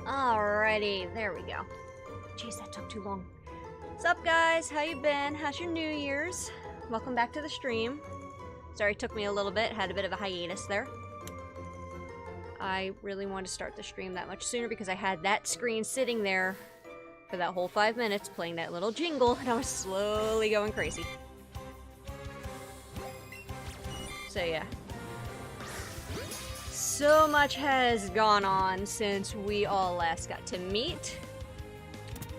Alrighty, there we go. Jeez, that took too long. What's up, guys? How you been? How's your New Year's? Welcome back to the stream. Sorry, it took me a little bit. Had a bit of a hiatus there. I really wanted to start the stream that much sooner because I had that screen sitting there for that whole 5 minutes playing that little jingle, and I was slowly going crazy. So yeah. So much has gone on since we all last got to meet.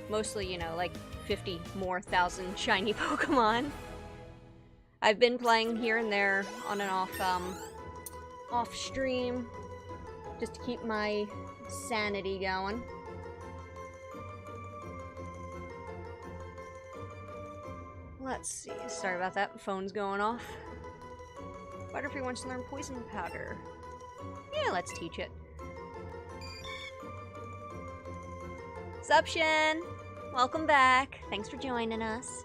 Mostly, you know, like 50 more thousand shiny Pokemon. I've been playing here and there on and off stream, just to keep my sanity going. Let's see, sorry about that, phone's going off. Butterfree wants to learn Poison Powder. Yeah, let's teach it. Sup, Shen? Welcome back. Thanks for joining us.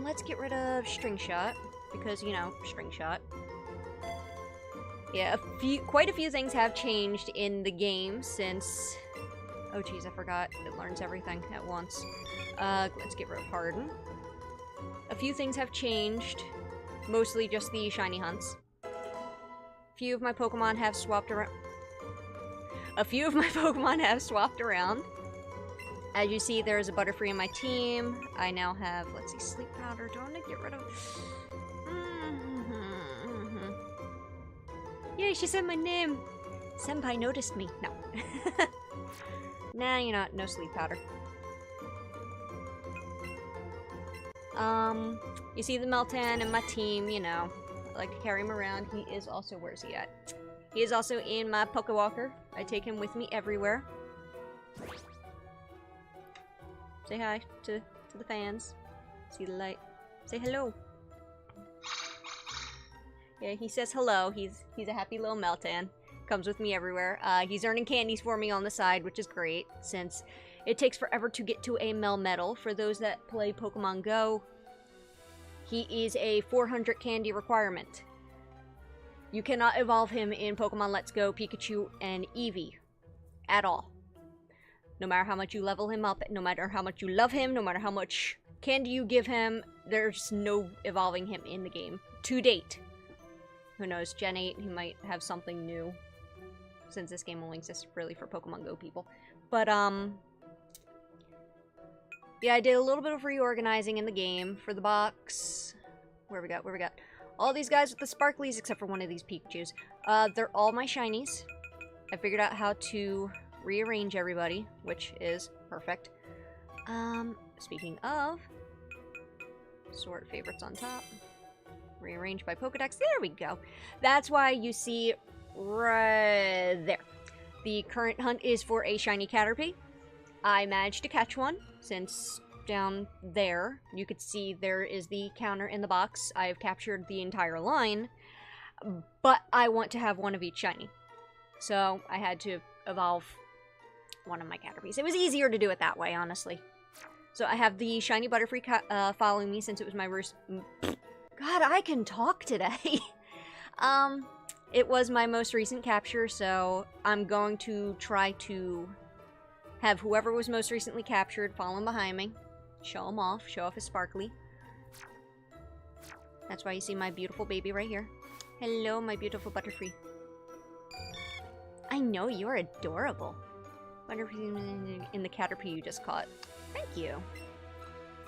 Let's get rid of String Shot, because, you know, String Shot. Yeah, quite a few things have changed in the game since... Oh geez, I forgot. It learns everything at once. Let's get rid of Harden. A few things have changed, mostly just the shiny hunts. Few of my Pokemon have swapped around. As you see, there's a Butterfree in my team. I now have, let's see, Sleep Powder. Do I want to get rid of... Yay, she said my name! Senpai noticed me. No. Nah, you know, no Sleep Powder. You see the Meltan in my team, you know. I like to carry him around. He is also, where's he at? He is also in my Pokewalker. I take him with me everywhere. Say hi to the fans. See the light. Say hello. Yeah, he says hello. He's a happy little Meltan. Comes with me everywhere. He's earning candies for me on the side, which is great, since it takes forever to get to a Melmetal. For those that play Pokemon Go, he is a 400 candy requirement. You cannot evolve him in Pokemon Let's Go, Pikachu, and Eevee. At all. No matter how much you level him up, no matter how much you love him, no matter how much candy you give him, there's no evolving him in the game. To date. Who knows, Gen 8, he might have something new. Since this game only exists really for Pokemon Go people. But, yeah, I did a little bit of reorganizing in the game for the box. Where we got? All these guys with the sparklies, except for one of these Pikachus. They're all my shinies. I figured out how to rearrange everybody, which is perfect. Speaking of, sort favorites on top. Rearrange by Pokedex. There we go. That's why you see right there. The current hunt is for a shiny Caterpie. I managed to catch one, since down there, you could see there is the counter in the box. I've captured the entire line, but I want to have one of each shiny. So I had to evolve one of my Caterpies. It was easier to do it that way, honestly. So I have the shiny Butterfree following me since it was my God, I can talk today. It was my most recent capture, so I'm going to try to have whoever was most recently captured follow behind me. Show him off. Show off his sparkly. That's why you see my beautiful baby right here. Hello, my beautiful Butterfree. I know, you're adorable. Butterfree in the Caterpie you just caught. Thank you.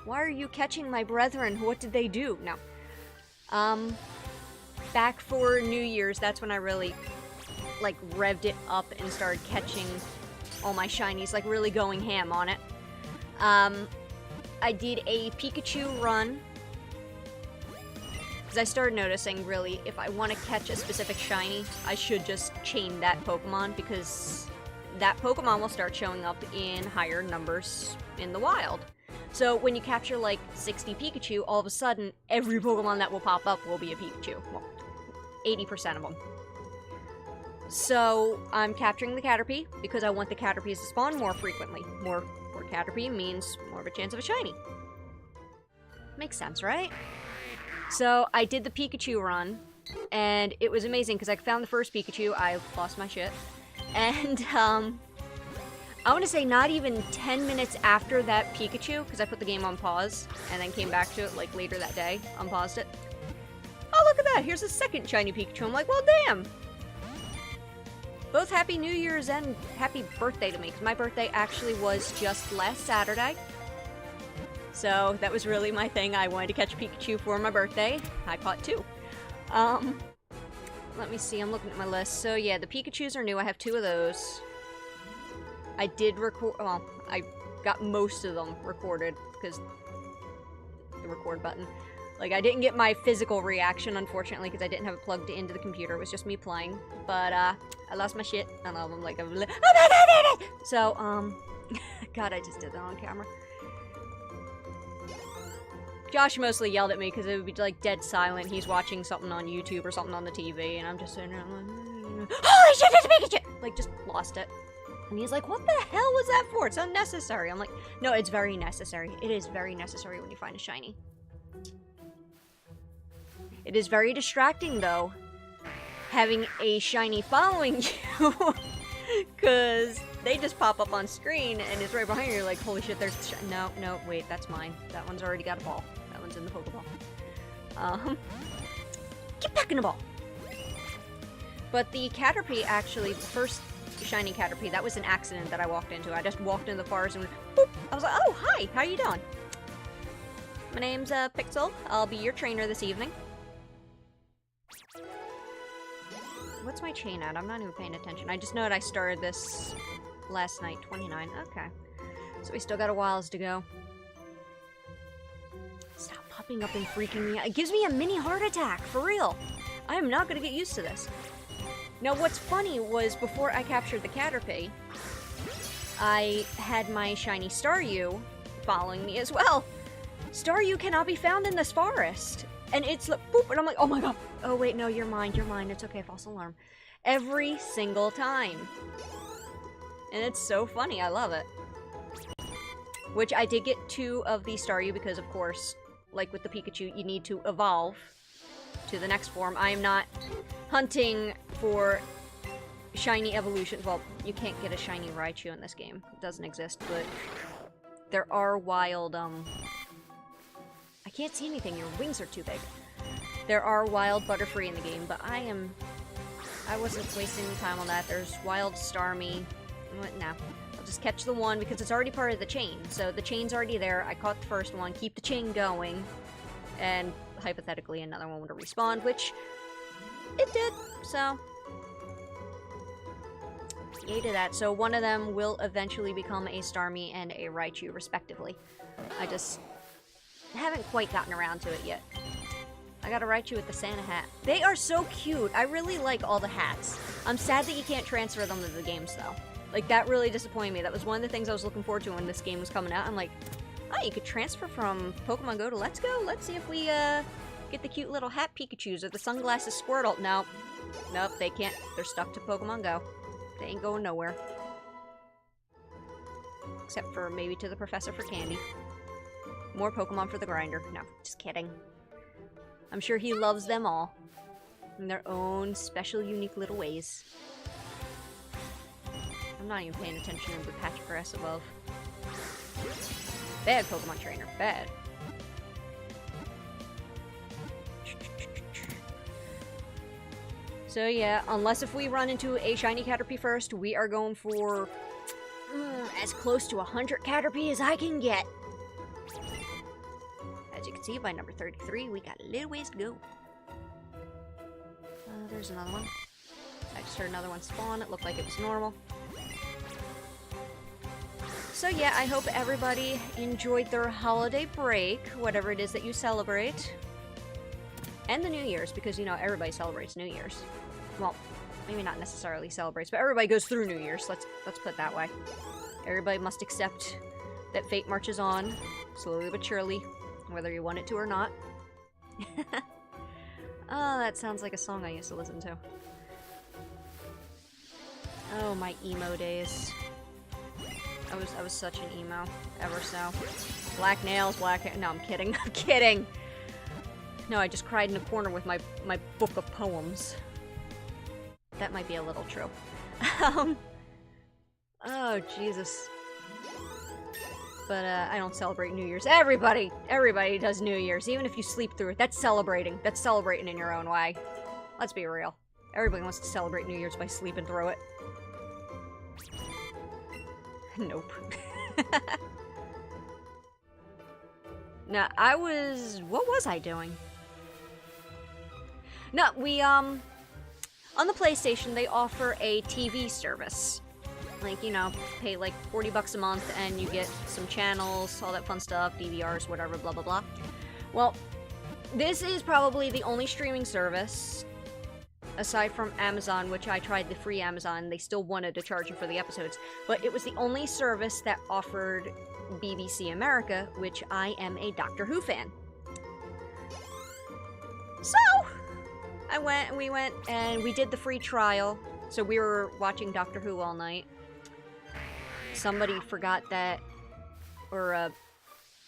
Why are you catching my brethren? What did they do? No. Back for New Year's, that's when I really, like, revved it up and started catching all my shinies, like, really going ham on it. I did a Pikachu run, because I started noticing, really, if I want to catch a specific shiny, I should just chain that Pokemon, because that Pokemon will start showing up in higher numbers in the wild. So when you capture like 60 Pikachu, all of a sudden, every Pokemon that will pop up will be a Pikachu. Well, 80% of them. So I'm capturing the Caterpie because I want the Caterpies to spawn more frequently. More Caterpie means more of a chance of a shiny. Makes sense, right? So I did the Pikachu run, and it was amazing because I found the first Pikachu. I lost my shit. And I want to say not even 10 minutes after that Pikachu, because I put the game on pause, and then came back to it, like, later that day, unpaused it. Oh, look at that! Here's a second shiny Pikachu. I'm like, well, damn! Both Happy New Year's and Happy Birthday to me, because my birthday actually was just last Saturday. So, that was really my thing. I wanted to catch Pikachu for my birthday. I caught 2. Let me see, I'm looking at my list. So, yeah, the Pikachus are new. I have 2 of those. I did record, well, I got most of them recorded, because the record button. Like, I didn't get my physical reaction, unfortunately, because I didn't have it plugged into the computer. It was just me playing. But, I lost my shit, and I'm like, so, God, I just did that on camera. Josh mostly yelled at me, because it would be, like, dead silent. He's watching something on YouTube or something on the TV, and I'm just sitting there, like, holy shit, it's Pikachu! Like, just lost it. And he's like, what the hell was that for? It's unnecessary. I'm like, no, it's very necessary. It is very necessary when you find a shiny. It is very distracting, though, having a shiny following you, because they just pop up on screen, and it's right behind you. You're like, holy shit, there's the no, wait, that's mine. That one's already got a ball. That one's in the Pokeball. Get back in the ball! But the Caterpie, actually, the first shiny Caterpie, that was an accident that I walked into. I just walked into the forest and boop! I was like, oh, hi! How you doing? My name's, Pixel. I'll be your trainer this evening. What's my chain at? I'm not even paying attention. I just know that I started this last night. 29. Okay. So we still got a whiles to go. Stop popping up and freaking me out. It gives me a mini heart attack, for real. I am not gonna get used to this. Now, what's funny was, before I captured the Caterpie, I had my shiny Staryu following me as well. Staryu cannot be found in this forest. And it's like, boop, and I'm like, oh my god. Oh wait, no, you're mine, it's okay, false alarm. Every single time. And it's so funny, I love it. Which, I did get 2 of the Staryu because, of course, like with the Pikachu, you need to evolve to the next form. I am not hunting for shiny evolution. Well, you can't get a shiny Raichu in this game. It doesn't exist, but there are wild, I can't see anything, your wings are too big. There are wild Butterfree in the game, but I wasn't wasting time on that. There's wild Starmie. No. I'll just catch the one because it's already part of the chain. So the chain's already there. I caught the first one, keep the chain going, and hypothetically another one would respawn, which it did, so yay to that. So one of them will eventually become a Starmie and a Raichu, respectively. I just haven't quite gotten around to it yet. I got a Raichu with the Santa hat. They are so cute. I really like all the hats. I'm sad that you can't transfer them to the games, though. Like, that really disappointed me. That was one of the things I was looking forward to when this game was coming out. I'm like, oh, you could transfer from Pokemon Go to Let's Go? Let's see if we, get the cute little hat Pikachus or the sunglasses Squirtle. No. Nope, they can't. They're stuck to Pokemon Go. They ain't going nowhere. Except for maybe to the professor for candy. More Pokemon for the grinder. No, just kidding. I'm sure he loves them all. In their own special, unique little ways. I'm not even paying attention to the patch of grass above. Bad Pokemon trainer. Bad. So yeah, unless if we run into a shiny Caterpie first, we are going for as close to 100 Caterpie as I can get. As you can see, by number 33, we got a little ways to go. There's another one. I just heard another one spawn. It looked like it was normal. So yeah, I hope everybody enjoyed their holiday break, whatever it is that you celebrate. And the New Year's, because, you know, everybody celebrates New Year's. Well, maybe not necessarily celebrates, but everybody goes through New Year's. Let's put it that way. Everybody must accept that fate marches on, slowly but surely, whether you want it to or not. Oh, that sounds like a song I used to listen to. Oh, my emo days. I was such an emo, ever so. Black nails, black hair. No, I'm kidding. I'm kidding! No, I just cried in a corner with my book of poems. That might be a little true. Oh, Jesus. But, I don't celebrate New Year's. Everybody does New Year's, even if you sleep through it. That's celebrating. That's celebrating in your own way. Let's be real. Everybody wants to celebrate New Year's by sleeping through it. Nope. Now, what was I doing? No, on the PlayStation, they offer a TV service. Like, you know, pay like 40 bucks a month and you get some channels, all that fun stuff, DVRs, whatever, blah, blah, blah. Well, this is probably the only streaming service, aside from Amazon, which I tried the free Amazon. They still wanted to charge you for the episodes. But it was the only service that offered BBC America, which I am a Doctor Who fan. So, we went and we did the free trial. So we were watching Doctor Who all night. Somebody forgot that, or,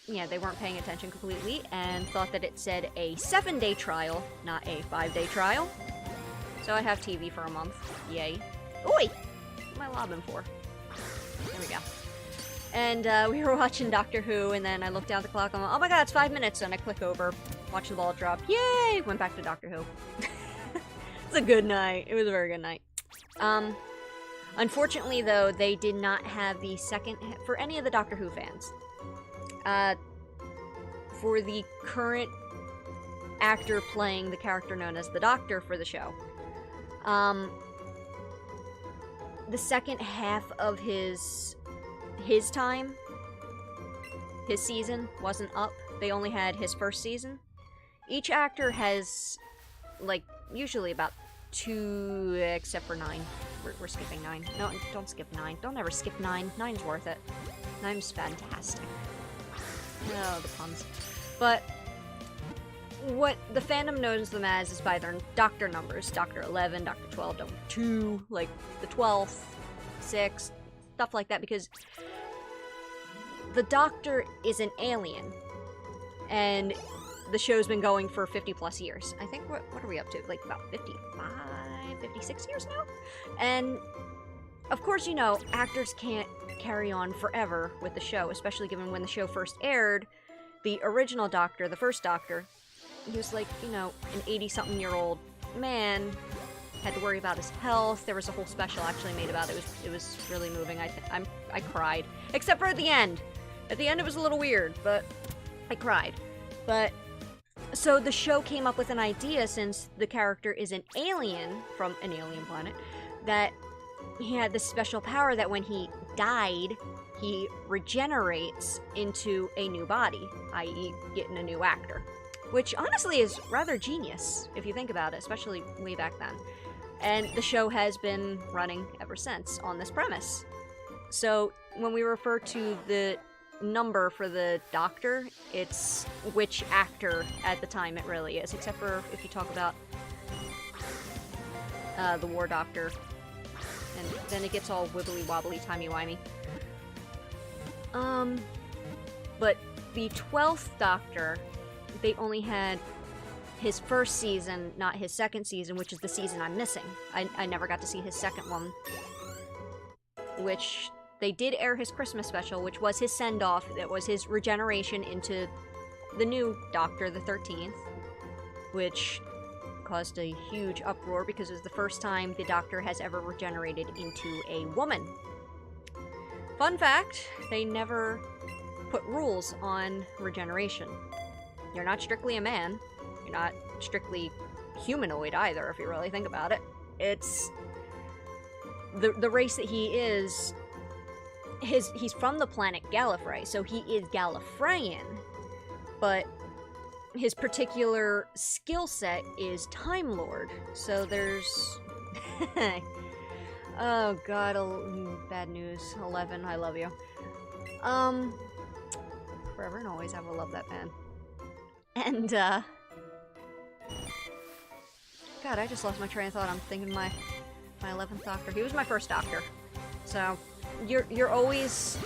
yeah, they weren't paying attention completely and thought that it said a 7-day trial, not a 5-day trial. So I have TV for a month. Yay. Oi! What am I lobbing for? There we go. And, we were watching Doctor Who, and then I looked down at the clock, I'm like, oh my god, it's 5 minutes, and I click over, watch the ball drop, yay! Went back to Doctor Who. It's a good night. It was a very good night. Unfortunately, though, they did not have the second... For any of the Doctor Who fans, for the current actor playing the character known as the Doctor for the show, the second half of his time, his season, wasn't up. They only had his first season. Each actor has, like, usually about 2, except for 9. We're skipping 9. No, don't skip 9. Don't ever skip 9. 9's worth it. 9's fantastic. Oh, the puns. But what the fandom knows them as is by their Doctor numbers. Doctor 11, Doctor 12, Doctor 2, like the 12th, 6th, stuff like that, because the Doctor is an alien. And the show's been going for 50 plus years. I think, what are we up to? Like about 55, 56 years now? And of course, you know, actors can't carry on forever with the show, especially given when the show first aired, the original Doctor, the first Doctor, he was like, you know, an 80-something-year-old man, had to worry about his health. There was a whole special actually made about it. It was really moving. I cried. Except for at the end. At the end it was a little weird, but I cried. But so the show came up with an idea, since the character is an alien from an alien planet, that he had this special power that when he died, he regenerates into a new body, i.e. getting a new actor. Which honestly is rather genius, if you think about it, especially way back then. And the show has been running ever since on this premise. So when we refer to the number for the Doctor, it's which actor at the time it really is, except for if you talk about the War Doctor, and then it gets all wibbly wobbly, timey-wimey. But the 12th Doctor, they only had his first season, not his second season, which is the season I'm missing. I never got to see his second one, which they did air his Christmas special, which was his send-off. That was his regeneration into the new Doctor, the 13th, which caused a huge uproar because it was the first time the Doctor has ever regenerated into a woman. Fun fact, they never put rules on regeneration. You're not strictly a man. You're not strictly humanoid either, if you really think about it. It's the race that he is. He's from the planet Gallifrey, so he is Gallifreyan, but his particular skill set is Time Lord. So there's oh god, bad news. 11, I love you. Forever and always I will love that man. And god, I just lost my train of thought. I'm thinking my 11th Doctor. He was my first Doctor. So you're always,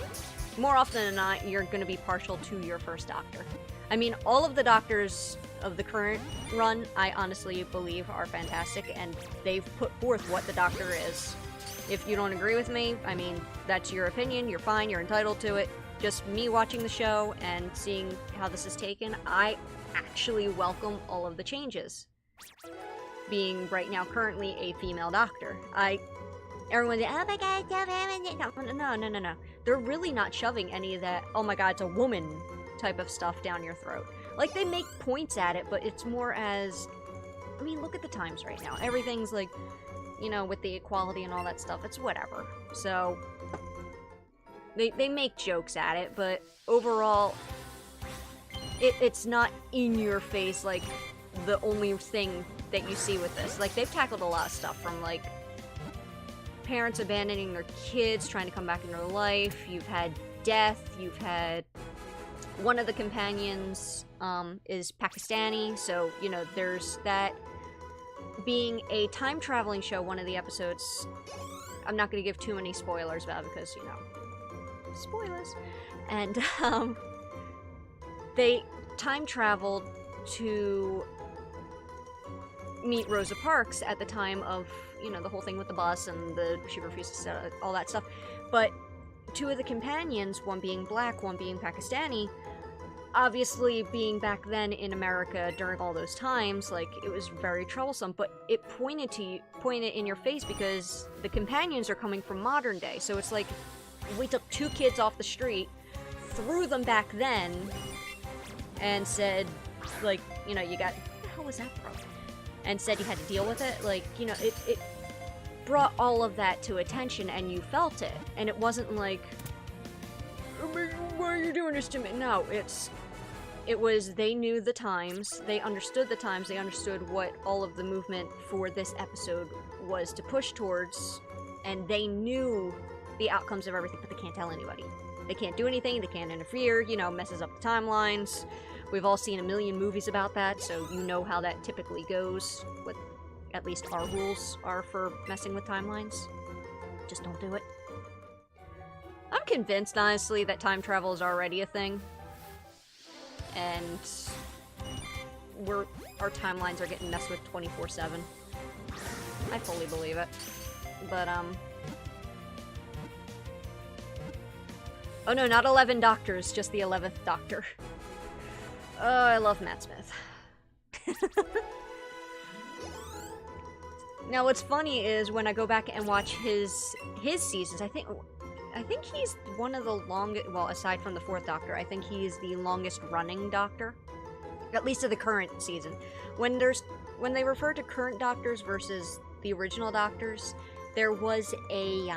more often than not, you're going to be partial to your first Doctor. I mean, all of the Doctors of the current run, I honestly believe, are fantastic, and they've put forth what the Doctor is. If you don't agree with me, I mean, that's your opinion, you're fine, you're entitled to it. Just me watching the show and seeing how this is taken, I actually welcome all of the changes. Being right now currently a female doctor. Everyone's like, oh my god, no. They're really not shoving any of that, oh my god, it's a woman type of stuff down your throat. Like, they make points at it, but it's more as, I mean, look at the times right now. Everything's like, you know, with the equality and all that stuff, it's whatever. So, they make jokes at it, but overall, it's not in your face, like, the only thing that you see with this. Like, they've tackled a lot of stuff from, like, parents abandoning their kids, trying to come back into their life. You've had death, you've had... One of the companions, is Pakistani, so, you know, there's that. Being a time-traveling show, one of the episodes... I'm not gonna give too many spoilers about it because, you know... Spoilers! And, they time-traveled to meet Rosa Parks at the time of, you know, the whole thing with the bus and she refused to set all that stuff. But two of the companions, one being black, one being Pakistani, obviously being back then in America during all those times, like, it was very troublesome, but it pointed in your face because the companions are coming from modern day. So it's like, we took two kids off the street, threw them back then, and said, like, you know, you got, what the hell was that from? And said you had to deal with it. Like, you know, it brought all of that to attention and you felt it. And it wasn't like, why are you doing this to me? No, it was, they knew the times, they understood the times, they understood what all of the movement for this episode was to push towards, and they knew the outcomes of everything, but they can't tell anybody. They can't do anything, they can't interfere, you know, messes up the timelines. We've all seen a million movies about that, so you know how that typically goes, what at least our rules are for messing with timelines. Just don't do it. I'm convinced, honestly, that time travel is already a thing. And our timelines are getting messed with 24/7. I fully believe it. But, oh no, not 11 Doctors, just the 11th Doctor. Oh, I love Matt Smith. Now, what's funny is when I go back and watch his seasons, I think he's one of the longest, well, aside from the 4th Doctor, I think he's the longest running Doctor. At least of the current season. When they refer to current Doctors versus the original Doctors, there was a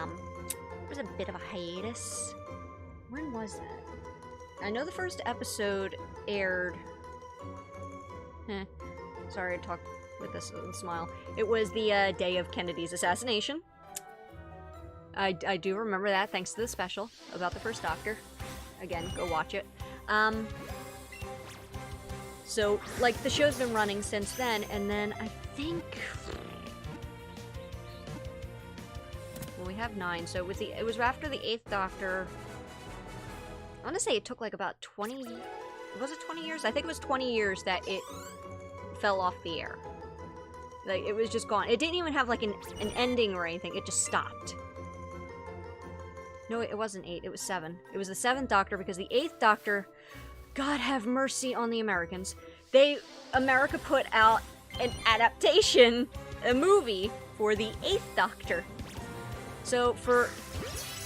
bit of a hiatus. When was that? I know the first episode aired... Sorry to talk with this smile. It was the day of Kennedy's assassination. I do remember that, thanks to the special about the first Doctor. Again, go watch it. So, like, the show's been running since then, and then I think... Well, we have 9, so it was after the 8th Doctor... I want to say it took like about 20... Was it 20 years? I think it was 20 years that it fell off the air. Like, it was just gone. It didn't even have like an ending or anything, it just stopped. No, it wasn't 8, it was 7. It was the 7th Doctor, because the 8th Doctor, God have mercy on the Americans. America put out an adaptation, a movie, for the 8th Doctor. So, for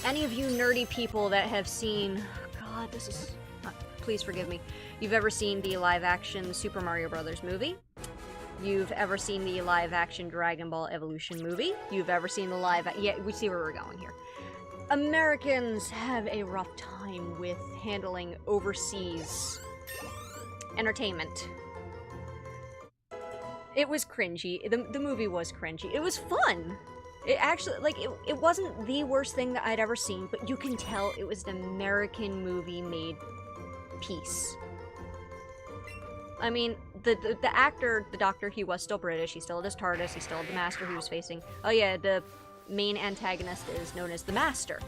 any of you nerdy people that have seen, God, this is, please forgive me, you've ever seen the live-action Super Mario Brothers movie, you've ever seen the live-action Dragon Ball Evolution movie, you've ever seen the yeah, we see where we're going here. Americans have a rough time with handling overseas entertainment. It was cringy. The movie was cringy. It was fun. It actually, like, it wasn't the worst thing that I'd ever seen, but you can tell it was an American movie made piece. I mean, the actor, the Doctor, he was still British, he still had his TARDIS, he still had the Master he was facing. Oh yeah, the main antagonist is known as the Master.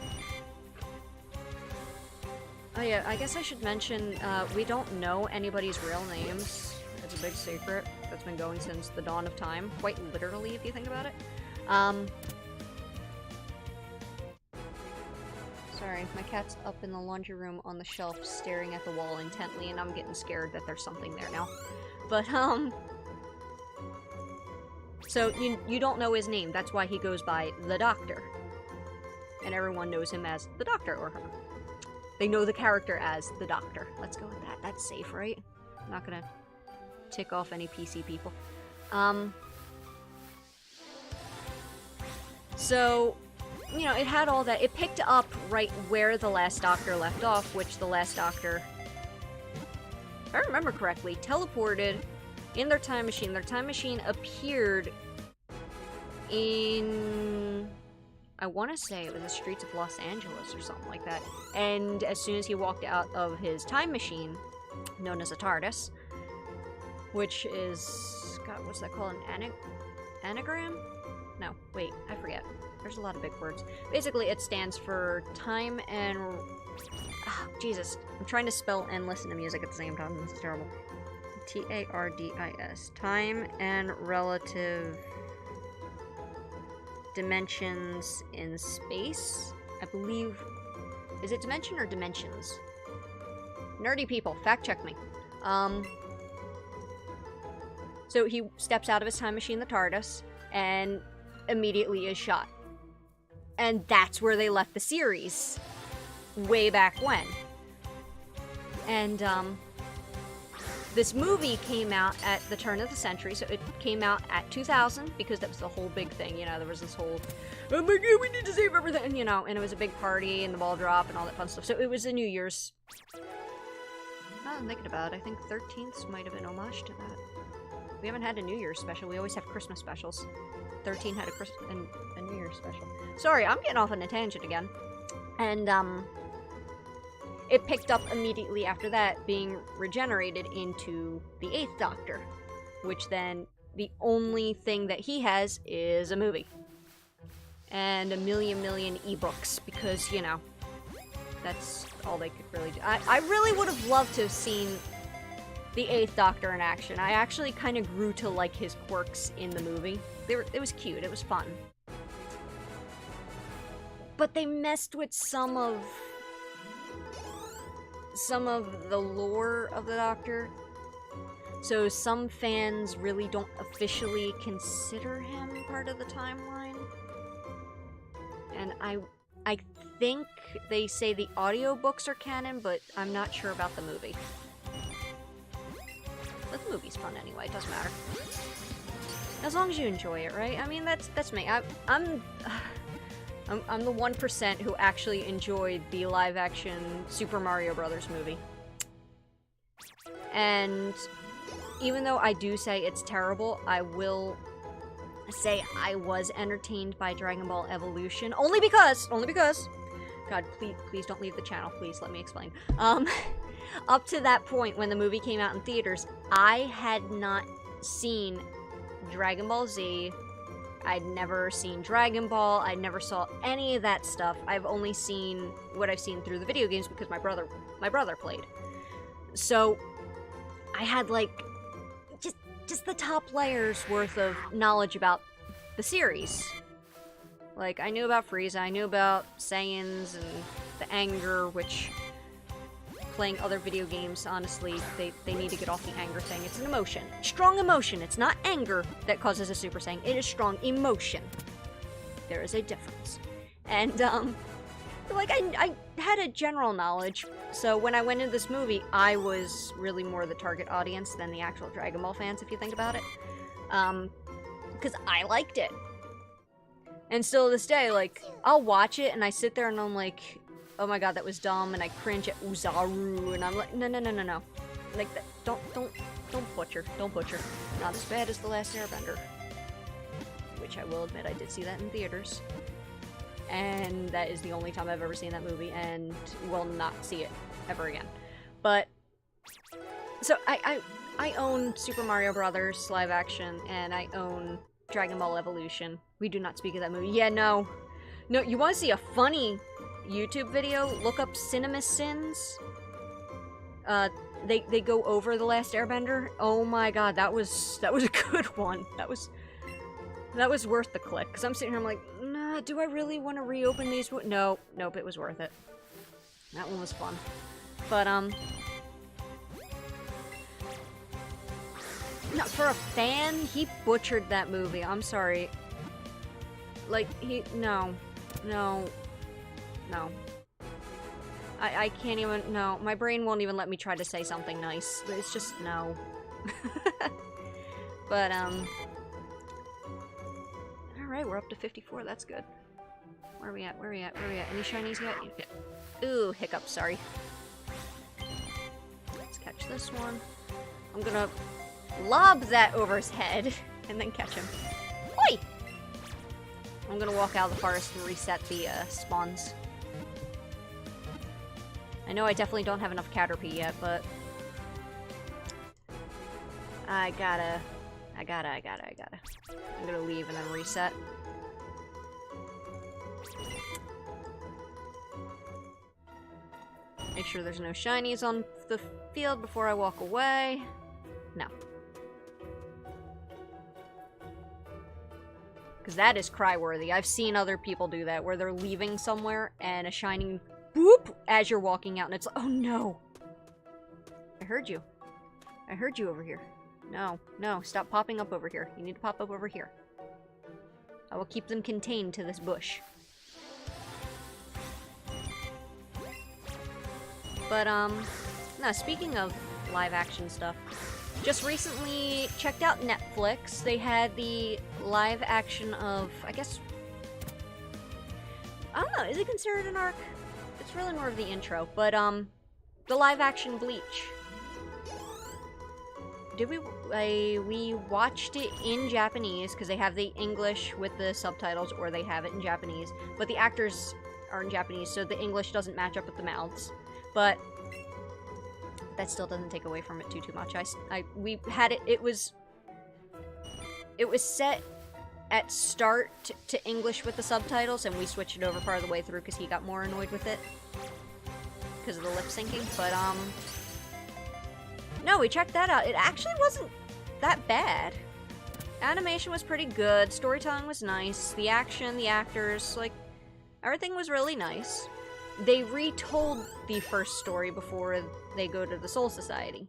Oh yeah, I guess I should mention, we don't know anybody's real names. It's a big secret that's been going since the dawn of time, quite literally if you think about it. Sorry, my cat's up in the laundry room on the shelf staring at the wall intently, and I'm getting scared that there's something there now. But, so, you don't know his name. That's why he goes by the Doctor. And everyone knows him as the Doctor, or her. They know the character as the Doctor. Let's go with that. That's safe, right? I'm not gonna tick off any PC people. So, you know, it had all that. It picked up right where the last Doctor left off, which the last Doctor, if I remember correctly, teleported in their time machine. Their time machine appeared in, I want to say it was the streets of Los Angeles or something like that. And as soon as he walked out of his time machine, known as a TARDIS, which is, God, what's that called? An anagram? No, wait, I forget. There's a lot of big words. Basically, it stands for time and... Oh, Jesus. I'm trying to spell and listen to music at the same time. This is terrible. T-A-R-D-I-S. Time and relative dimensions in space. I believe... Is it dimension or dimensions? Nerdy people, fact check me. So he steps out of his time machine, the TARDIS, and immediately is shot. And that's where they left the series. Way back when. And, this movie came out at the turn of the century, so it came out at 2000, because that was the whole big thing, you know, there was this whole, oh my god, we need to save everything, you know, and it was a big party, and the ball drop, and all that fun stuff, so it was a New Year's. Now that I'm thinking about it, I think 13th might have been homage to that. We haven't had a New Year's special, we always have Christmas specials. 13 had a New Year's special. Sorry, I'm getting off on a tangent again. And, it picked up immediately after that, being regenerated into the 8th Doctor, which then, the only thing that he has is a movie. And a million ebooks, because, you know, that's all they could really do. I really would have loved to have seen the 8th Doctor in action. I actually kind of grew to like his quirks in the movie. It was cute, it was fun. But they messed with some of the lore of the Doctor. So some fans really don't officially consider him part of the timeline. And I think they say the audiobooks are canon, but I'm not sure about the movie. But the movie's fun anyway, it doesn't matter. As long as you enjoy it, right? I mean, that's me. I'm the 1% who actually enjoyed the live-action Super Mario Brothers movie. And even though I do say it's terrible, I will say I was entertained by Dragon Ball Evolution. Only because, God, please don't leave the channel, please, let me explain. Up to that point, when the movie came out in theaters, I had not seen Dragon Ball Z. I'd never seen Dragon Ball, I never saw any of that stuff. I've only seen what I've seen through the video games because my brother played. So, I had, like, just the top layers worth of knowledge about the series. Like, I knew about Frieza, I knew about Saiyans and the anger, which... playing other video games, honestly, they need to get off the anger thing. It's an emotion. Strong emotion. It's not anger that causes a Super Saiyan. It is strong emotion. There is a difference. And, like, I had a general knowledge, so when I went into this movie, I was really more the target audience than the actual Dragon Ball fans, if you think about it. Because I liked it. And still to this day, like, I'll watch it, and I sit there and I'm like... oh my god, that was dumb, and I cringe at Uzaru, and I'm like, no. Like, that, don't butcher, Not as bad as The Last Airbender. Which I will admit, I did see that in theaters. And that is the only time I've ever seen that movie, and will not see it ever again. But, so, I own Super Mario Brothers live action, and I own Dragon Ball Evolution. We do not speak of that movie. Yeah, no, you want to see a funny... YouTube video, look up Cinema Sins. They go over The Last Airbender. Oh my god, that was a good one. That was worth the click. Cause I'm sitting here, I'm like, nah, do I really want to reopen these? Nope, it was worth it. That one was fun. But, no, for a fan, he butchered that movie. I'm sorry. Like, no. I can't even, no. My brain won't even let me try to say something nice. It's just, no. But, alright, we're up to 54, that's good. Where are we at? Any shinies yet? Ooh, hiccup, sorry. Let's catch this one. I'm gonna lob that over his head, and then catch him. Oi! I'm gonna walk out of the forest and reset the, spawns. I know I definitely don't have enough Caterpie yet, but... I gotta. I'm gonna leave and then reset. Make sure there's no shinies on the field before I walk away. No. Because that is cry-worthy. I've seen other people do that, where they're leaving somewhere and a shining boop as you're walking out, and it's like, oh no! I heard you. I heard you over here. No, stop popping up over here. You need to pop up over here. I will keep them contained to this bush. But, no, speaking of live-action stuff, just recently checked out Netflix. They had the live-action of, I guess... I don't know, is it considered an arc? It's really more of the intro, but, the live-action Bleach. We watched it in Japanese, because they have the English with the subtitles, or they have it in Japanese, but the actors are in Japanese, so the English doesn't match up with the mouths. But that still doesn't take away from it too much. We had it, it was set at start to English with the subtitles, and we switched it over part of the way through because he got more annoyed with it because of the lip syncing, but, no, we checked that out. It actually wasn't that bad. Animation was pretty good, storytelling was nice, the action, the actors, like, everything was really nice. They retold the first story before they go to the Soul Society.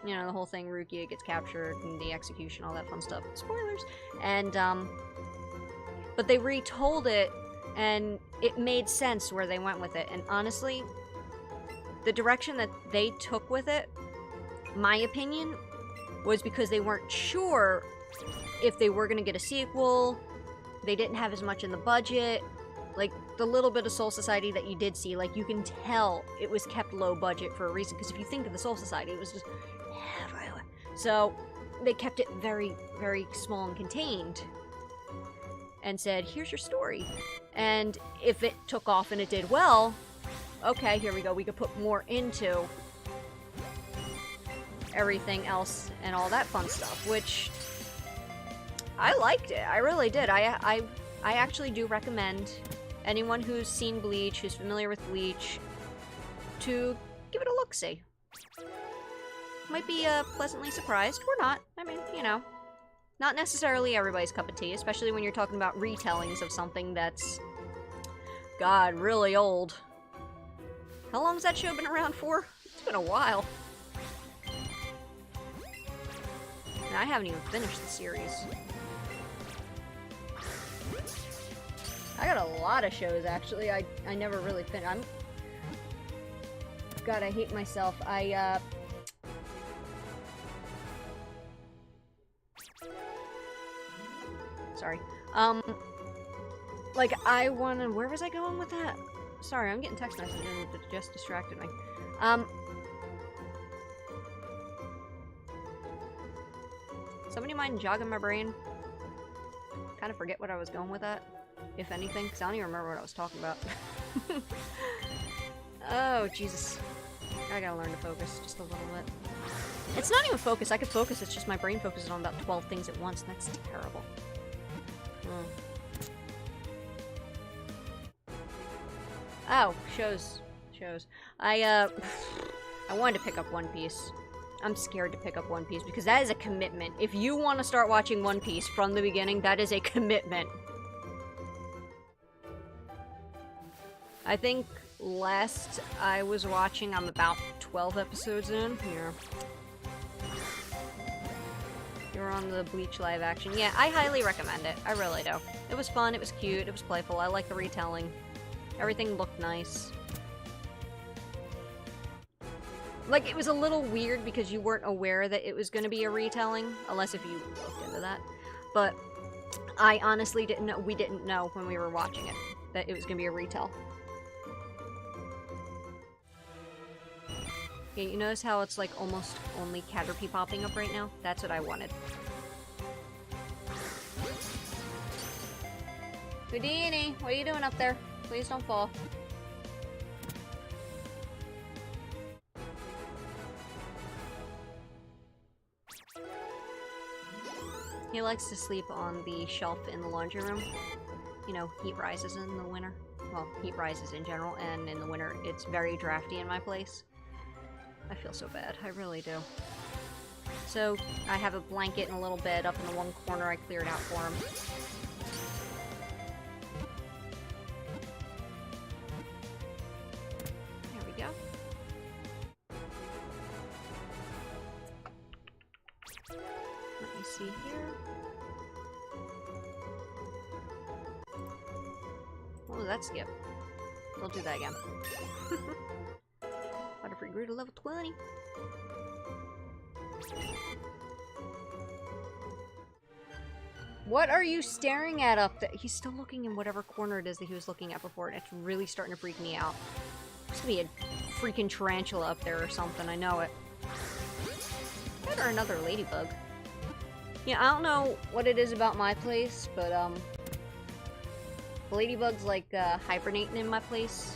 You know, the whole thing, Rukia gets captured, and the execution, all that fun stuff. Spoilers! And, but they retold it, and it made sense where they went with it. And honestly, the direction that they took with it, my opinion, was because they weren't sure if they were gonna get a sequel, they didn't have as much in the budget. Like, the little bit of Soul Society that you did see, like, you can tell it was kept low budget for a reason, because if you think of the Soul Society, it was just everywhere. So, they kept it very, very small and contained, and said, here's your story. And if it took off and it did well, okay, here we go, we could put more into everything else and all that fun stuff, which I liked it. I really did. I actually do recommend anyone who's seen Bleach, who's familiar with Bleach, to give it a look-see. Might be pleasantly surprised, or not. I mean, you know, not necessarily everybody's cup of tea, especially when you're talking about retellings of something that's, God, really old. How long's that show been around for? It's been a while. And I haven't even finished the series. I got a lot of shows, actually. I never really finished. God, I hate myself. Sorry. Like, I wanna... Where was I going with that? Sorry, I'm getting text messages and it just distracted me. Somebody mind jogging my brain? Kind of forget what I was going with that. If anything, because I don't even remember what I was talking about. Oh, Jesus. I gotta learn to focus just a little bit. It's not even focus. I could focus, it's just my brain focuses on about 12 things at once, and that's terrible. Oh, shows. I wanted to pick up One Piece. I'm scared to pick up One Piece, because that is a commitment. If you want to start watching One Piece from the beginning, that is a commitment. I think last I was watching, I'm about 12 episodes in. Here. You're on the Bleach live action. Yeah, I highly recommend it. I really do. It was fun, it was cute, it was playful. I like the retelling. Everything looked nice. Like, it was a little weird because you weren't aware that it was going to be a retelling, unless if you looked into that. But I honestly didn't know, we didn't know when we were watching it, that it was going to be a retell. Yeah, you notice how it's like almost only Caterpie popping up right now? That's what I wanted. Houdini, what are you doing up there? Please don't fall. He likes to sleep on the shelf in the laundry room. You know, heat rises in the winter. Well, heat rises in general, and in the winter it's very drafty in my place. I feel so bad, I really do. So, I have a blanket and a little bed up in the one corner I cleared out for him. There we go. Let me see here. What was that skip? Don't do that again. Butterfree grew to level 20. What are you staring at up there? He's still looking in whatever corner it is that he was looking at before, and it's really starting to freak me out. There's gonna be a freaking tarantula up there or something, I know it. That or another ladybug. Yeah, I don't know what it is about my place, but, ladybugs like, hibernating in my place.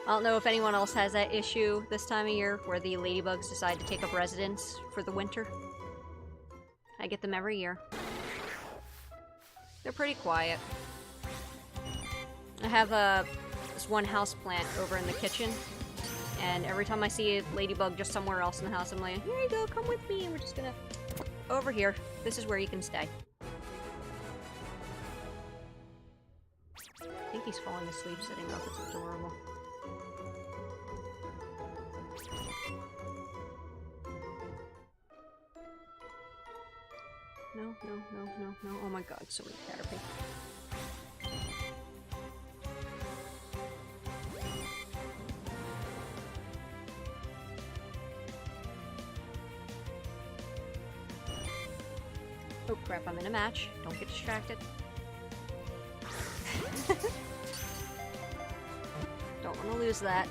I don't know if anyone else has that issue this time of year, where the ladybugs decide to take up residence for the winter. I get them every year. They're pretty quiet. I have this one house plant over in the kitchen, and every time I see a ladybug just somewhere else in the house, I'm like, here you go, come with me, and we're just gonna... Over here. This is where you can stay. I think he's falling asleep sitting up. It's adorable. No. Oh my god, so many Caterpie. Oh crap, I'm in a match. Don't get distracted. Don't want to lose that.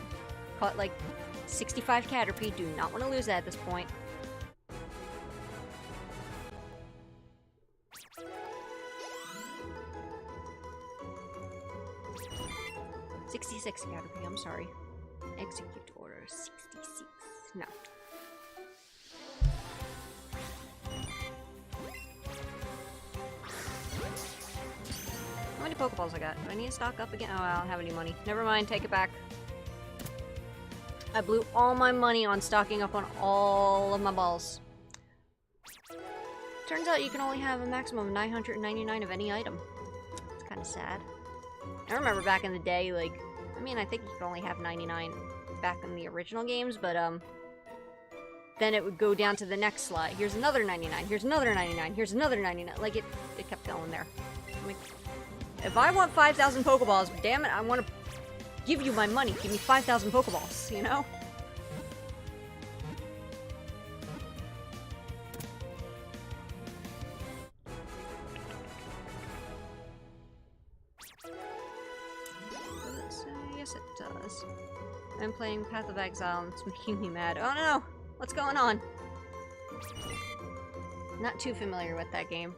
Caught like 65 Caterpie. Do not want to lose that at this point. 66 Caterpie, I'm sorry. Execute order 66. No. How many Pokeballs I got? Do I need to stock up again? Oh, I don't have any money. Never mind, take it back. I blew all my money on stocking up on all of my balls. Turns out you can only have a maximum of 999 of any item. It's kind of sad. I remember back in the day, like, I mean, I think you could only have 99 back in the original games, but, then it would go down to the next slide. Here's another 99, here's another 99, here's another 99. Like, it kept going there. I mean, if I want 5,000 Pokeballs, damn it, I want to give you my money. Give me 5,000 Pokeballs, you know? Yes, it does. I'm playing Path of Exile and it's making me mad. Oh no! What's going on? Not too familiar with that game.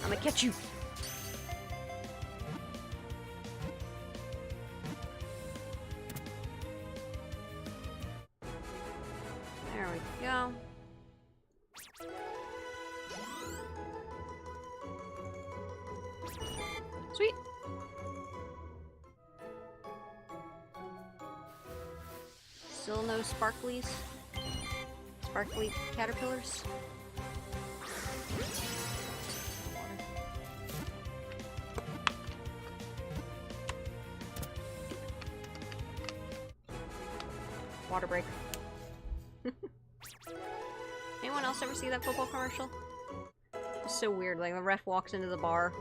I'm gonna catch you! There we go. Sweet! Still no sparklies? sparkly caterpillars. Water break. Anyone else ever see that football commercial? It's so weird. Like, the ref walks into the bar,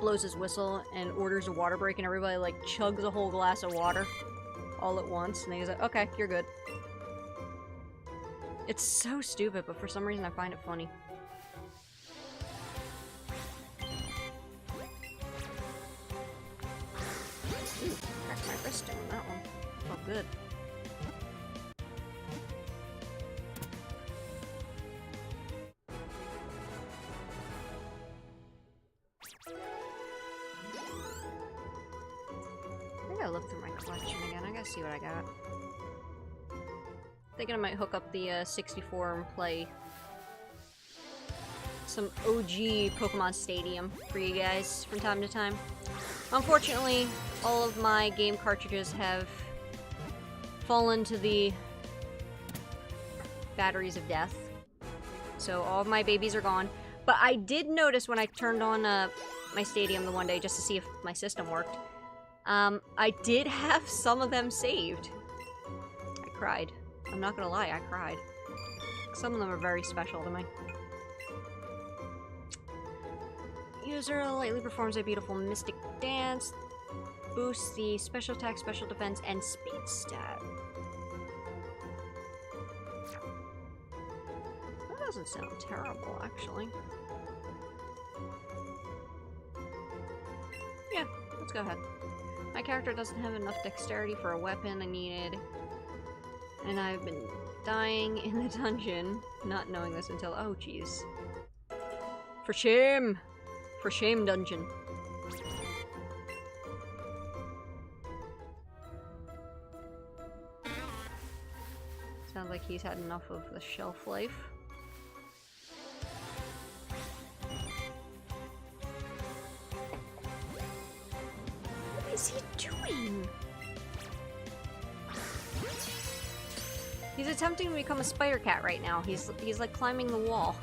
blows his whistle, and orders a water break, and everybody, like, chugs a whole glass of water all at once, and he's like, okay, you're good. It's so stupid, but for some reason I find it funny. Ooh, cracked my wrist doing that one. Felt good. I gotta look through my collection again. I gotta see what I got. Thinking I might hook up the 64 and play some OG Pokemon Stadium for you guys from time to time. Unfortunately, all of my game cartridges have fallen to the batteries of death. So all of my babies are gone. But I did notice when I turned on my Stadium the one day just to see if my system worked, I did have some of them saved. I cried. I'm not gonna lie, I cried. Some of them are very special to me. User lightly performs a beautiful mystic dance. Boosts the special attack, special defense, and speed stat. That doesn't sound terrible, actually. Yeah, let's go ahead. My character doesn't have enough dexterity for a weapon I needed. And I've been dying in the dungeon, not knowing this until— oh, jeez. For shame! For shame, dungeon. Sounds like he's had enough of the shelf life. What is he doing? He's attempting to become a spider cat right now. He's like climbing the wall.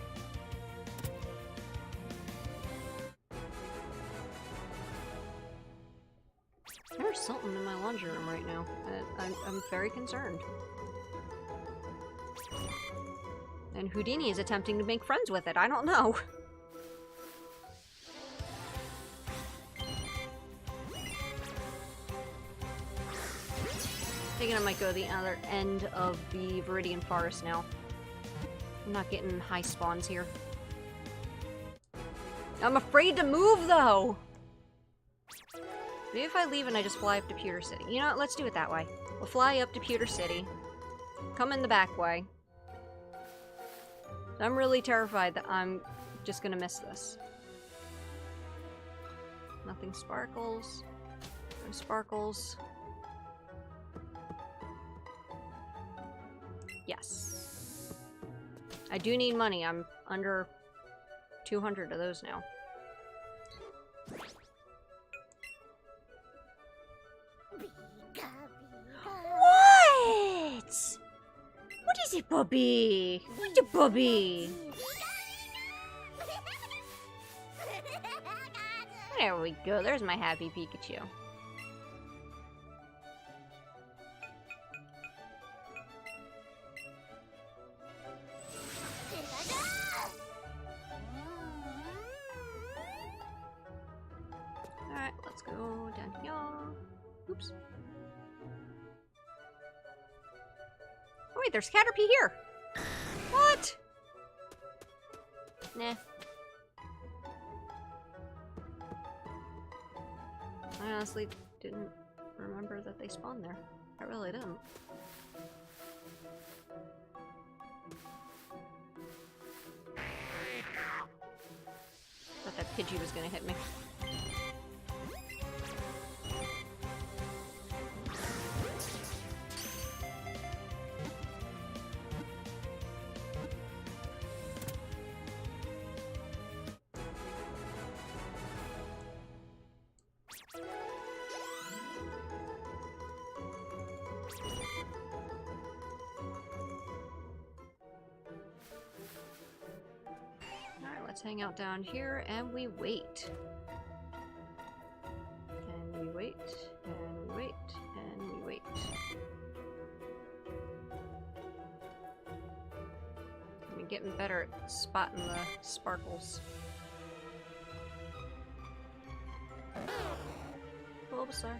There's something in my laundry room right now. I'm very concerned. And Houdini is attempting to make friends with it. I don't know. Thinking I might go to the other end of the Viridian Forest now. I'm not getting high spawns here. I'm afraid to move, though! Maybe if I leave and I just fly up to Pewter City. You know what? Let's do it that way. We'll fly up to Pewter City. Come in the back way. I'm really terrified that I'm just gonna miss this. Nothing sparkles. No sparkles. Yes. I do need money. I'm under 200 of those now. What? What is it, Bobby? What's it, Bobby? There we go. There's my happy Pikachu. Alright, let's go down here. Oops. Oh wait, there's Caterpie here! What? Nah. I honestly didn't remember that they spawned there. I really didn't. Thought that Pidgey was gonna hit me. hang out down here and we wait. And we wait, and we wait, and we wait. I'm getting better at spotting the sparkles. Bulbasaur.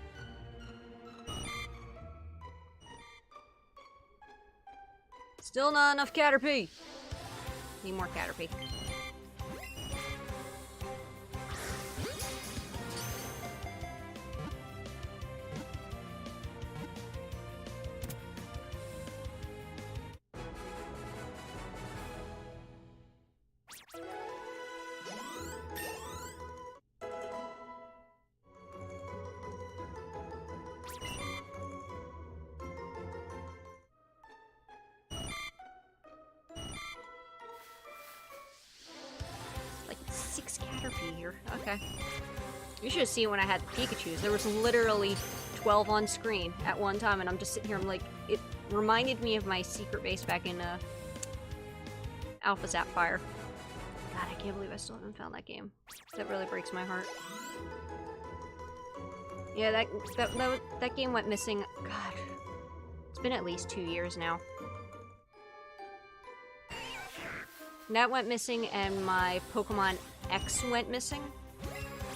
Still not enough Caterpie! Need more Caterpie. Here. Okay. You should have seen when I had the Pikachus. There was literally 12 on screen at one time, and I'm just sitting here, I'm like, it reminded me of my secret base back in Alpha Sapphire. God, I can't believe I still haven't found that game. That really breaks my heart. Yeah, that game went missing. God, it's been at least 2 years now. That went missing, and my Pokemon X went missing.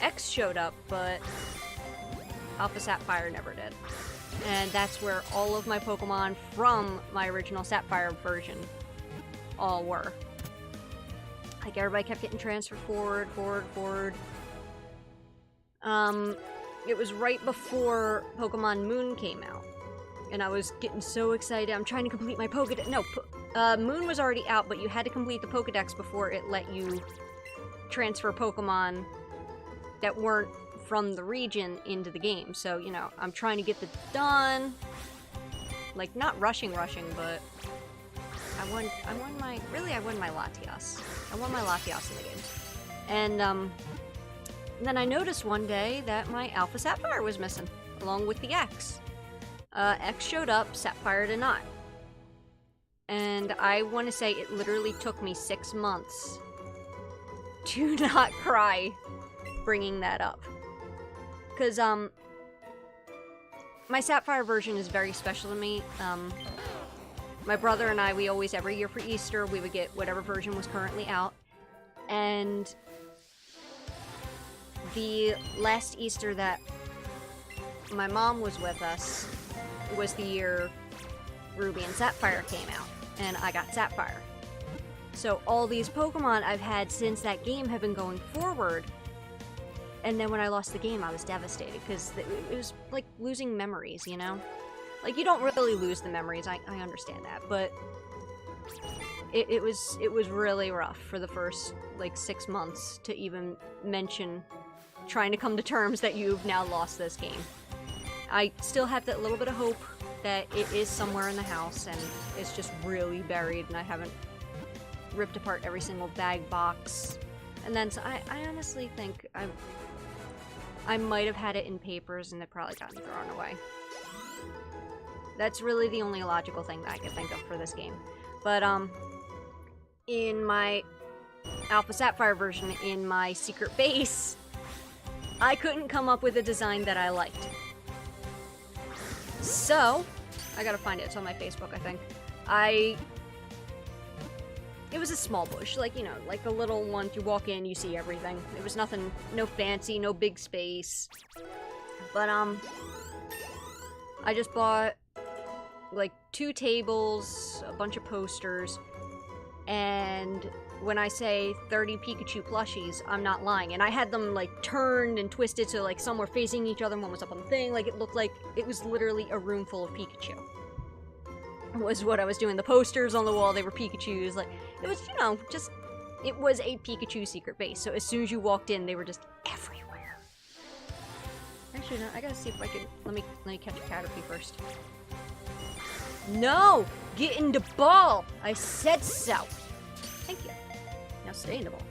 X showed up, but Alpha Sapphire never did. And that's where all of my Pokemon from my original Sapphire version all were. Like, everybody kept getting transferred forward. It was right before Pokemon Moon came out. And I was getting so excited. I'm trying to complete my Pokédex. No, Moon was already out, but you had to complete the Pokédex before it let you transfer Pokemon that weren't from the region into the game. So, you know, I'm trying to get this done. Like, not rushing, but I won my Latias. I won my Latias in the game. And, then I noticed one day that my Alpha Sapphire was missing, along with the X. X showed up, Sapphire did not. And I want to say it literally took me 6 months to not cry bringing that up. Because, my Sapphire version is very special to me. My brother and I, we always, every year for Easter, we would get whatever version was currently out. And the last Easter that my mom was with us was the year Ruby and Sapphire came out, and I got Sapphire. So all these Pokemon I've had since that game have been going forward, and then when I lost the game, I was devastated, because it was like losing memories, you know? Like, you don't really lose the memories, I understand that, but it was really rough for the first, like, 6 months to even mention trying to come to terms that you've now lost this game. I still have that little bit of hope that it is somewhere in the house and it's just really buried and I haven't ripped apart every single bag box. And then, so I honestly think I might have had it in papers and it probably gotten thrown away. That's really the only logical thing that I could think of for this game. But, in my Alpha Sapphire version, in my secret base, I couldn't come up with a design that I liked. So, I gotta find it. It's on my Facebook, I think. It was a small bush, like, you know, like a little one. If you walk in, you see everything. It was nothing, no fancy, no big space. But, I just bought, like, 2 tables, a bunch of posters, and when I say 30 Pikachu plushies, I'm not lying. And I had them, like, turned and twisted so, like, some were facing each other and one was up on the thing. Like, it looked like it was literally a room full of Pikachu. Was what I was doing. The posters on the wall, they were Pikachus. Like, it was, you know, just, it was a Pikachu secret base. So as soon as you walked in, they were just everywhere. Actually, no, I gotta see if I can, let me catch a Caterpie first. No! Get in the ball! I said so! Thank you. Now stay in the ball.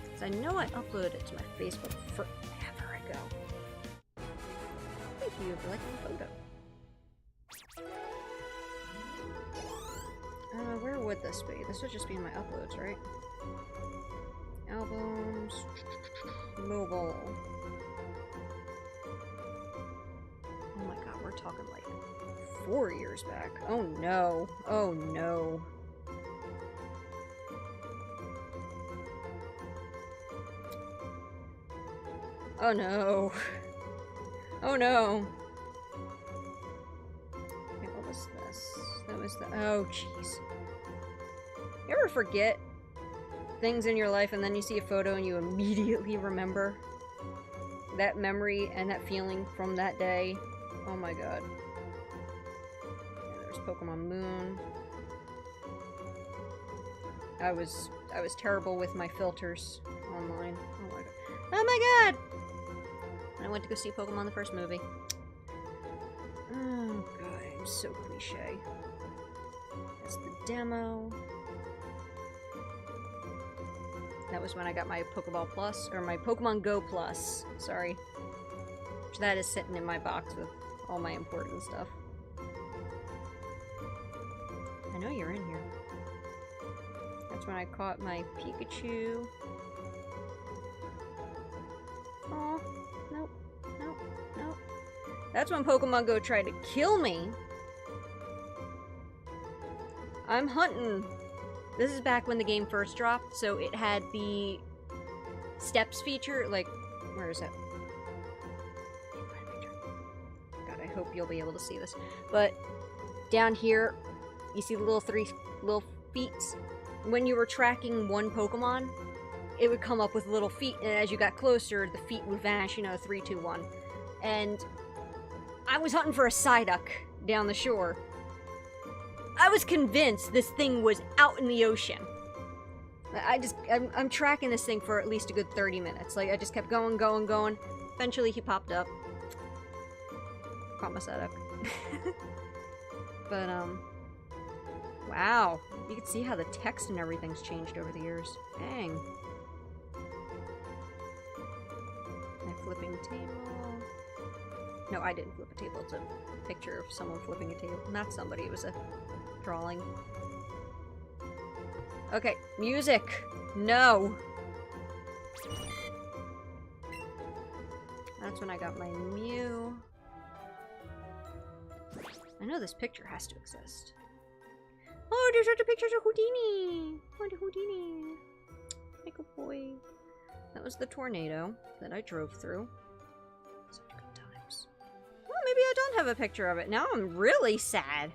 Because I know I uploaded it to my Facebook forever ago. Thank you for liking the photo. Where would this be? This would just be in my uploads, right? albums. Mobile. Oh my god, we're talking like 4 years back. Oh no. Oh no. Oh no. Oh no. Wait, what was this? That was the. Oh jeez. You ever forget things in your life and then you see a photo and you immediately remember that memory and that feeling from that day? Oh my god. Yeah, there's Pokemon Moon. I was terrible with my filters online. Oh my god. Oh my god! I went to go see Pokemon the first movie. Oh god, I'm so cliche. That's the demo. That was when I got my Pokeball Plus, or my Pokemon Go Plus, sorry. That is sitting in my box with all my important stuff. I know you're in here. That's when I caught my Pikachu. Oh, nope, nope, nope. That's when Pokemon Go tried to kill me. I'm hunting. This is back when the game first dropped, so it had the steps feature, like, where is it? God, I hope you'll be able to see this. But down here, you see the little three little feet? When you were tracking one Pokemon, it would come up with little feet, and as you got closer, the feet would vanish, you know, 3, 2, 1. And I was hunting for a Psyduck down the shore. I was convinced this thing was out in the ocean. I'm tracking this thing for at least a good 30 minutes. Like, I just kept going, going, going. Eventually, he popped up. Caught my Psyduck. But, wow. You can see how the text and everything's changed over the years. Dang. A flipping table. No, I didn't flip a table. It's a picture of someone flipping a table. Not somebody, it was a drawing. Okay, music! No! That's when I got my Mew. I know this picture has to exist. Oh, there's other pictures of Houdini! Oh, the Houdini! Hey, good boy. That was the tornado that I drove through. Such good times. Well, maybe I don't have a picture of it. Now I'm really sad.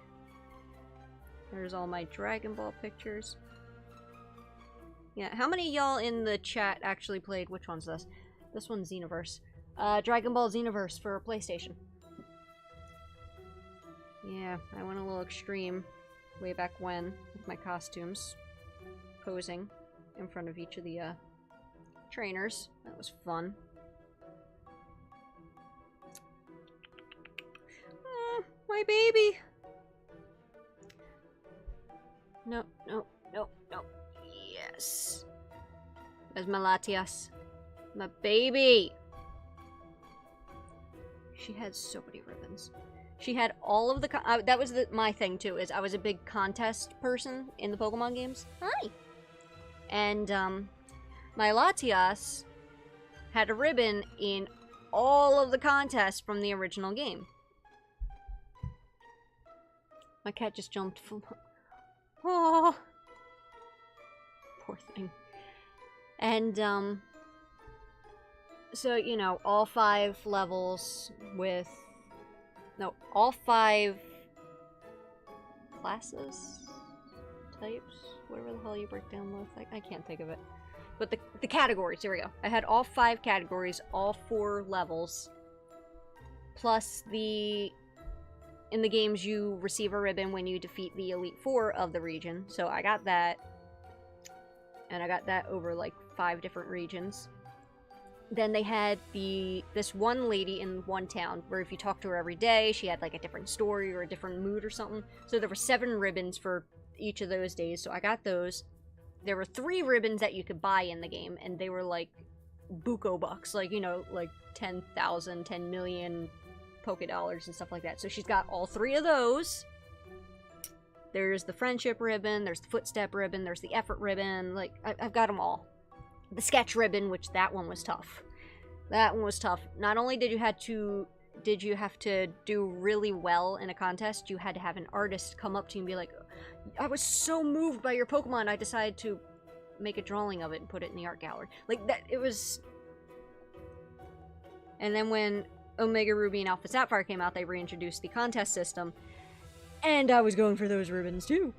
There's all my Dragon Ball pictures. Yeah, how many of y'all in the chat actually played? Which one's this? This one's Xenoverse. Dragon Ball Xenoverse for PlayStation. Yeah, I went a little extreme way back when with my costumes. Posing in front of each of the trainers. That was fun. My baby! No, no, no, no. Yes. There's my Latias. My baby! She had so many ribbons. She had all of the... that was my thing, too, is I was a big contest person in the Pokemon games. Hi! And, my Latias had a ribbon in all of the contests from the original game. My cat just jumped from... Oh! Poor thing. And, so, you know, all 5 levels with... No, all 5 classes? Types? Whatever the hell you break down with. I can't think of it. But the categories, here we go. I had all 5 categories, all 4 levels. Plus the... In the games, you receive a ribbon when you defeat the Elite Four of the region. So I got that. And I got that over, like, 5 different regions. Then they had this one lady in one town, where if you talked to her every day, she had, like, a different story or a different mood or something. So there were 7 ribbons for each of those days, so I got those. There were 3 ribbons that you could buy in the game, and they were, like, buco bucks. Like, you know, like 10,000, 10 million... Poké Dollars and stuff like that. So she's got all 3 of those. There's the friendship ribbon, there's the footstep ribbon, there's the effort ribbon. Like, I've got them all. the sketch ribbon, which that one was tough. That one was tough. Not only did you have to do really well in a contest, you had to have an artist come up to you and be like, I was so moved by your Pokemon, I decided to make a drawing of it and put it in the art gallery. Like, that, it was... And then when Omega Ruby and Alpha Sapphire came out, they reintroduced the contest system, and I was going for those ribbons too.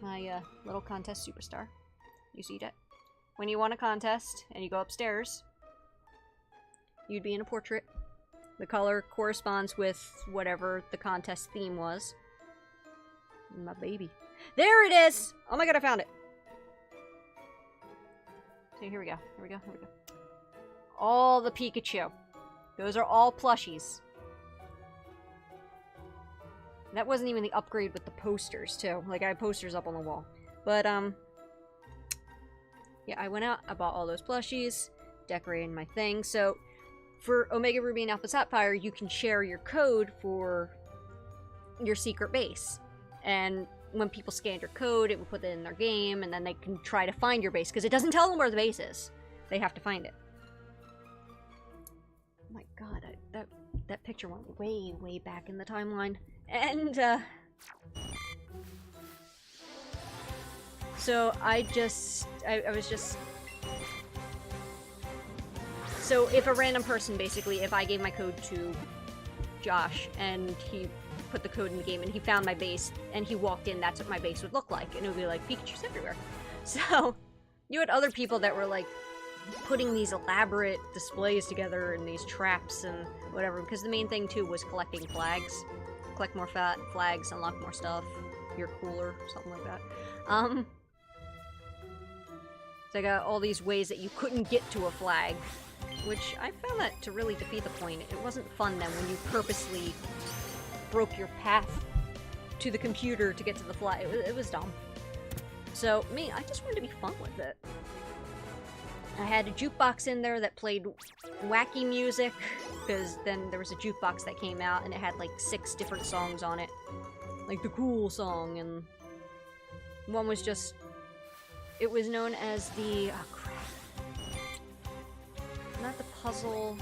My little contest superstar. You see that? When you won a contest and you go upstairs, you'd be in a portrait. The color corresponds with whatever the contest theme was. My baby. There it is! Oh my god, I found it! So here we go. Here we go. Here we go. All the Pikachu. Those are all plushies. That wasn't even the upgrade with the posters, too. Like, I had posters up on the wall. But, yeah, I went out, I bought all those plushies, decorated my thing. So, for Omega Ruby and Alpha Sapphire, you can share your code for your secret base. And when people scanned your code, it would put it in their game, and then they can try to find your base, because it doesn't tell them where the base is. They have to find it. Oh my god, that picture went way, way back in the timeline. And, so I was just... So if a random person, basically, if I gave my code to Josh, and he put the code in the game, and he found my base, and he walked in, that's what my base would look like. And it would be like, Pikachu's everywhere. So, you had other people that were, like, putting these elaborate displays together, and these traps, and whatever, because the main thing, too, was collecting flags. Collect more flags, unlock more stuff, you're cooler, something like that. So I got all these ways that you couldn't get to a flag, which I found that to really defeat the point. It wasn't fun then when you purposely broke your path to the computer to get to the flag. It was dumb. So, me, I just wanted to be fun with it. I had a jukebox in there that played wacky music, because then there was a jukebox that came out and it had like 6 different songs on it. Like the cool song, and one was just... It was known as the... Oh, crap. Not the puzzle...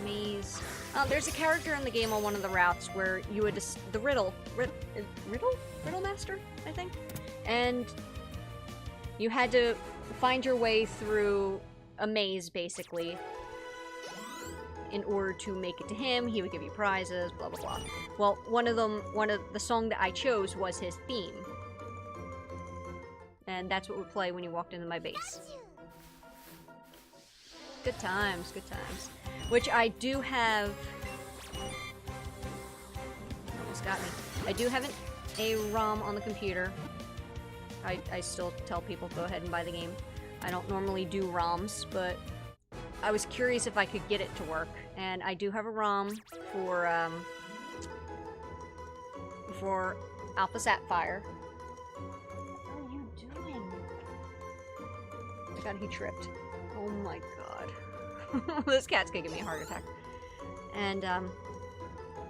maze... Oh, there's a character in the game on one of the routes where you would just... The riddle master, I think? And you had to find your way through a maze, basically, in order to make it to him. He would give you prizes, blah, blah, blah. Well, one of the song that I chose was his theme. And that's what would play when you walked into my base. Good times, good times. Which I do have... Almost got me. I do have a ROM on the computer. I still tell people, go ahead and buy the game. I don't normally do ROMs, but I was curious if I could get it to work. And I do have a ROM for Alpha Sapphire. What are you doing? Oh my god, he tripped. Oh my god. This cat's gonna give me a heart attack. And,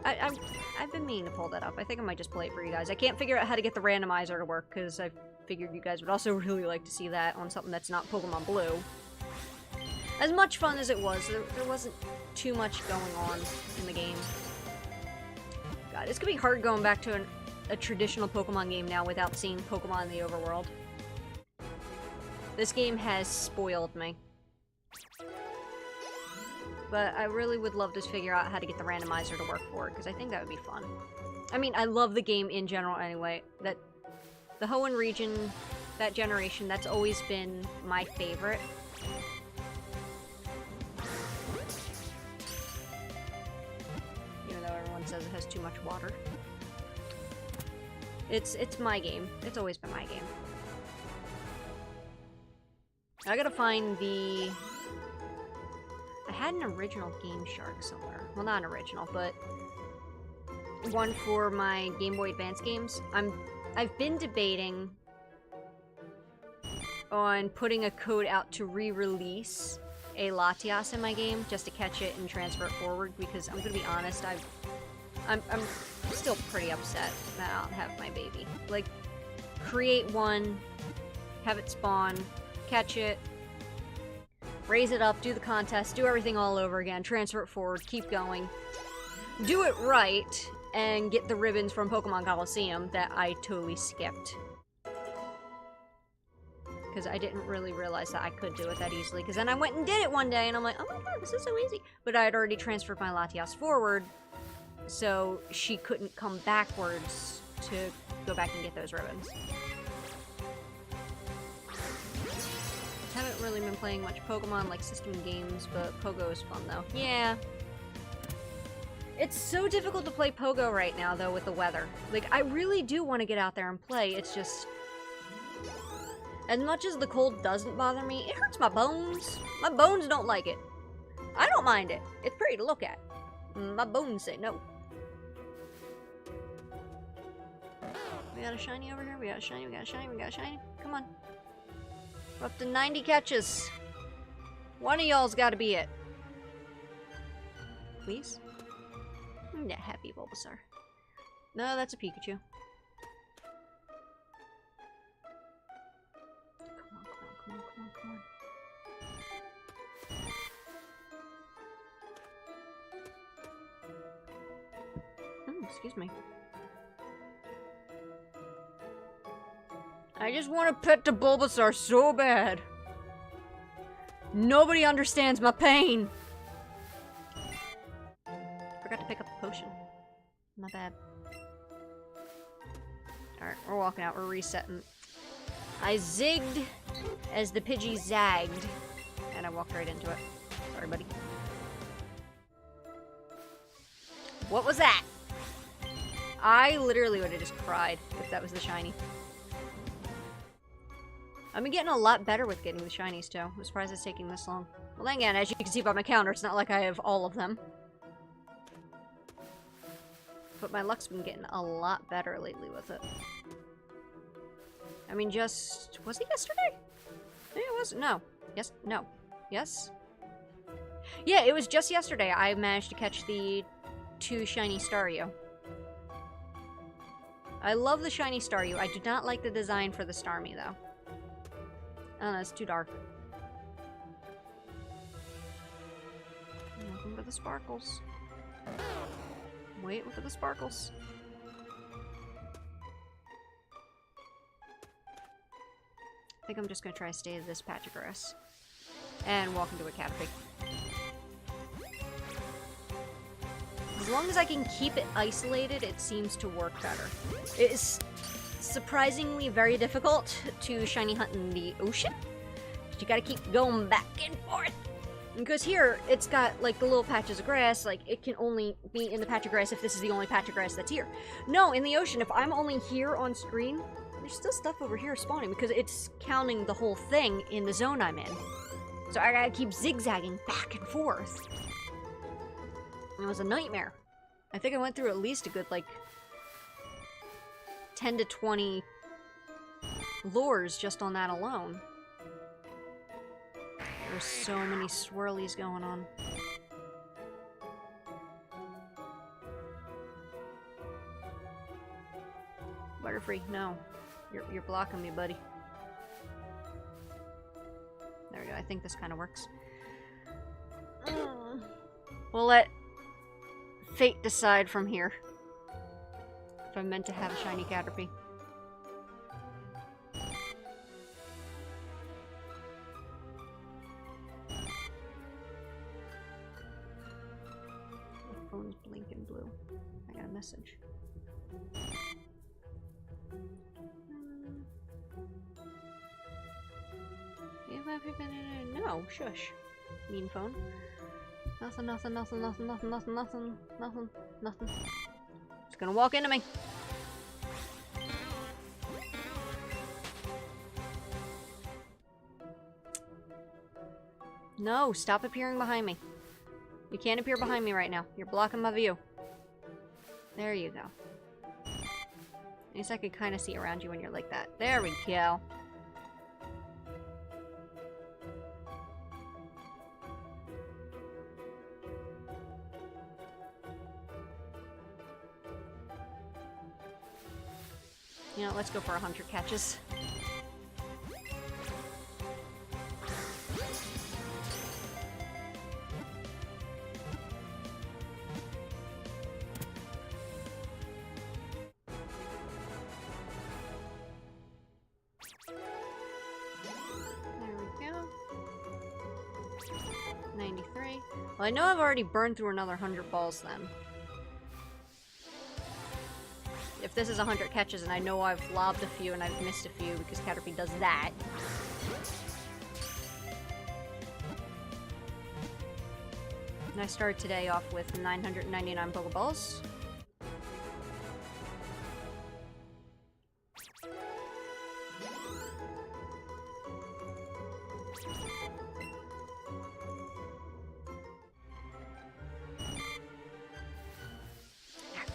I've been meaning to pull that up. I think I might just play it for you guys. I can't figure out how to get the randomizer to work, because I figured you guys would also really like to see that on something that's not Pokemon Blue. As much fun as it was, there wasn't too much going on in the game. God, it's gonna be hard going back to a traditional Pokemon game now without seeing Pokemon in the overworld. This game has spoiled me. But I really would love to figure out how to get the randomizer to work for it, because I think that would be fun. I mean, I love the game in general anyway. The Hoenn region, that generation, that's always been my favorite. Even though everyone says it has too much water. It's my game. It's always been my game. I gotta find the... I had an original Game Shark somewhere. Well, not an original, but one for my Game Boy Advance games. I've been debating on putting a code out to re-release a Latias in my game, just to catch it and transfer it forward, because I'm gonna be honest, I'm still pretty upset that I don't have my baby. Like, create one, have it spawn, catch it, raise it up, do the contest, do everything all over again, transfer it forward, keep going. Do it right, and get the ribbons from Pokemon Coliseum that I totally skipped. Because I didn't really realize that I could do it that easily. Because then I went and did it one day, and I'm like, oh my god, this is so easy. But I had already transferred my Latias forward, so she couldn't come backwards to go back and get those ribbons. Haven't really been playing much Pokemon, like system games, but Pogo is fun though. Yeah. It's so difficult to play Pogo right now though with the weather. Like, I really do want to get out there and play, it's just... As much as the cold doesn't bother me, it hurts my bones. My bones don't like it. I don't mind it. It's pretty to look at. My bones say no. We got a shiny over here. We got a shiny. We got a shiny. We got a shiny. Come on. We're up to 90 catches. One of y'all's got to be it. Please? Yeah, happy Bulbasaur. No, that's a Pikachu. Come on. Excuse me. I just want to pet the Bulbasaur so bad. Nobody understands my pain. Forgot to pick up the potion. My bad. Alright, we're walking out. We're resetting. I zigged as the Pidgey zagged. And I walked right into it. Sorry, buddy. What was that? I literally would have just cried if that was the shiny. I've been getting a lot better with getting the shinies, too. I'm surprised it's taking this long. Well, then again, as you can see by my counter, it's not like I have all of them. But my luck's been getting a lot better lately with it. I mean, just... Was it yesterday? Maybe it was. No. Yes. No. Yes? Yeah, it was just yesterday I managed to catch the 2 shiny Staryu. I love the shiny Staryu. I do not like the design for the Starmie, though. Oh, it's too dark. Nothing but the sparkles. Wait for the sparkles. I think I'm just gonna try to stay in this patch of grass. And walk into a Caterpie. As long as I can keep it isolated, it seems to work better. It is surprisingly very difficult to shiny hunt in the ocean. You gotta keep going back and forth. Because here, it's got, like, the little patches of grass, like, it can only be in the patch of grass if this is the only patch of grass that's here. No, in the ocean, if I'm only here on screen, there's still stuff over here spawning, because it's counting the whole thing in the zone I'm in. So I gotta keep zigzagging back and forth. It was a nightmare. I think I went through at least a good, like, 10 to 20 lures just on that alone. There's so many swirlies going on. Butterfree, no. You're blocking me, buddy. There we go. I think this kind of works. We'll let fate decide from here. If I'm meant to have a shiny Caterpie. My phone's blinking blue. I got a message. No, shush. Mean phone. Nothing. It's gonna walk into me. No, stop appearing behind me. You can't appear behind me right now. You're blocking my view. There you go. At least I could kind of see around you when you're like that. There we go. You know, let's go for 100 catches. There we go. 93. Well, I know I've already burned through another 100 balls then. If this is 100 catches and I know I've lobbed a few and I've missed a few because Caterpie does that. And I started today off with 999 Pokeballs.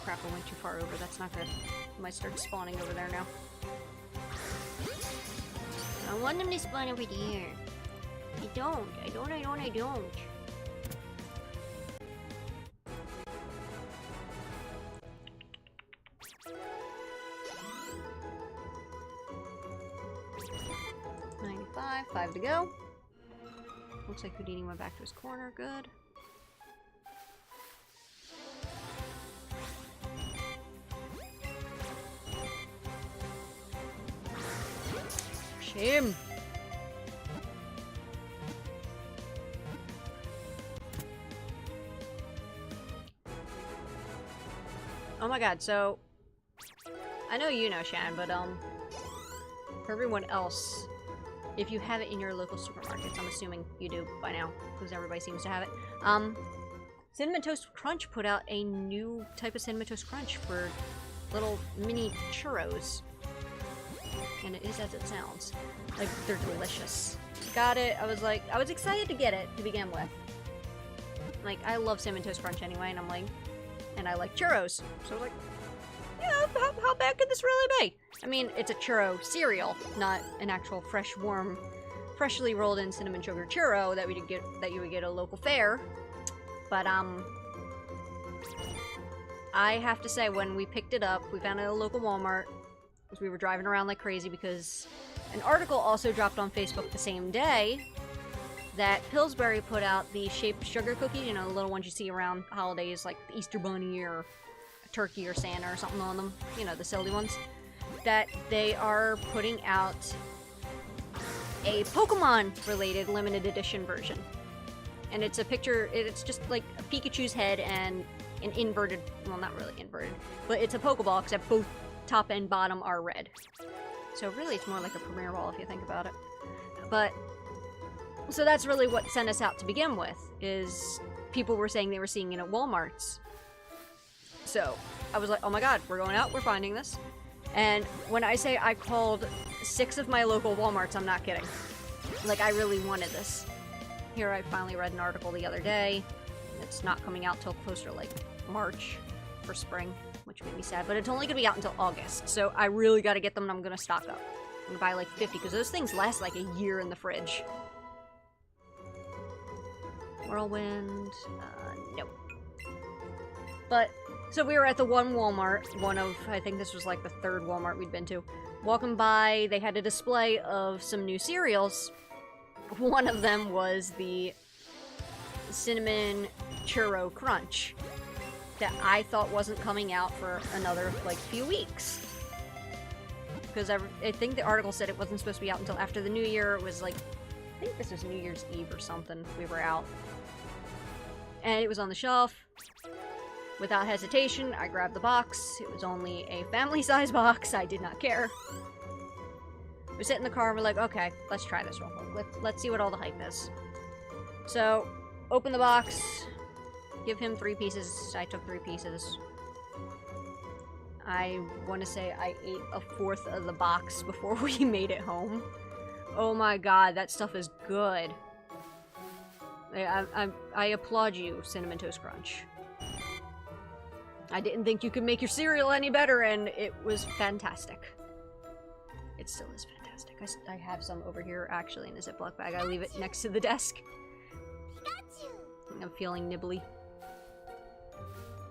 Crap, I went too far over. That's not good. I might start spawning over there now. I want them to spawn over here. I don't. I don't. 95, 5 to go. Looks like Houdini went back to his corner. Good. Shame. Oh my god, so I know you know, Shan, but for everyone else, if you have it in your local supermarkets, I'm assuming you do by now, because everybody seems to have it. Cinnamon Toast Crunch put out a new type of Cinnamon Toast Crunch for little mini churros. And it is as it sounds. Like, they're delicious. Got it. I was excited to get it to begin with. Like, I love Cinnamon Toast Crunch anyway, and I'm like, and I like churros. So I was like, yeah, how bad could this really be? I mean, it's a churro cereal, not an actual fresh, warm, freshly rolled in cinnamon sugar churro that you would get at a local fair. But I have to say, when we picked it up, we found it at a local Walmart. We were driving around like crazy because an article also dropped on Facebook the same day that Pillsbury put out the shaped sugar cookie, you know, the little ones you see around holidays like the Easter Bunny or a turkey or Santa or something on them, you know, the silly ones, that they are putting out a Pokemon related limited edition version. And it's a picture, it's just like a Pikachu's head and an inverted, well, not really inverted, but it's a Pokeball except both top and bottom are red. So really it's more like a Premier Ball if you think about it. But, so that's really what sent us out to begin with, is people were saying they were seeing it at Walmart's. So, I was like, oh my god, we're going out, we're finding this. And when I say I called 6 of my local Walmarts, I'm not kidding. Like, I really wanted this. Here, I finally read an article the other day. It's not coming out till closer to, like, March for spring, which made me sad. But it's only gonna be out until August, so I really gotta get them and I'm gonna stock up. I'm gonna buy like 50, because those things last like a year in the fridge. Whirlwind, nope. But, so we were at the one Walmart, one of, I think this was like the 3rd Walmart we'd been to. Walking by, they had a display of some new cereals. One of them was the Cinnamon Churro Crunch that I thought wasn't coming out for another, like, few weeks. Because I think the article said it wasn't supposed to be out until after the New Year. It was like, I think this was New Year's Eve or something. We were out. And it was on the shelf. Without hesitation, I grabbed the box. It was only a family-size box. I did not care. We sit in the car and we're like, okay, let's try this real quick. Let's see what all the hype is. So, open the box. Give him 3 pieces. I took 3 pieces. I want to say I ate a 4th of the box before we made it home. Oh my god, that stuff is good. I applaud you, Cinnamon Toast Crunch. I didn't think you could make your cereal any better, and it was fantastic. It still is fantastic. I have some over here, actually, in a Ziploc bag. I leave it next to the desk. I'm feeling nibbly.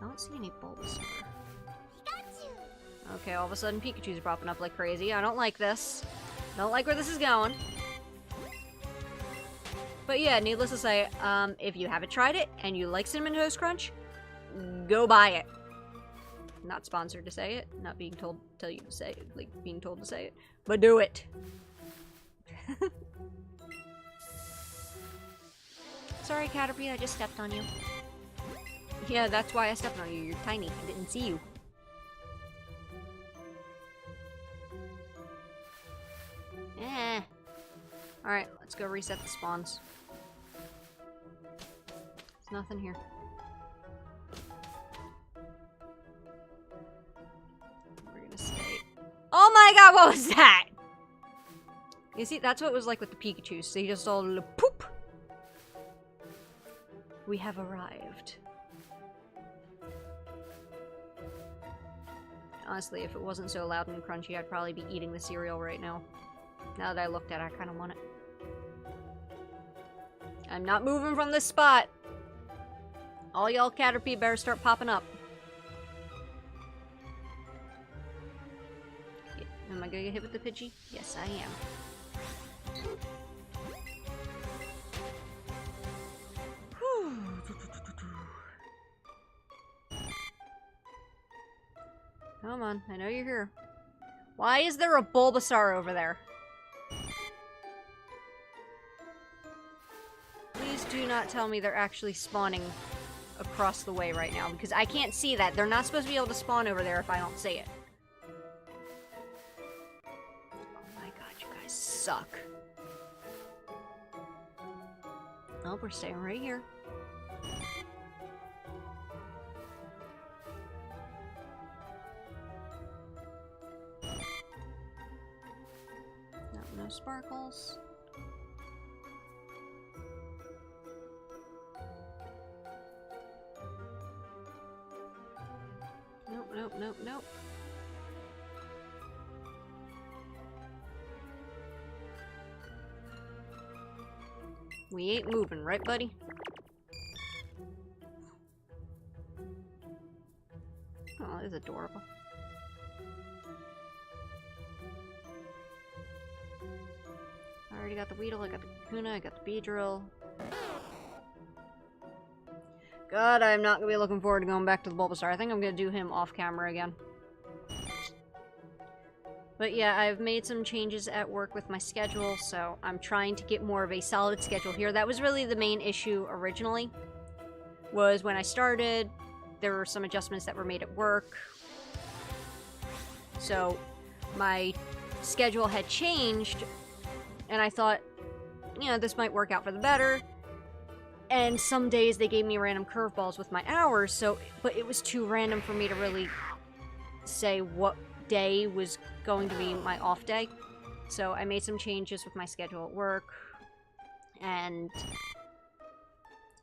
I don't see any Bulbasaur. Okay, all of a sudden Pikachu's popping up like crazy. I don't like this. Don't like where this is going. But yeah, needless to say, if you haven't tried it and you like Cinnamon Toast Crunch, go buy it. Not sponsored to say it, not being told tell you to say it, like being told to say it, but do it. Sorry, Caterpie, I just stepped on you. Yeah, that's why I stepped on you. You're tiny. I didn't see you. Eh. Alright, let's go reset the spawns. There's nothing here. We're gonna stay. Oh my god, what was that? You see, that's what it was like with the Pikachu. So he just all poop. We have arrived. Honestly, if it wasn't so loud and crunchy, I'd probably be eating the cereal right now. Now that I looked at it, I kind of want it. I'm not moving from this spot. All y'all Caterpie better start popping up. Am I gonna get hit with the Pidgey? Yes, I am. Come on, I know you're here. Why is there a Bulbasaur over there? Please do not tell me they're actually spawning across the way right now, because I can't see that. They're not supposed to be able to spawn over there if I don't see it. Oh my god, you guys suck. Oh, we're staying right here. No sparkles. Nope, nope, nope, nope. We ain't moving, right, buddy? Oh, that is adorable. I already got the Weedle, I got the Kakuna, I got the Beedrill. God, I'm not gonna be looking forward to going back to the Bulbasaur. I think I'm gonna do him off camera again. But yeah, I've made some changes at work with my schedule, so I'm trying to get more of a solid schedule here. That was really the main issue originally, was when I started, there were some adjustments that were made at work. So my schedule had changed, and I thought, you know, this might work out for the better. And some days they gave me random curveballs with my hours, so, but it was too random for me to really say what day was going to be my off day. So I made some changes with my schedule at work, and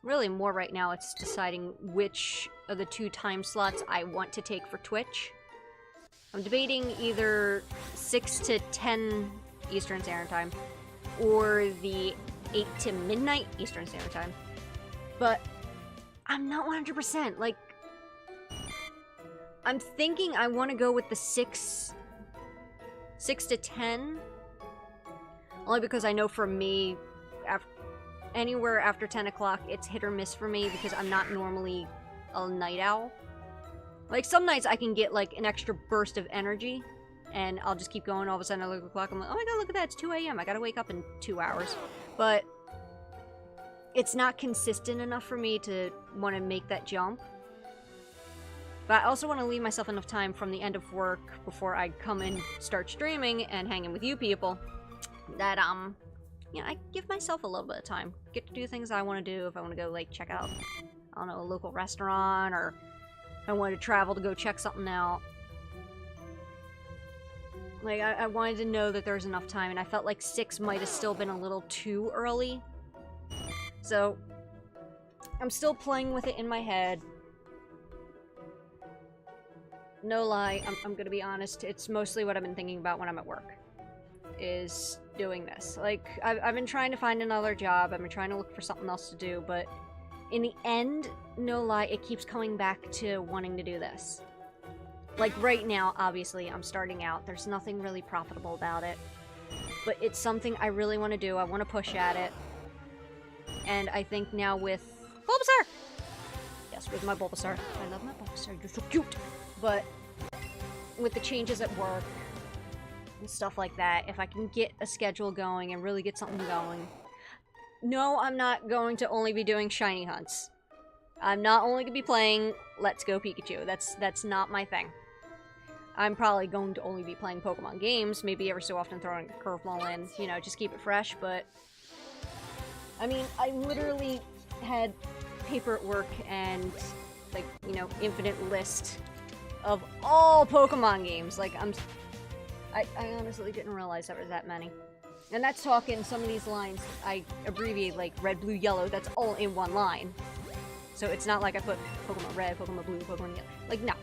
really more right now it's deciding which of the 2 time slots I want to take for Twitch. I'm debating either 6 to 10 Eastern Standard Time, or the 8 to midnight Eastern Standard Time. But I'm not 100%. Like, I'm thinking I want to go with the 6 to 10. Only because I know for me, anywhere after 10 o'clock, it's hit or miss for me because I'm not normally a night owl. Like, some nights I can get, like, an extra burst of energy, and I'll just keep going. All of a sudden I look at the clock, I'm like, oh my god, look at that, it's 2 a.m. I gotta wake up in 2 hours. But it's not consistent enough for me to want to make that jump. But I also want to leave myself enough time from the end of work before I come and start streaming and hanging with you people that, you know, I give myself a little bit of time. Get to do things I want to do. If I want to go, like, check out, I don't know, a local restaurant, or if I wanted to travel to go check something out. Like, I wanted to know that there's enough time, and I felt like 6 might have still been a little too early. So, I'm still playing with it in my head. No lie, I'm gonna be honest, it's mostly what I've been thinking about when I'm at work, is doing this. Like, I've been trying to find another job, I've been trying to look for something else to do, but in the end, no lie, it keeps coming back to wanting to do this. Like, right now, obviously, I'm starting out. There's nothing really profitable about it. But it's something I really want to do. I want to push at it. And I think now with Bulbasaur! Yes, with my Bulbasaur. I love my Bulbasaur. You're so cute! But with the changes at work and stuff like that, if I can get a schedule going and really get something going. No, I'm not going to only be doing shiny hunts. I'm not only going to be playing Let's Go Pikachu. That's not my thing. I'm probably going to only be playing Pokemon games, maybe every so often throwing a curveball in, you know, just keep it fresh, but... I mean, I literally had paper at work and, like, you know, infinite list of all Pokemon games. Like, I honestly didn't realize there was that many. And that's talking, some of these lines, I abbreviate, like, red, blue, yellow, that's all in one line. So it's not like I put Pokemon Red, Pokemon Blue, Pokemon Yellow. Like, no.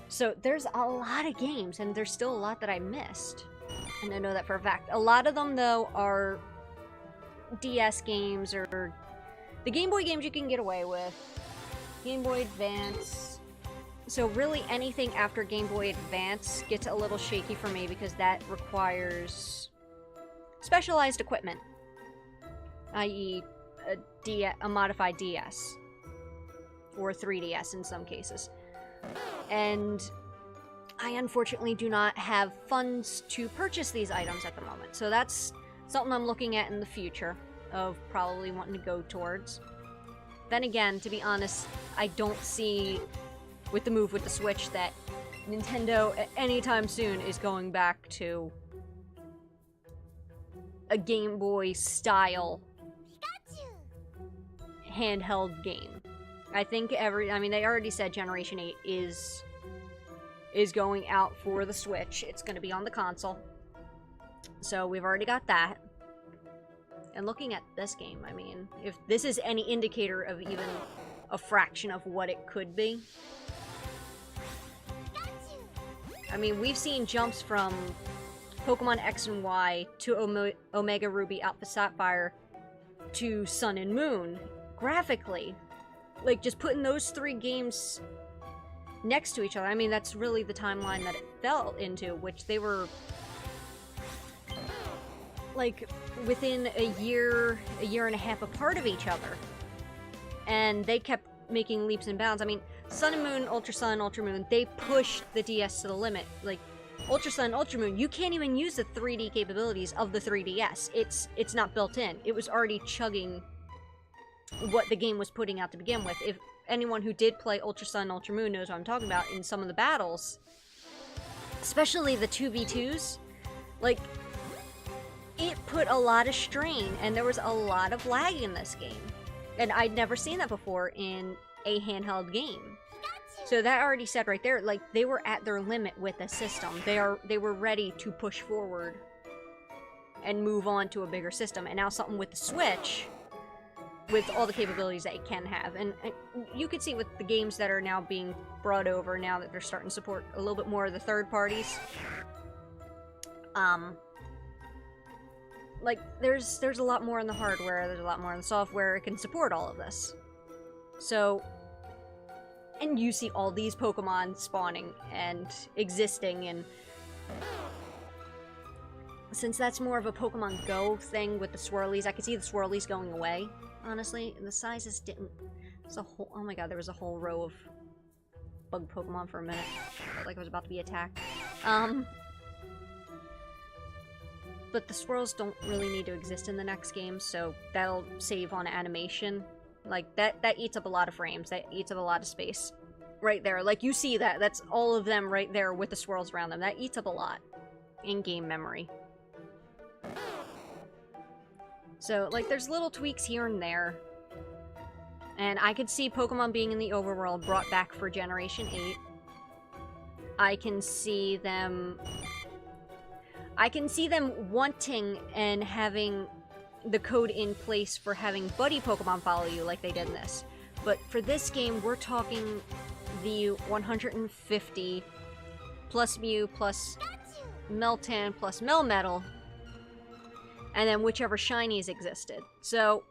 So there's a lot of games, and there's still a lot that I missed. And I know that for a fact. A lot of them, though, are DS games, or the Game Boy games you can get away with. Game Boy Advance. So really anything after Game Boy Advance gets a little shaky for me, because that requires specialized equipment. I.e. a modified DS. Or 3DS in some cases. And I unfortunately do not have funds to purchase these items at the moment. So that's something I'm looking at in the future of probably wanting to go towards. Then again, to be honest, I don't see with the move with the Switch that Nintendo at any time soon is going back to a Game Boy style handheld game. I think they already said Generation 8 is going out for the Switch. It's going to be on the console. So we've already got that. And looking at this game, I mean, if this is any indicator of even a fraction of what it could be. I mean, we've seen jumps from Pokemon X and Y to Omega Ruby, Alpha Sapphire to Sun and Moon. Graphically. Like, just putting those three games next to each other. I mean, that's really the timeline that it fell into, which they were, like, within a year and a half apart of each other. And they kept making leaps and bounds. I mean, Sun and Moon, Ultra Sun, Ultra Moon, they pushed the DS to the limit. Like, Ultra Sun, Ultra Moon, you can't even use the 3D capabilities of the 3DS. It's not built in. It was already chugging what the game was putting out to begin with. If anyone who did play Ultra Sun, Ultra Moon knows what I'm talking about in some of the battles, especially the 2v2s, like, it put a lot of strain, and there was a lot of lag in this game. And I'd never seen that before in a handheld game. So that already said right there, like, they were at their limit with the system. They were ready to push forward and move on to a bigger system. And now something with the Switch, with all the capabilities that it can have. And you can see with the games that are now being brought over, now that they're starting to support a little bit more of the third parties. Like, there's a lot more in the hardware, there's a lot more in the software, it can support all of this. So, and you see all these Pokemon spawning and existing, and since that's more of a Pokemon Go thing with the swirlies, I could see the swirlies going away. Honestly, the sizes didn't... oh my god, there was a whole row of bug Pokemon for a minute. Felt like I was about to be attacked. But the swirls don't really need to exist in the next game, so that'll save on animation. Like, that eats up a lot of frames, that eats up a lot of space. Right there, like, you see that, that's all of them right there with the swirls around them. That eats up a lot in game memory. So, like, there's little tweaks here and there. And I could see Pokemon being in the overworld brought back for Generation 8. I can see them wanting and having the code in place for having buddy Pokemon follow you like they did in this. But for this game, we're talking the 150 plus Mew plus Meltan plus Melmetal, and then whichever shinies existed. So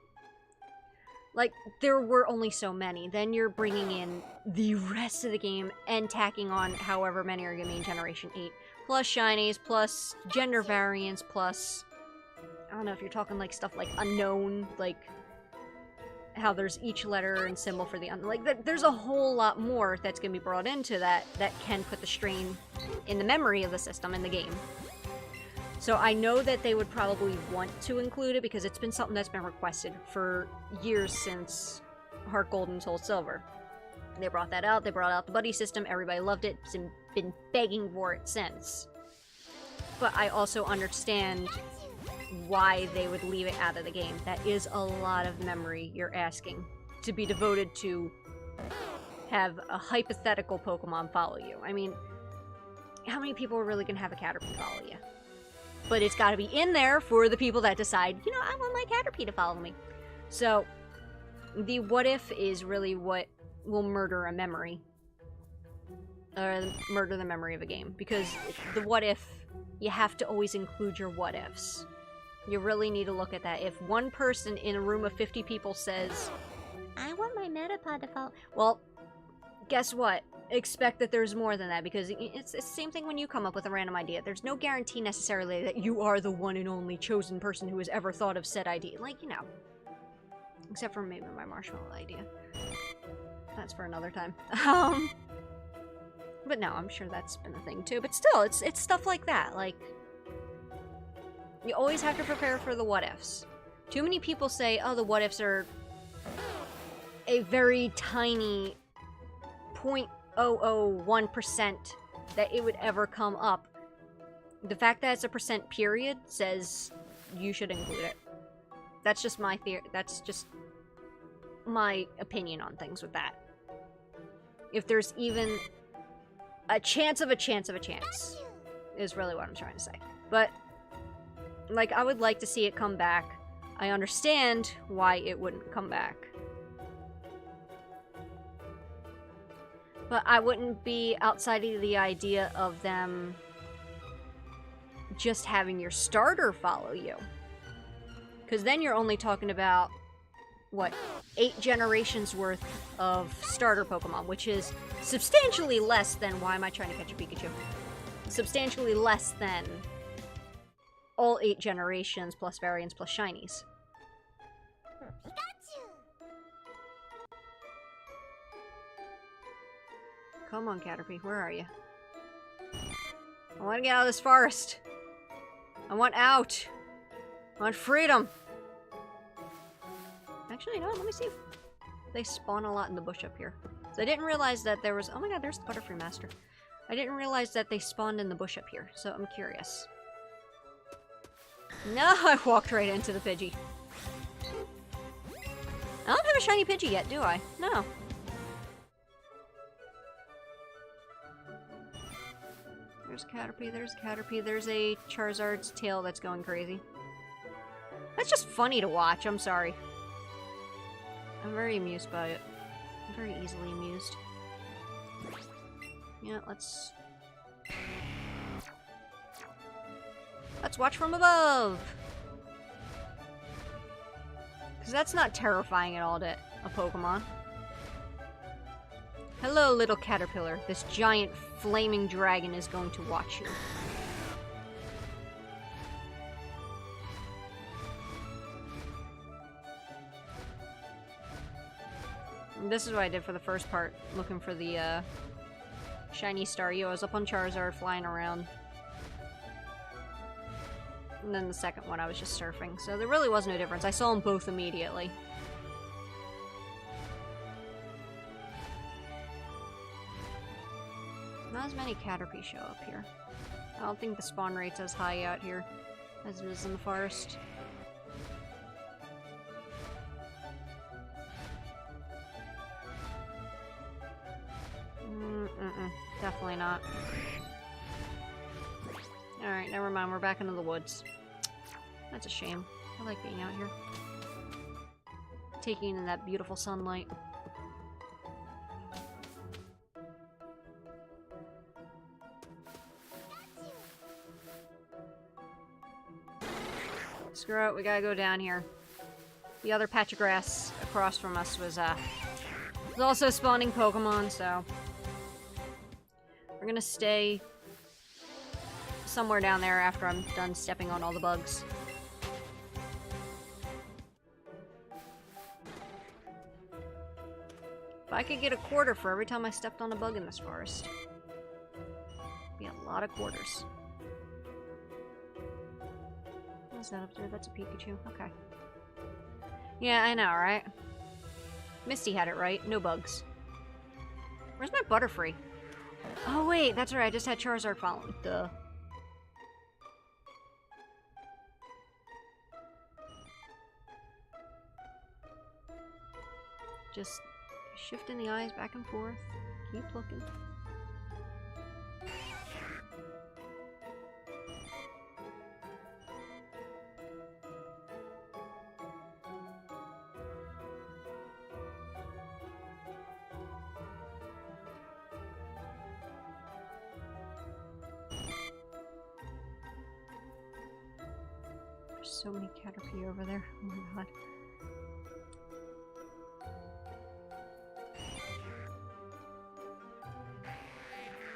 Like, there were only so many. Then you're bringing in the rest of the game and tacking on however many are going to be in Generation 8. Plus shinies, plus gender variants, plus... I don't know if you're talking, like, stuff like unknown, like... how there's each letter and symbol for the... Like, there's a whole lot more that's going to be brought into that can put the strain in the memory of the system in the game. So I know that they would probably want to include it because it's been something that's been requested for years since Heart Gold and Soul Silver. They brought that out, they brought out the buddy system, everybody loved it, been begging for it since. But I also understand why they would leave it out of the game. That is a lot of memory you're asking to be devoted to have a hypothetical Pokemon follow you. I mean, how many people are really going to have a Caterpie follow you? But it's got to be in there for the people that decide, you know, I want my Caterpie to follow me. So, the what if is really what will murder a memory. Or murder the memory of a game. Because the what if, you have to always include your what ifs. You really need to look at that. If one person in a room of 50 people says, I want my Metapod to follow... Well, guess what? Expect that there's more than that, because it's the same thing when you come up with a random idea. There's no guarantee necessarily that you are the one and only chosen person who has ever thought of said idea. Like, you know. Except for maybe my marshmallow idea. That's for another time. But no, I'm sure that's been a thing too. But still, it's stuff like that. Like, you always have to prepare for the what-ifs. Too many people say, oh, the what-ifs are a very tiny 0.001% that it would ever come up. The fact that it's a percent period says you should include it. That's just my theory. That's just my opinion on things with that. If there's even a chance of a chance of a chance, is really what I'm trying to say. But, like, I would like to see it come back. I understand why it wouldn't come back. But I wouldn't be outside of the idea of them just having your starter follow you. Because then you're only talking about, what, 8 generations worth of starter Pokemon, which is substantially less than, why am I trying to catch a Pikachu? Substantially less than all 8 generations plus variants plus shinies. Come on, Caterpie, where are you? I want to get out of this forest. I want out. I want freedom. Actually, no, let me see if they spawn a lot in the bush up here. So I didn't realize that there was... Oh my god, there's the Butterfree Master. I didn't realize that they spawned in the bush up here, so I'm curious. No, I walked right into the Pidgey. I don't have a shiny Pidgey yet, do I? No. There's Caterpie, there's Caterpie, there's a Charizard's tail that's going crazy. That's just funny to watch, I'm sorry. I'm very amused by it. I'm very easily amused. Yeah, let's watch from above! Because that's not terrifying at all to a Pokemon. Hello, little caterpillar. This giant flaming dragon is going to watch you. And this is what I did for the first part, looking for the shiny Staryu. I was up on Charizard, flying around. And then the second one, I was just surfing. So there really was no difference. I saw them both immediately. Not as many Caterpie show up here. I don't think the spawn rate's as high out here as it is in the forest. Definitely not. Alright, never mind. We're back into the woods. That's a shame. I like being out here. Taking in that beautiful sunlight. Screw it, we gotta go down here. the other patch of grass across from us was also spawning Pokemon, so we're gonna stay somewhere down there after I'm done stepping on all the bugs. If I could get a quarter for every time I stepped on a bug in this forest, it'd be a lot of quarters. What's that up there? That's a Pikachu. Okay. Yeah, I know, right? Misty had it right. No bugs. Where's my Butterfree? Oh, wait. That's right. I just had Charizard following. Duh. Just shifting the eyes back and forth. Keep looking. There's so many Caterpie over there. Oh my god.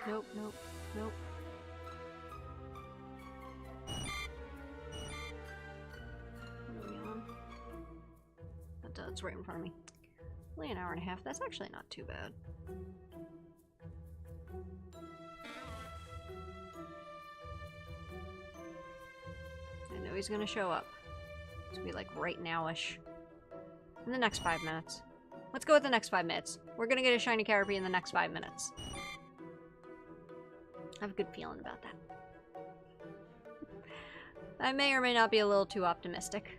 Nope, nope, nope. What are we on? That's right in front of me. Only an hour and a half. That's actually not too bad. I know he's gonna show up. It's gonna be like right now-ish. In the next 5 minutes. Let's go with the next 5 minutes. We're gonna get a shiny Caterpie in the next 5 minutes. I have a good feeling about that. I may or may not be a little too optimistic.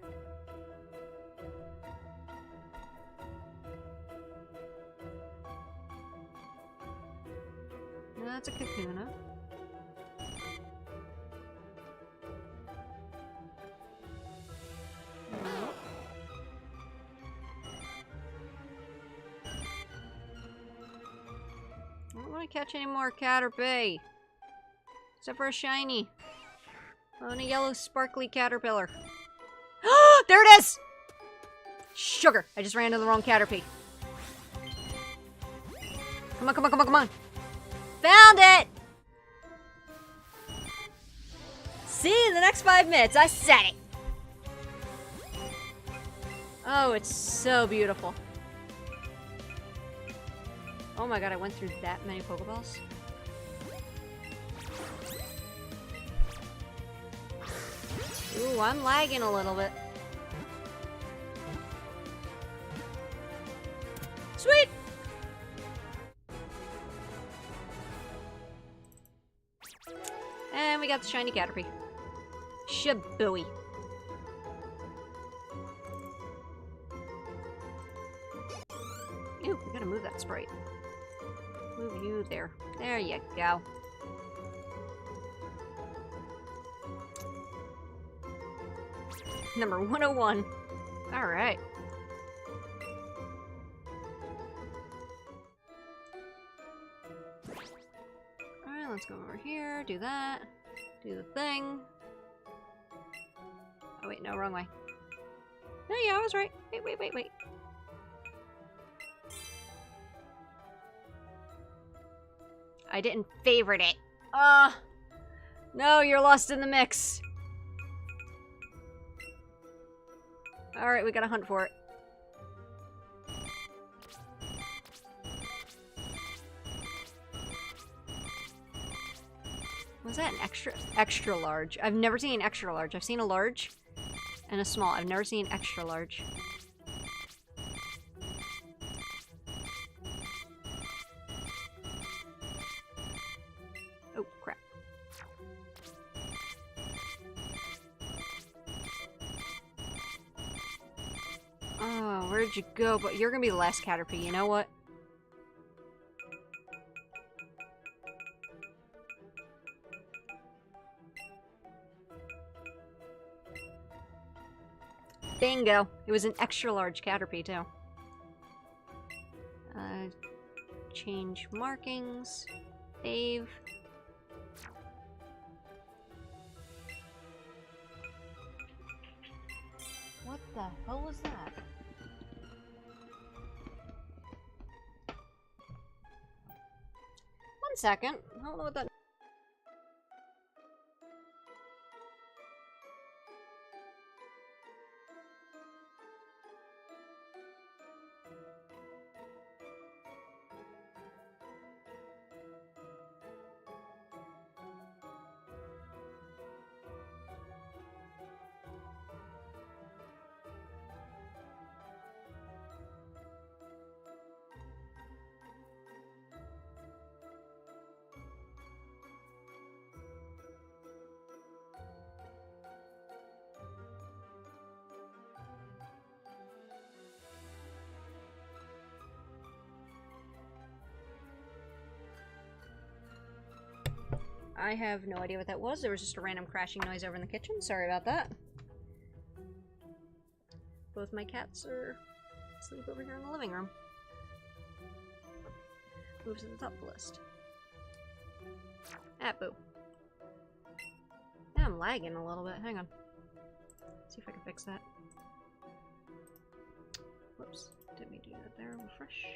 That's a Kakuna. No. I don't want to catch any more Caterpie. Except for a shiny. Oh, and a yellow sparkly caterpillar. There it is! Sugar! I just ran into the wrong Caterpie. Come on, come on, come on, come on! Found it! See, the next 5 minutes, I said it! Oh, it's so beautiful. Oh my god, I went through that many Pokeballs. Ooh, I'm lagging a little bit. Sweet! And we got the shiny Caterpie. Shabooey. Ew, we gotta move that sprite. Move you there. There you go. Number 101. Alright. Alright, let's go over here, do that. Do the thing. Oh wait, no, wrong way. No, yeah, I was right. Wait, wait, wait, wait. I didn't favorite it. No, you're lost in the mix. Alright, we gotta hunt for it. Was that an extra large? I've never seen an extra large. I've seen a large and a small. I've never seen an extra large. Oh, crap. Oh, where'd you go? But you're gonna be the last Caterpie, you know what? Bingo! It was an extra large Caterpie, too. Change markings. Save. What the hell was that? One second. I don't know what that... I have no idea what that was. There was just a random crashing noise over in the kitchen. Sorry about that. Both my cats are asleep over here in the living room. Moves to the top of the list. Ah, boo. Now I'm lagging a little bit. Hang on. See if I can fix that. Whoops. Didn't mean to do that there. Refresh.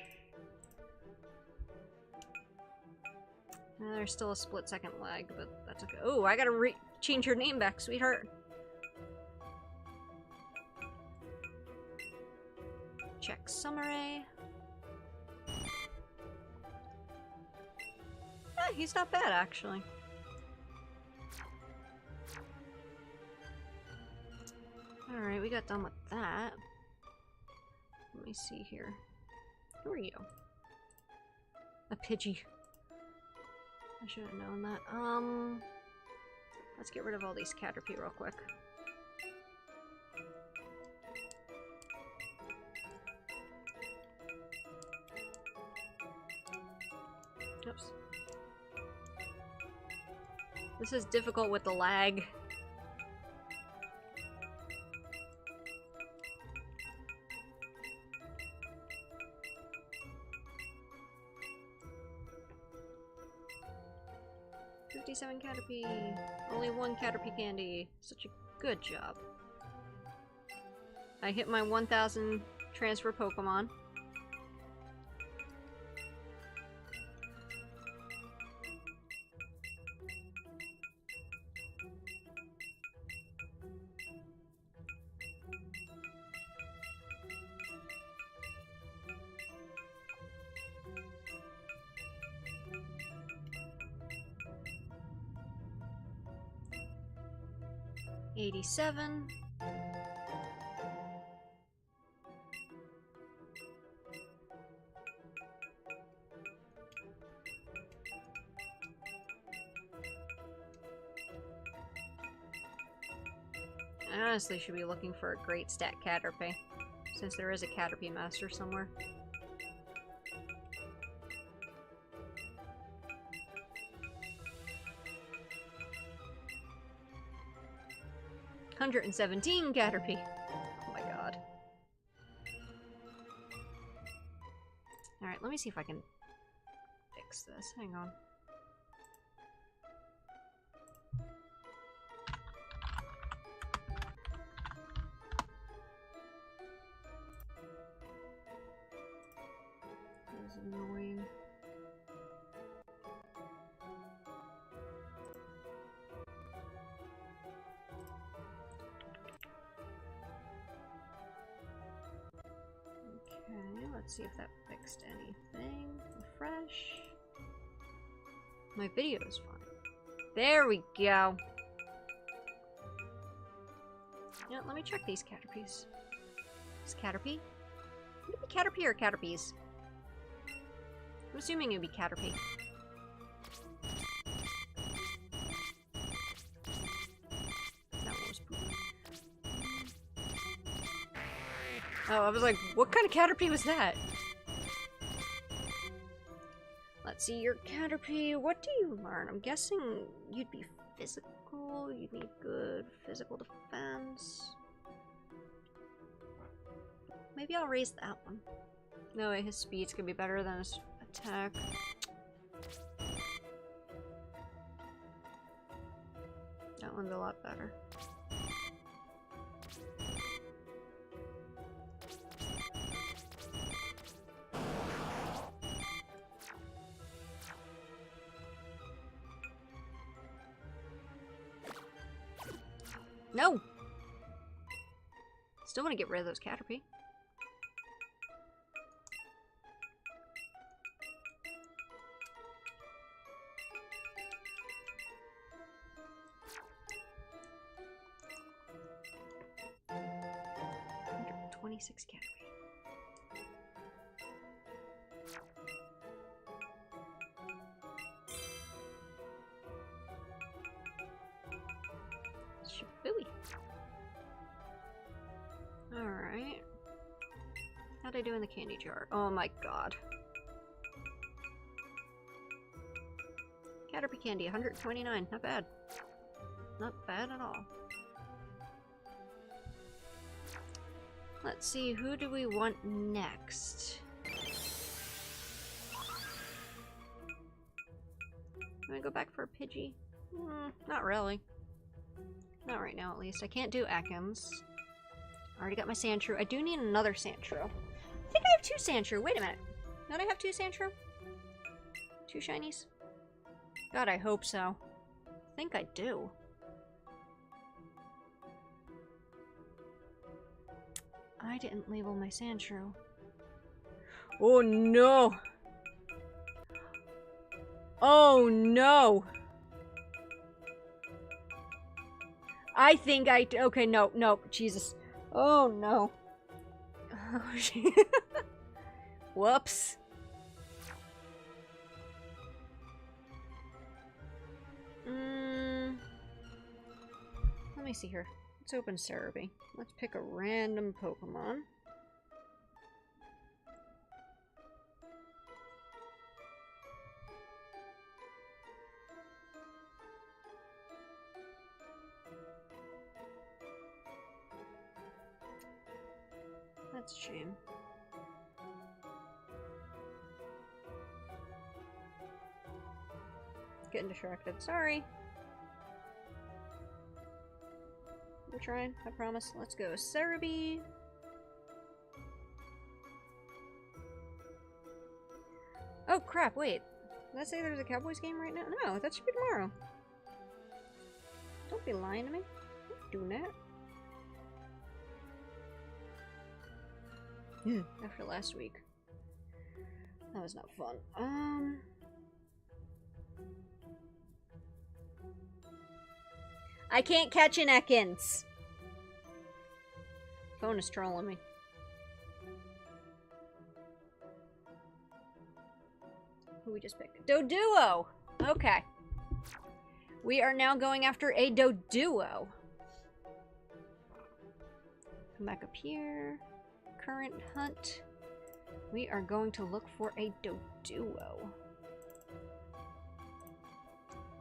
There's still a split-second lag, but that's okay. Oh, I gotta change your name back, sweetheart. Check summary. Yeah, he's not bad, actually. Alright, we got done with that. Let me see here. Who are you? A Pidgey. I should have known that. Let's get rid of all these Caterpie real quick. Oops. This is difficult with the lag. Caterpie. Only one Caterpie candy. Such a good job. I hit my 1000 transfer Pokemon. $87. I honestly should be looking for a great stat Caterpie, since there is a Caterpie master somewhere. $117 Caterpie. Oh my god. Alright, let me see if I can fix this. Hang on. That was annoying. Let's see if that fixed anything. Refresh. My video is fine. There we go. Yeah, let me check these Caterpies. Is Caterpie? Would it be Caterpie or Caterpies? I'm assuming it would be Caterpie. That one was poop. Oh, I was like, what kind of Caterpie was that? Let's see, your Caterpie, what do you learn? I'm guessing you'd be physical, you'd need good physical defense. Maybe I'll raise that one. No way, his speed's gonna be better than his attack. That one's a lot better. No! Still want to get rid of those Caterpie. $126 Caterpie. Shibui. Alright. How'd I do in the candy jar? Oh my god. Caterpie candy, 129. Not bad. Not bad at all. Let's see, who do we want next? Can we go back for a Pidgey? Not really. Not right now, at least. I can't do Ekans. I already got my Sandshrew. I do need another Sandshrew. I think I have 2 Sandshrew. Wait a minute. Don't I have 2 Sandshrew? 2 shinies? God, I hope so. I think I do. I didn't label my Sandshrew. Oh no! Oh no! I think I... Okay, no, no, Jesus. Oh no. Oh, whoops. Let me see here. Let's open Cerebi. Let's pick a random Pokemon. That's a shame. Getting distracted. Sorry. We're trying, I promise. Let's go. Cerebi. Oh crap, wait. Did I say there's a Cowboys game right now? No, that should be tomorrow. Don't be lying to me. Don't do that. After last week. That was not fun. I can't catch an Ekans. Phone is trolling me. Who we just picked? Doduo! Okay. We are now going after a Doduo. Come back up here. Current hunt. We are going to look for a Doduo.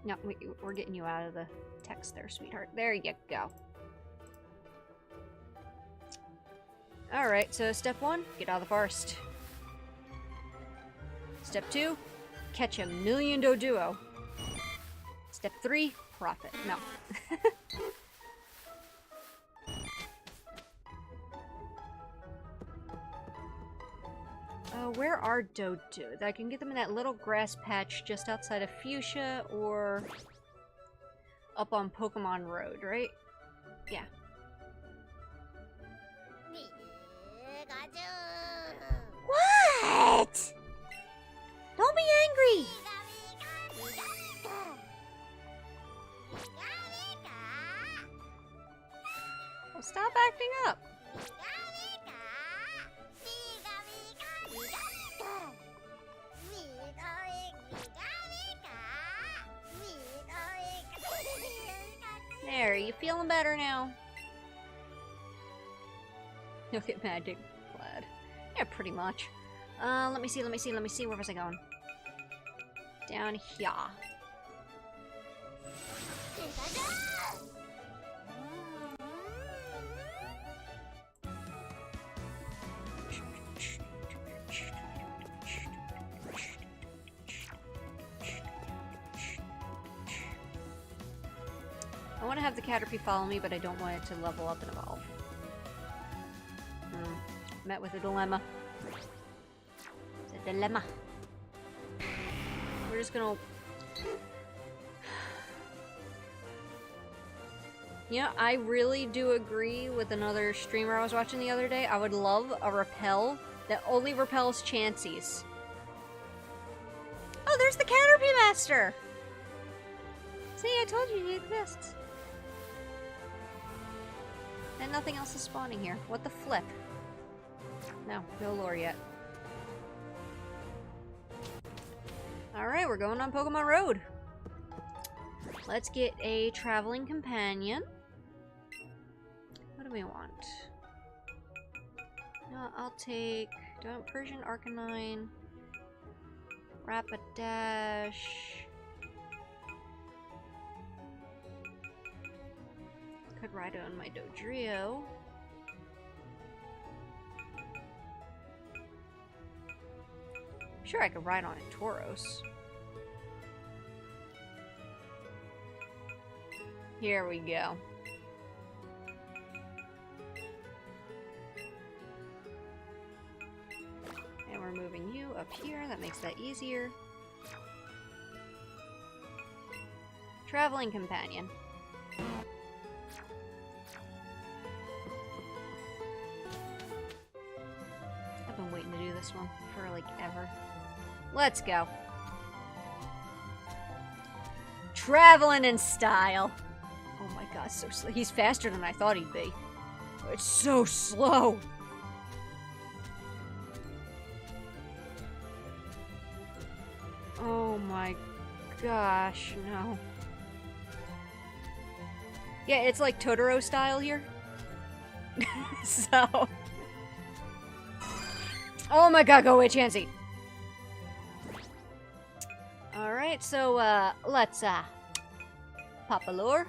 No, we're getting you out of the text there, sweetheart. There you go. Alright, so step 1, get out of the forest. Step 2, catch a million Doduo. Step 3, profit. No. Where are Doduos? I can get them in that little grass patch just outside of Fuchsia or up on Pokemon Road, right? Yeah. What? Don't be angry! Well, stop acting up! There, you feeling better now? You'll get magic glad. Yeah, pretty much. Let me see. Where was I going? Down here. I want to have the Caterpie follow me, but I don't want it to level up and evolve. Met with a dilemma. It's a dilemma. We're just gonna... You know, I really do agree with another streamer I was watching the other day. I would love a repel that only repels Chanseys. Oh, there's the Caterpie Master! See, I told you he exists. And nothing else is spawning here. What the flip? No lore yet. Alright, we're going on Pokemon Road. Let's get a traveling companion. What do we want? No, I'll take... Do I want Persian Arcanine? Rapidash... Could ride on my Dodrio. Sure, I could ride on a Tauros. Here we go. And we're moving you up here. That makes that easier. Traveling companion. I've been waiting to do this one for like ever. Let's go. Traveling in style. Oh my god, so slow. He's faster than I thought he'd be. It's so slow. Oh my gosh, no. Yeah, it's like Totoro style here. So. Oh my god, go away, Chansey. Alright, so, let's, pop a lure.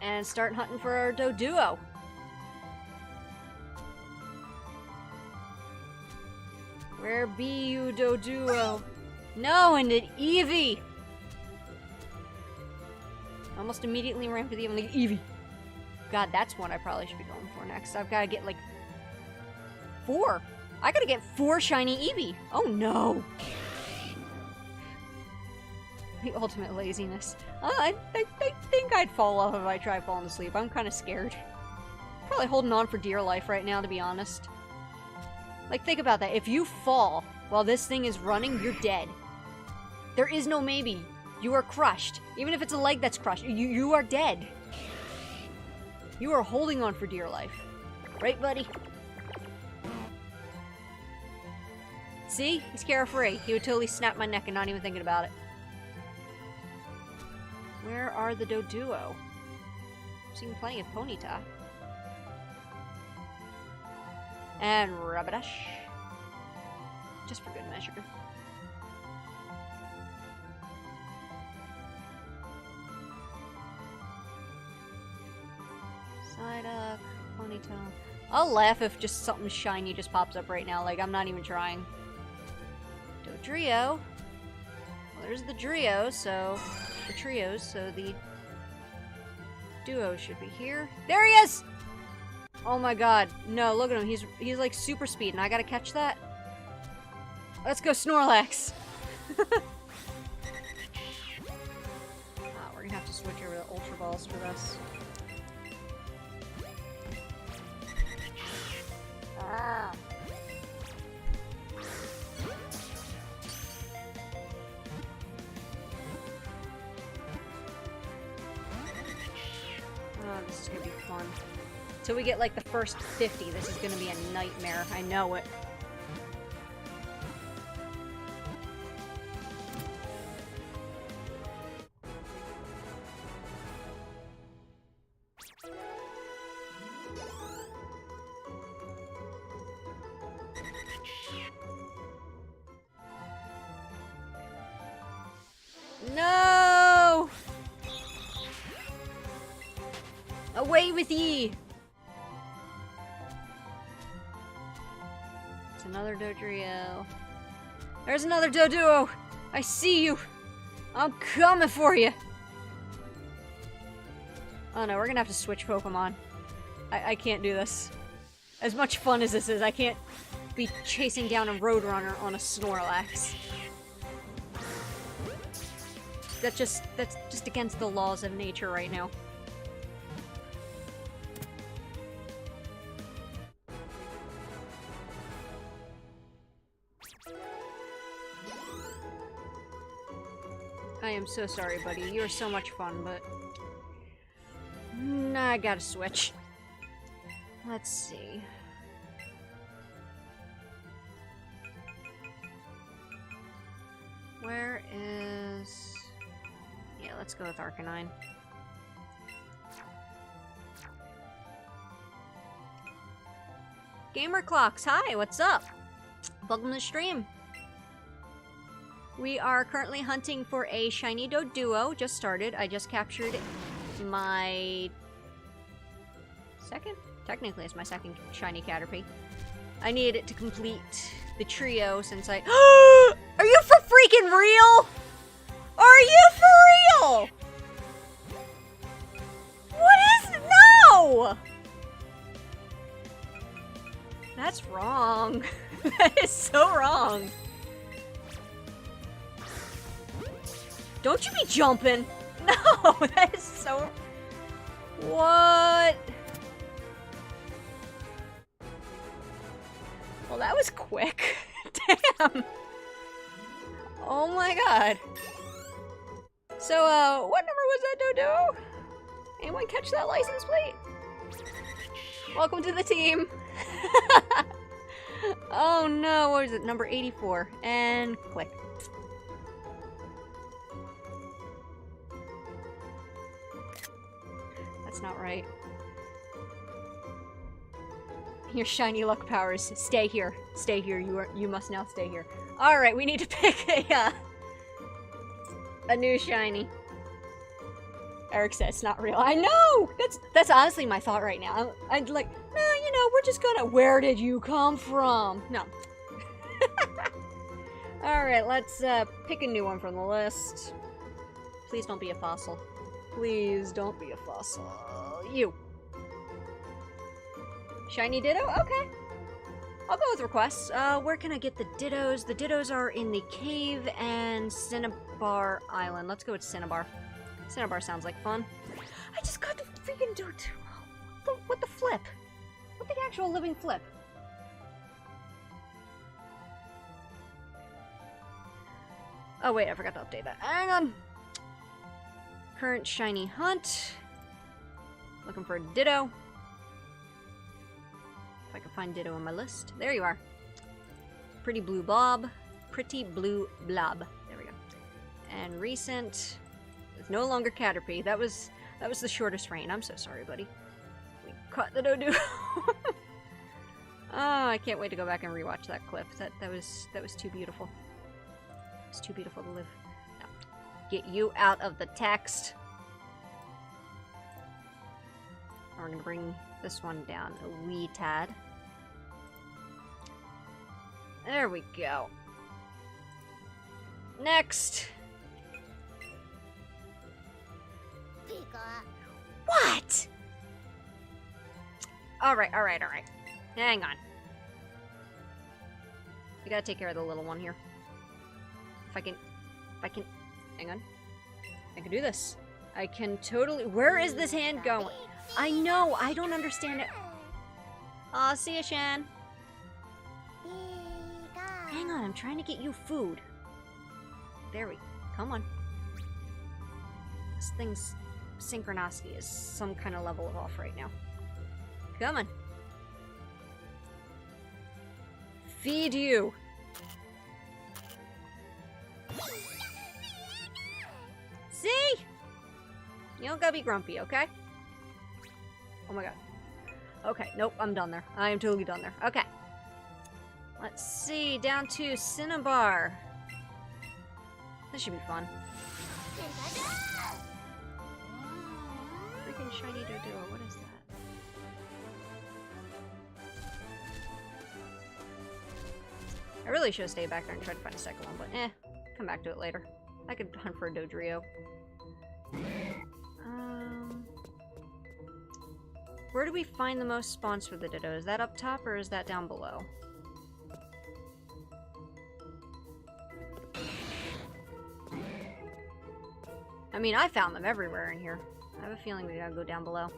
And start hunting for our Doduo. Where be you, Doduo? No, and an Eevee! Almost immediately ran for the Eevee. God, that's one I probably should be going for next. I've got to get, like, 4. I gotta get 4 shiny Eevee. Oh, no. The ultimate laziness. I think I'd fall off if I tried falling asleep. I'm kind of scared. Probably holding on for dear life right now, to be honest. Like, think about that. If you fall while this thing is running, you're dead. There is no maybe. You are crushed. Even if it's a leg that's crushed, you are dead. You are holding on for dear life. Right, buddy? See? He's carefree. He would totally snap my neck and not even thinking about it. Where are the Doduo? I've seen plenty of Ponyta. And Rapidash. Just for good measure. Psyduck, Ponyta. I'll laugh if just something shiny just pops up right now. Like, I'm not even trying. Dodrio. Well, there's the Drio, so... The trios, so the duo should be here. There he is! Oh my god. No, look at him. He's like super speed, and I gotta catch that. Let's go Snorlax. We're gonna have to switch over to Ultra Balls for this. Ah. Oh, this is gonna be fun. Till we get like the first 50, this is gonna be a nightmare. I know it. No! Away with ye! It's another Dodrio. There's another Doduo! I see you! I'm coming for you! Oh no, we're gonna have to switch Pokemon. I can't do this. As much fun as this is, I can't be chasing down a Roadrunner on a Snorlax. that's just against the laws of nature right now. I am so sorry, buddy. You are so much fun, but nah, I gotta switch. Let's see. Where is... Yeah, let's go with Arcanine. Gamer Clocks, hi, what's up? Welcome to the stream. We are currently hunting for a shiny Doduo. Just started. I just captured my second? Technically, it's my second shiny Caterpie. I needed it to complete the trio since I... Are you for freaking real? Are you for real? What is... No! That's wrong. That is so wrong. Don't you be jumping. No, that is so... What? Well, that was quick. Damn. Oh my god. So, what number was that, Dodo? Anyone catch that license plate? Welcome to the team. Oh no, what is it? Number 84. And click. That's not right. Your shiny luck powers. Stay here. Stay here. You must now stay here. Alright, we need to pick a new shiny. Eric said it's not real. I know! That's honestly my thought right now. I'd like, nah, you know, we're just gonna... Where did you come from? No. Alright, let's pick a new one from the list. Please don't be a fossil. Please don't be a fossil. You. Shiny Ditto? Okay. I'll go with requests. Where can I get the Dittos? The Dittos are in the cave and Cinnabar Island. Let's go with Cinnabar. Cinnabar sounds like fun. I just got the freaking Dodo. What the flip? What the actual living flip? Oh wait, I forgot to update that. Hang on. Current shiny hunt. Looking for a Ditto. If I can find Ditto on my list. There you are. Pretty blue blob. Pretty blue blob. There we go. And recent. It's no longer Caterpie. That was the shortest reign. I'm so sorry, buddy. We caught the Dodo. Oh, I can't wait to go back and rewatch that clip. That was too beautiful. It was too beautiful to live. No. Get you out of the text. We're gonna bring this one down a wee tad. There we go. Next. What? Alright. Hang on. We gotta take care of the little one here. If I can... Hang on. I can do this. I can totally... Where is this hand going? I know, I don't understand it. Aw, see ya, Shan. Hang on, I'm trying to get you food. There we... Come on. This thing's synchronicity is some kind of level off right now. Come on. Feed you. See? You don't gotta be grumpy, okay? Oh my god. Okay, nope, I'm done there. I am totally done there. Okay. Let's see, down to Cinnabar. This should be fun. Freaking shiny Dodo, what is that? I really should have stayed back there and tried to find a second one, but come back to it later. I could hunt for a Dodrio. Where do we find the most spawns for the Ditto? Is that up top or is that down below? I mean, I found them everywhere in here. I have a feeling we gotta go down below.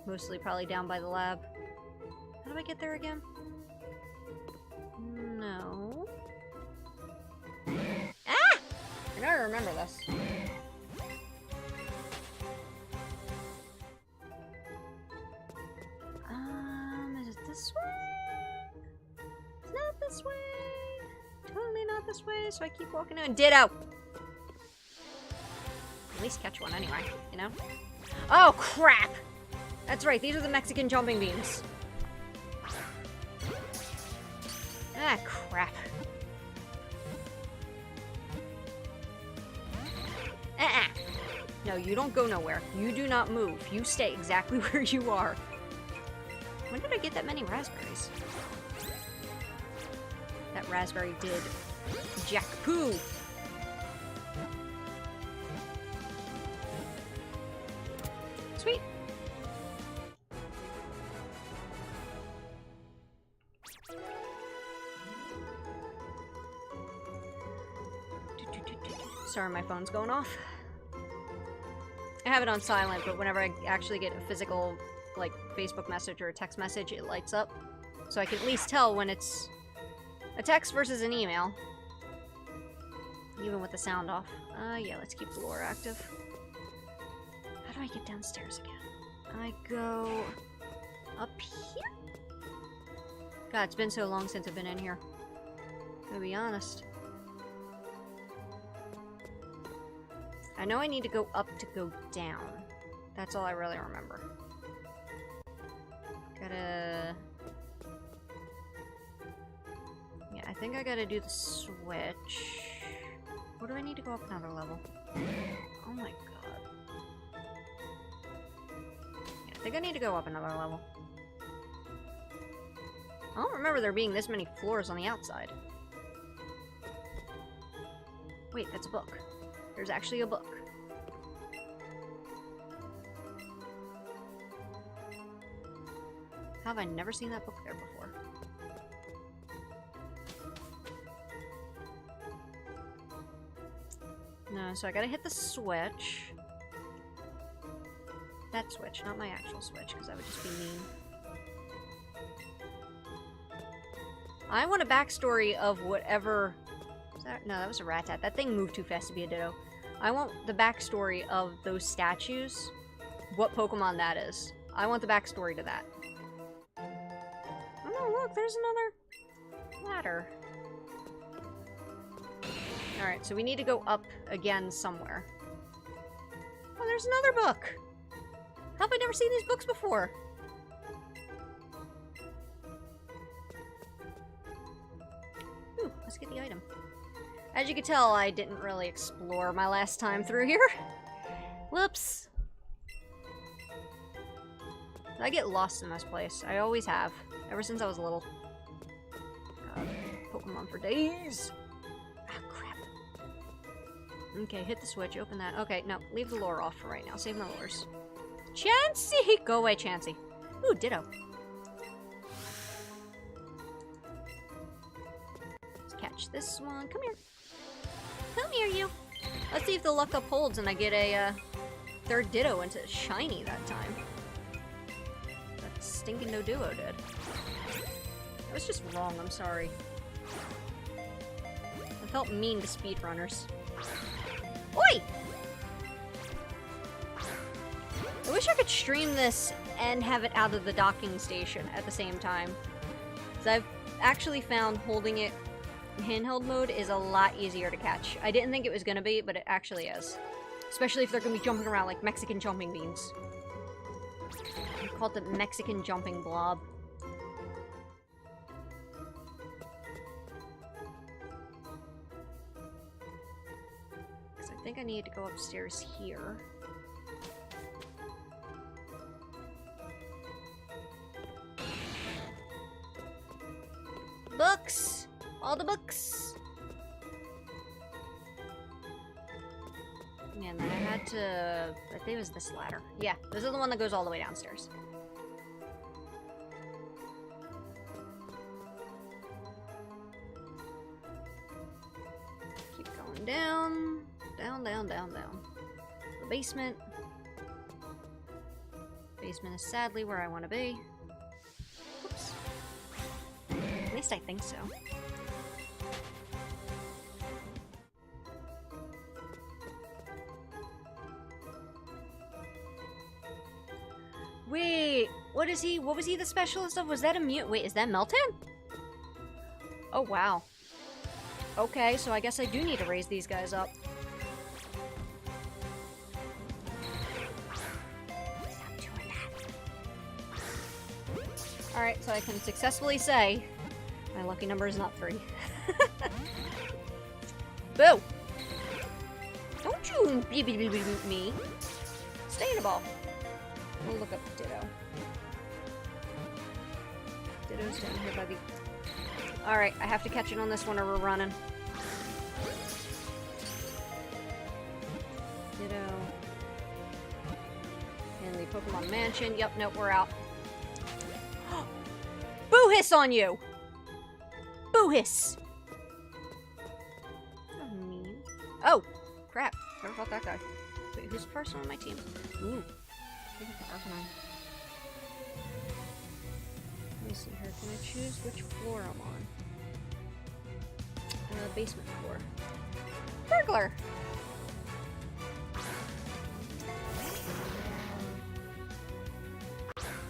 Mostly probably down by the lab. How do I get there again? No. Ah! I gotta remember this. Is it this way? It's not this way. Totally not this way, so I keep walking in. Ditto! At least catch one anyway, you know? Oh, crap! That's right, these are the Mexican jumping beans. Ah, crap. No, you don't go nowhere. You do not move. You stay exactly where you are. When did I get that many raspberries? That raspberry did jack poo. Sweet. Sorry, my phone's going off. I have it on silent, but whenever I actually get a physical, like, Facebook message or a text message, it lights up. So I can at least tell when it's a text versus an email. Even with the sound off. Yeah, let's keep the lure active. How do I get downstairs again? I go up here? God, it's been so long since I've been in here. To be honest. I know I need to go up to go down. That's all I really remember. Gotta... Yeah, I think I gotta do the switch. Or do I need to go up another level? Oh my god. Yeah, I think I need to go up another level. I don't remember there being this many floors on the outside. Wait, that's a book. There's actually a book. How have I never seen that book there before? No, so I gotta hit the switch. That switch, not my actual switch, because that would just be mean. I want a backstory of whatever... No, that was a Rattata. That thing moved too fast to be a Ditto. I want the backstory of those statues. What Pokemon that is. I want the backstory to that. Oh no, look, there's another ladder. Alright, so we need to go up again somewhere. Oh, there's another book! How have I never seen these books before? Ooh, let's get the item. As you can tell, I didn't really explore my last time through here. Whoops. I get lost in this place. I always have. Ever since I was little. God, Pokemon for days. Ah, crap. Okay, hit the switch, open that. Okay, no, leave the lure off for right now. Save my lures. Chansey! Go away, Chansey. Ooh, Ditto. Let's catch this one. Come here. Come here, you. Let's see if the luck upholds and I get a third Ditto into shiny that time. That stinking no duo did. That was just wrong, I'm sorry. I felt mean to speedrunners. Oi! I wish I could stream this and have it out of the docking station at the same time. Because I've actually found holding it in handheld mode is a lot easier to catch. I didn't think it was gonna be, but it actually is. Especially if they're gonna be jumping around like Mexican jumping beans. I call it the Mexican jumping blob. Because I think I need to go upstairs here. Books! All the books! Yeah, and then I had to... I think it was this ladder. Yeah, this is the one that goes all the way downstairs. Keep going down. Down, down, down, down. basement. Basement is sadly where I want to be. Oops. At least I think so. Wait, what is he? What was he the specialist of? Was that a mute? Wait, is that Meltan? Oh, wow. Okay, so I guess I do need to raise these guys up. Stop doing that. Alright, so I can successfully say my lucky number is not 3. Boo! Don't you beep me. Stay in the ball. We'll look up Ditto. Ditto's down here by the... Alright, I have to catch it on this one or we're running. Ditto. In the Pokemon Mansion. Yep, nope, we're out. Boo hiss on you! Boo hiss! Oh, mean. Oh! Crap. Never fought that guy. Wait, who's the first one on my team? Ooh. Let me see here. Can I choose which floor I'm on? Basement floor. Burglar!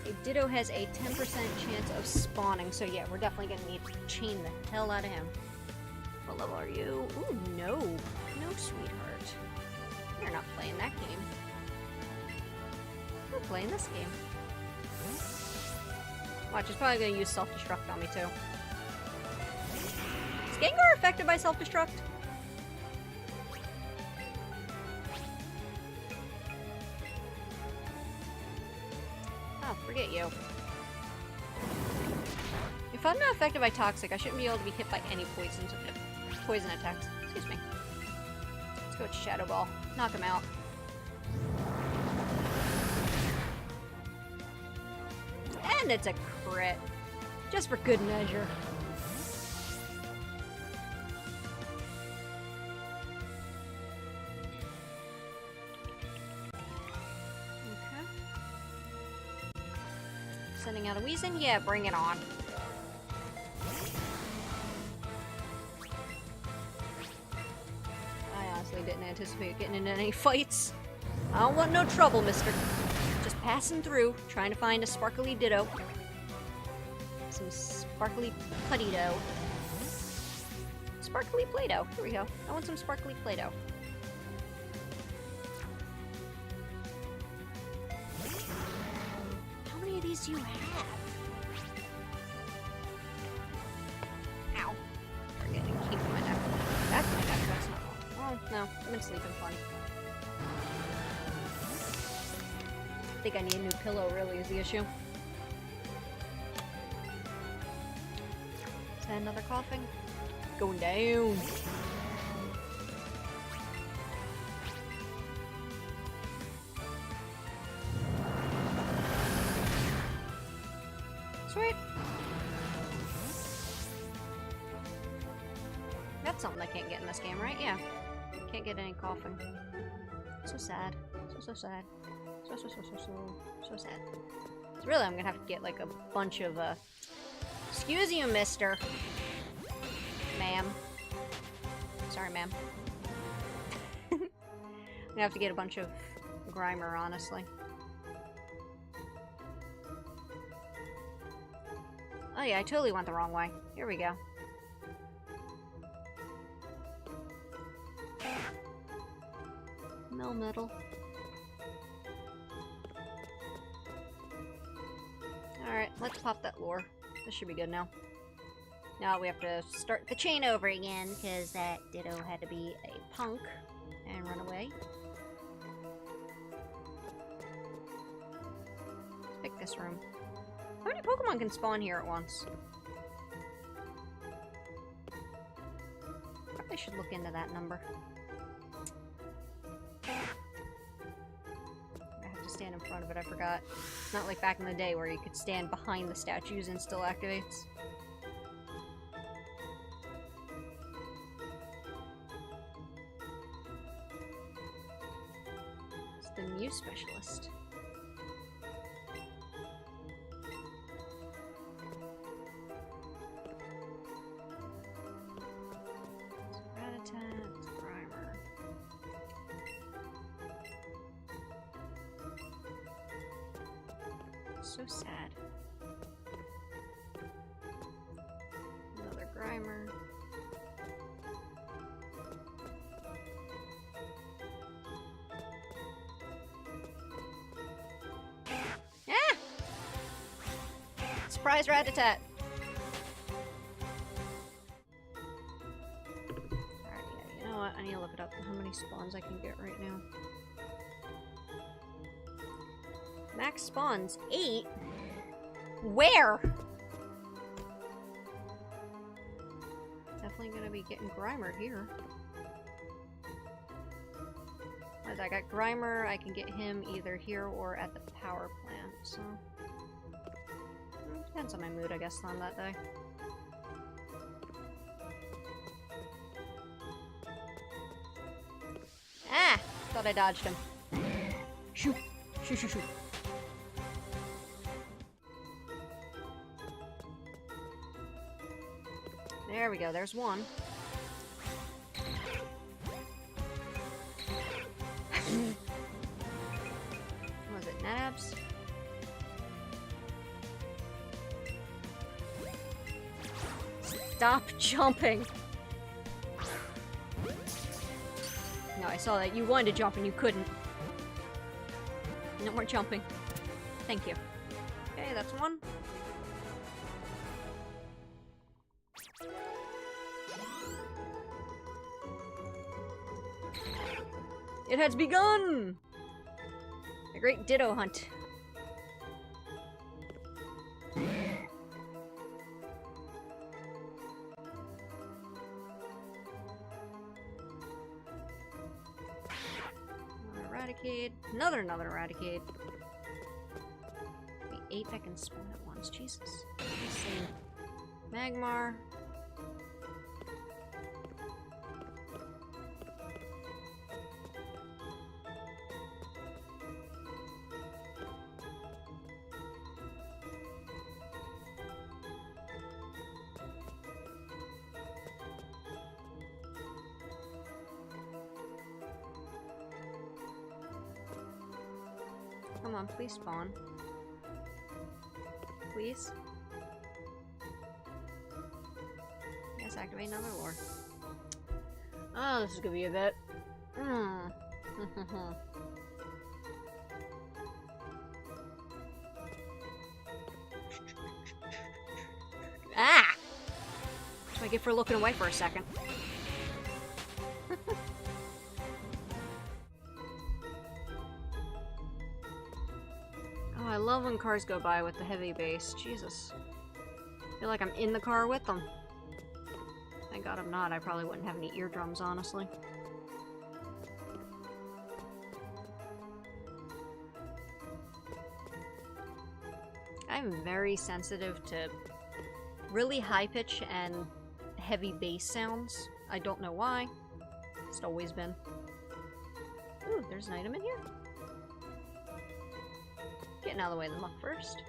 A Ditto has a 10% chance of spawning, so yeah, we're definitely gonna need to chain the hell out of him. What level are you? Ooh, no. No, sweetheart. You're not playing that game. We're playing this game. Watch, it's probably gonna use self-destruct on me too. Is Gengar affected by self-destruct? Oh, forget you. If I'm not affected by toxic, I shouldn't be able to be hit by any poison attacks. Excuse me. Let's go with Shadow Ball. Knock him out. And it's a crit. Just for good measure. Okay. Sending out a Weezing? Yeah, bring it on. I honestly didn't anticipate getting into any fights. I don't want no trouble, mister. Just passing through, trying to find a sparkly Ditto. Some sparkly Putty-Dough. Sparkly Play-Doh. Here we go. I want some sparkly Play-Doh. How many of these do you have? Ow. We're getting a kink in my neck. That's my neck. That's not wrong. Oh, no. I've been sleeping fun. I think I need a new pillow, really, is the issue. Is that another coughing? Going down. Sweet. That's something I can't get in this game, right? Yeah. Can't get any coughing. So sad. So sad. So sad. So really, I'm gonna have to get like a bunch of, excuse you, mister. Ma'am. Sorry, ma'am. I'm gonna have to get a bunch of Grimer, honestly. Oh yeah, I totally went the wrong way. Here we go. Melmetal. Alright, let's pop that lure. This should be good now. Now we have to start the chain over again, because that Ditto had to be a punk and run away. Let's pick this room. How many Pokemon can spawn here at once? Probably should look into that number. Stand in front of it, I forgot. It's not like back in the day where you could stand behind the statues and still activates. Mew Specialist. Rattata, Grimer. So sad. Another Grimer. Ah! Surprise Rattata! Alright, yeah, you know what? I need to look it up how many spawns I can get right now. Max spawns 8? Where? Definitely gonna be getting Grimer here. As I got Grimer, I can get him either here or at the power plant, so... Depends on my mood, I guess, on that day. Ah! Thought I dodged him. Shoot! Shoot, shoot, shoot. There we go, there's one. Was it Nabs? Stop jumping! No, I saw that. You wanted to jump and you couldn't. No more jumping. Thank you. Okay, that's one. It has begun! The great Ditto hunt. Another Eradicate. Another Eradicate. The 8 that can spawn at once. Jesus. Insane. Magmar. Come on, please spawn. Please. Yes, activate another lure. Oh, this is gonna be a bit. Ah! That's what I get for looking away for a second. I love when cars go by with the heavy bass. Jesus. I feel like I'm in the car with them. Thank God I'm not. I probably wouldn't have any eardrums, honestly. I'm very sensitive to really high pitch and heavy bass sounds. I don't know why. Just always been. Ooh, there's an item in here. Getting out of the way of the muck first.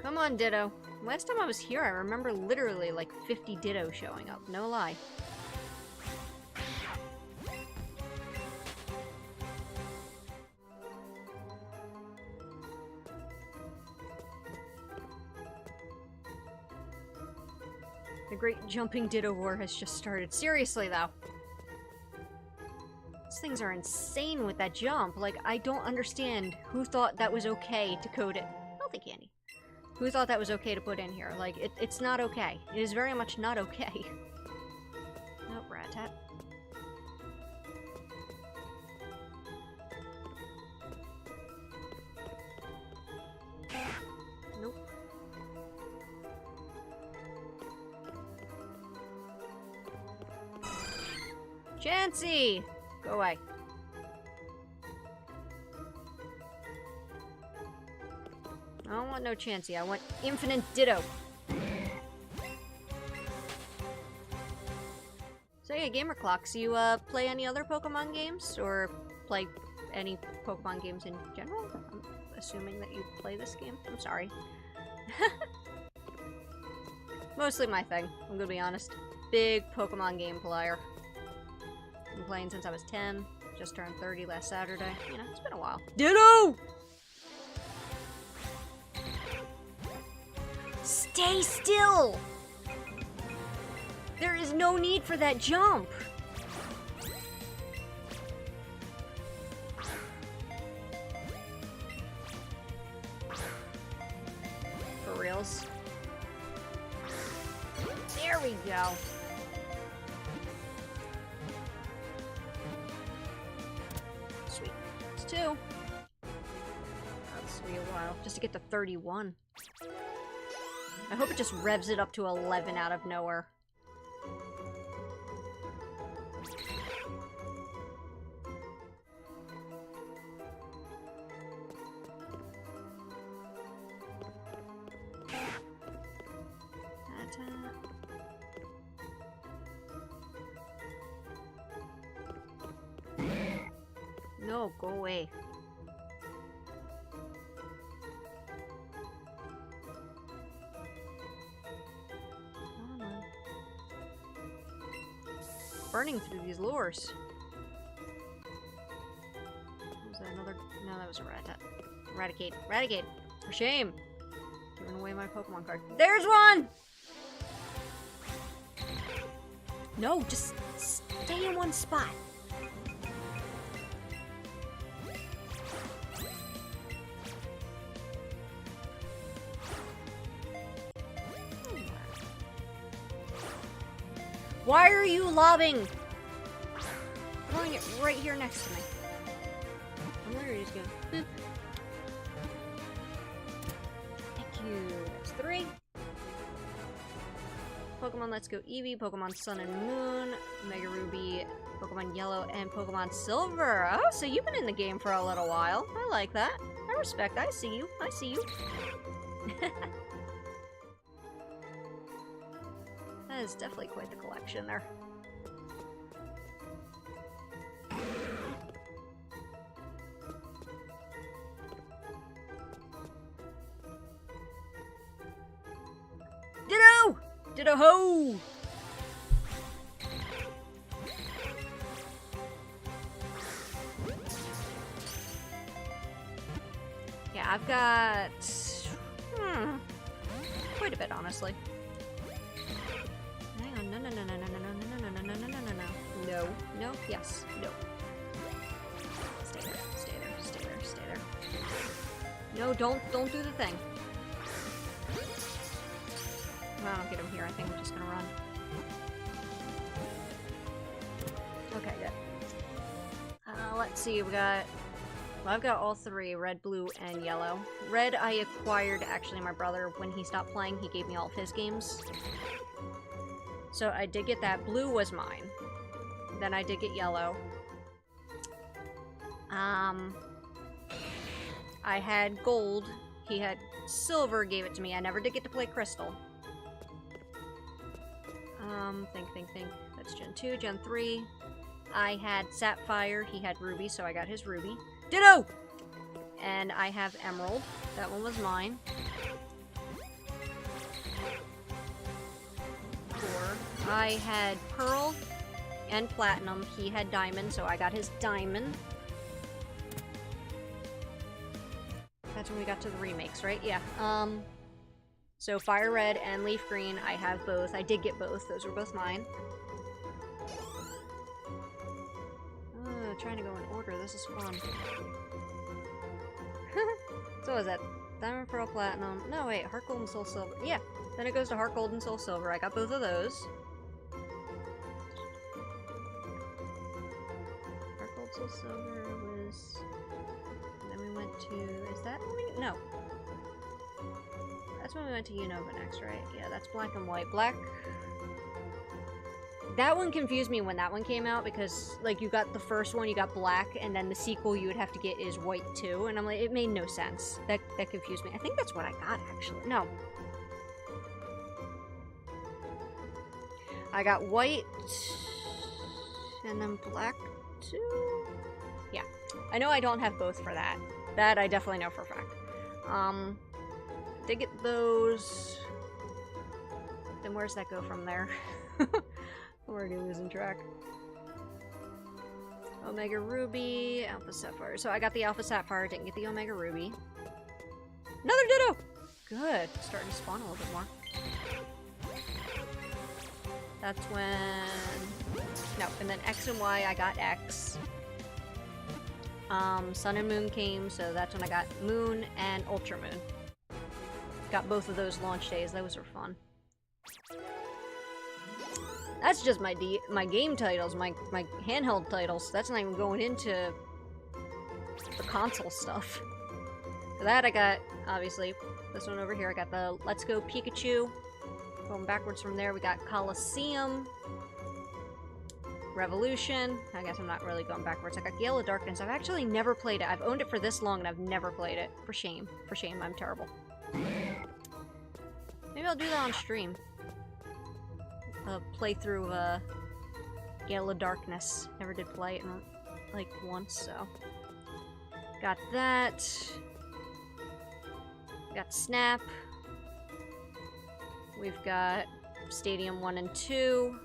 Come on, Ditto. Last time I was here, I remember literally like 50 Ditto showing up. No lie. The great jumping Ditto war has just started. Seriously, though. These things are insane with that jump. Like, I don't understand who thought that was okay to code it. Healthy candy. Who thought that was okay to put in here? Like, it's not okay. It is very much not okay. Nope, Rattata. Nope. Chansey! Go away. I don't want no Chansey. I want infinite Ditto. So yeah, Gamer Clocks, you play any other Pokemon games? Or play any Pokemon games in general? I'm assuming that you play this game. I'm sorry. Mostly my thing, I'm gonna be honest. Big Pokemon game player. Been playing since I was 10. Just turned 30 last Saturday. You know, it's been a while. Ditto! Stay still! There is no need for that jump! For reals? There we go. Sweet. It's 2. That's be a while. Just to get to 31. I hope it just revs it up to 11 out of nowhere. No, go away. Burning through these lures. Was that another? No, that was a Eradicate. Eradicate! For shame! Giving away my Pokemon card. There's one! No, just stay in one spot. Why are you lobbing? Throwing it right here next to me. I wonder where he's going. Thank you. That's 3. Pokemon Let's Go Eevee, Pokemon Sun and Moon, Mega Ruby, Pokemon Yellow, and Pokemon Silver. Oh, so you've been in the game for a little while. I like that. I respect. I see you. I see you. That is definitely quite the collection there. Ditto! Ditto-ho! Yeah, I've got... quite a bit, honestly. No, no, yes, no. Stay there, stay there, stay there, stay there. No, don't do the thing. If I don't get him here, I think I'm just gonna run. Okay, good. Let's see, we got... Well, I've got all 3, red, blue, and yellow. Red I acquired, actually, my brother, when he stopped playing, he gave me all of his games. So I did get that. Blue was mine. Then I did get yellow. I had gold. He had silver, gave it to me. I never did get to play crystal. Think. That's Gen 2. Gen 3. I had sapphire. He had ruby, so I got his ruby. Ditto! And I have emerald. That one was mine. 4. I had pearl and platinum. He had diamond, so I got his diamond. That's when we got to the remakes, right? Yeah. So fire red and leaf green, I have both. I did get both. Those were both mine. Trying to go in order. This is fun. So what is that? Diamond, pearl, platinum. No, wait. Heart gold and soul silver. Yeah. Then it goes to heart gold and soul silver. I got both of those. Heart gold, soul silver was... And then we went to... Is that when we... No. That's when we went to Unova next, right? Yeah, that's black and white. Black... that one confused me when that one came out because, like, you got the first one, you got black, and then the sequel you would have to get is white too, and I'm like, it made no sense. That confused me. I think that's what I got, actually. No. I got white, and then black too? Yeah. I know I don't have both for that. That I definitely know for a fact. Did get those. Then where's that go from there? I'm already losing track. Omega Ruby, Alpha Sapphire. So I got the Alpha Sapphire, didn't get the Omega Ruby. Another Ditto! Good. Starting to spawn a little bit more. That's when... No, and then X and Y, I got X. Sun and Moon came, so that's when I got Moon and Ultra Moon. Got both of those launch days, those were fun. That's just my game titles, my handheld titles. That's not even going into the console stuff. For that I got, obviously, this one over here. I got the Let's Go Pikachu. Going backwards from there, we got Coliseum. Revolution. I guess I'm not really going backwards. I got Gale of Darkness. I've actually never played it. I've owned it for this long and I've never played it. For shame. For shame, I'm terrible. Maybe I'll do that on stream. Playthrough of Gale of Darkness. Never did play it in, like, once, so. Got that. Got Snap. We've got Stadium 1 and 2.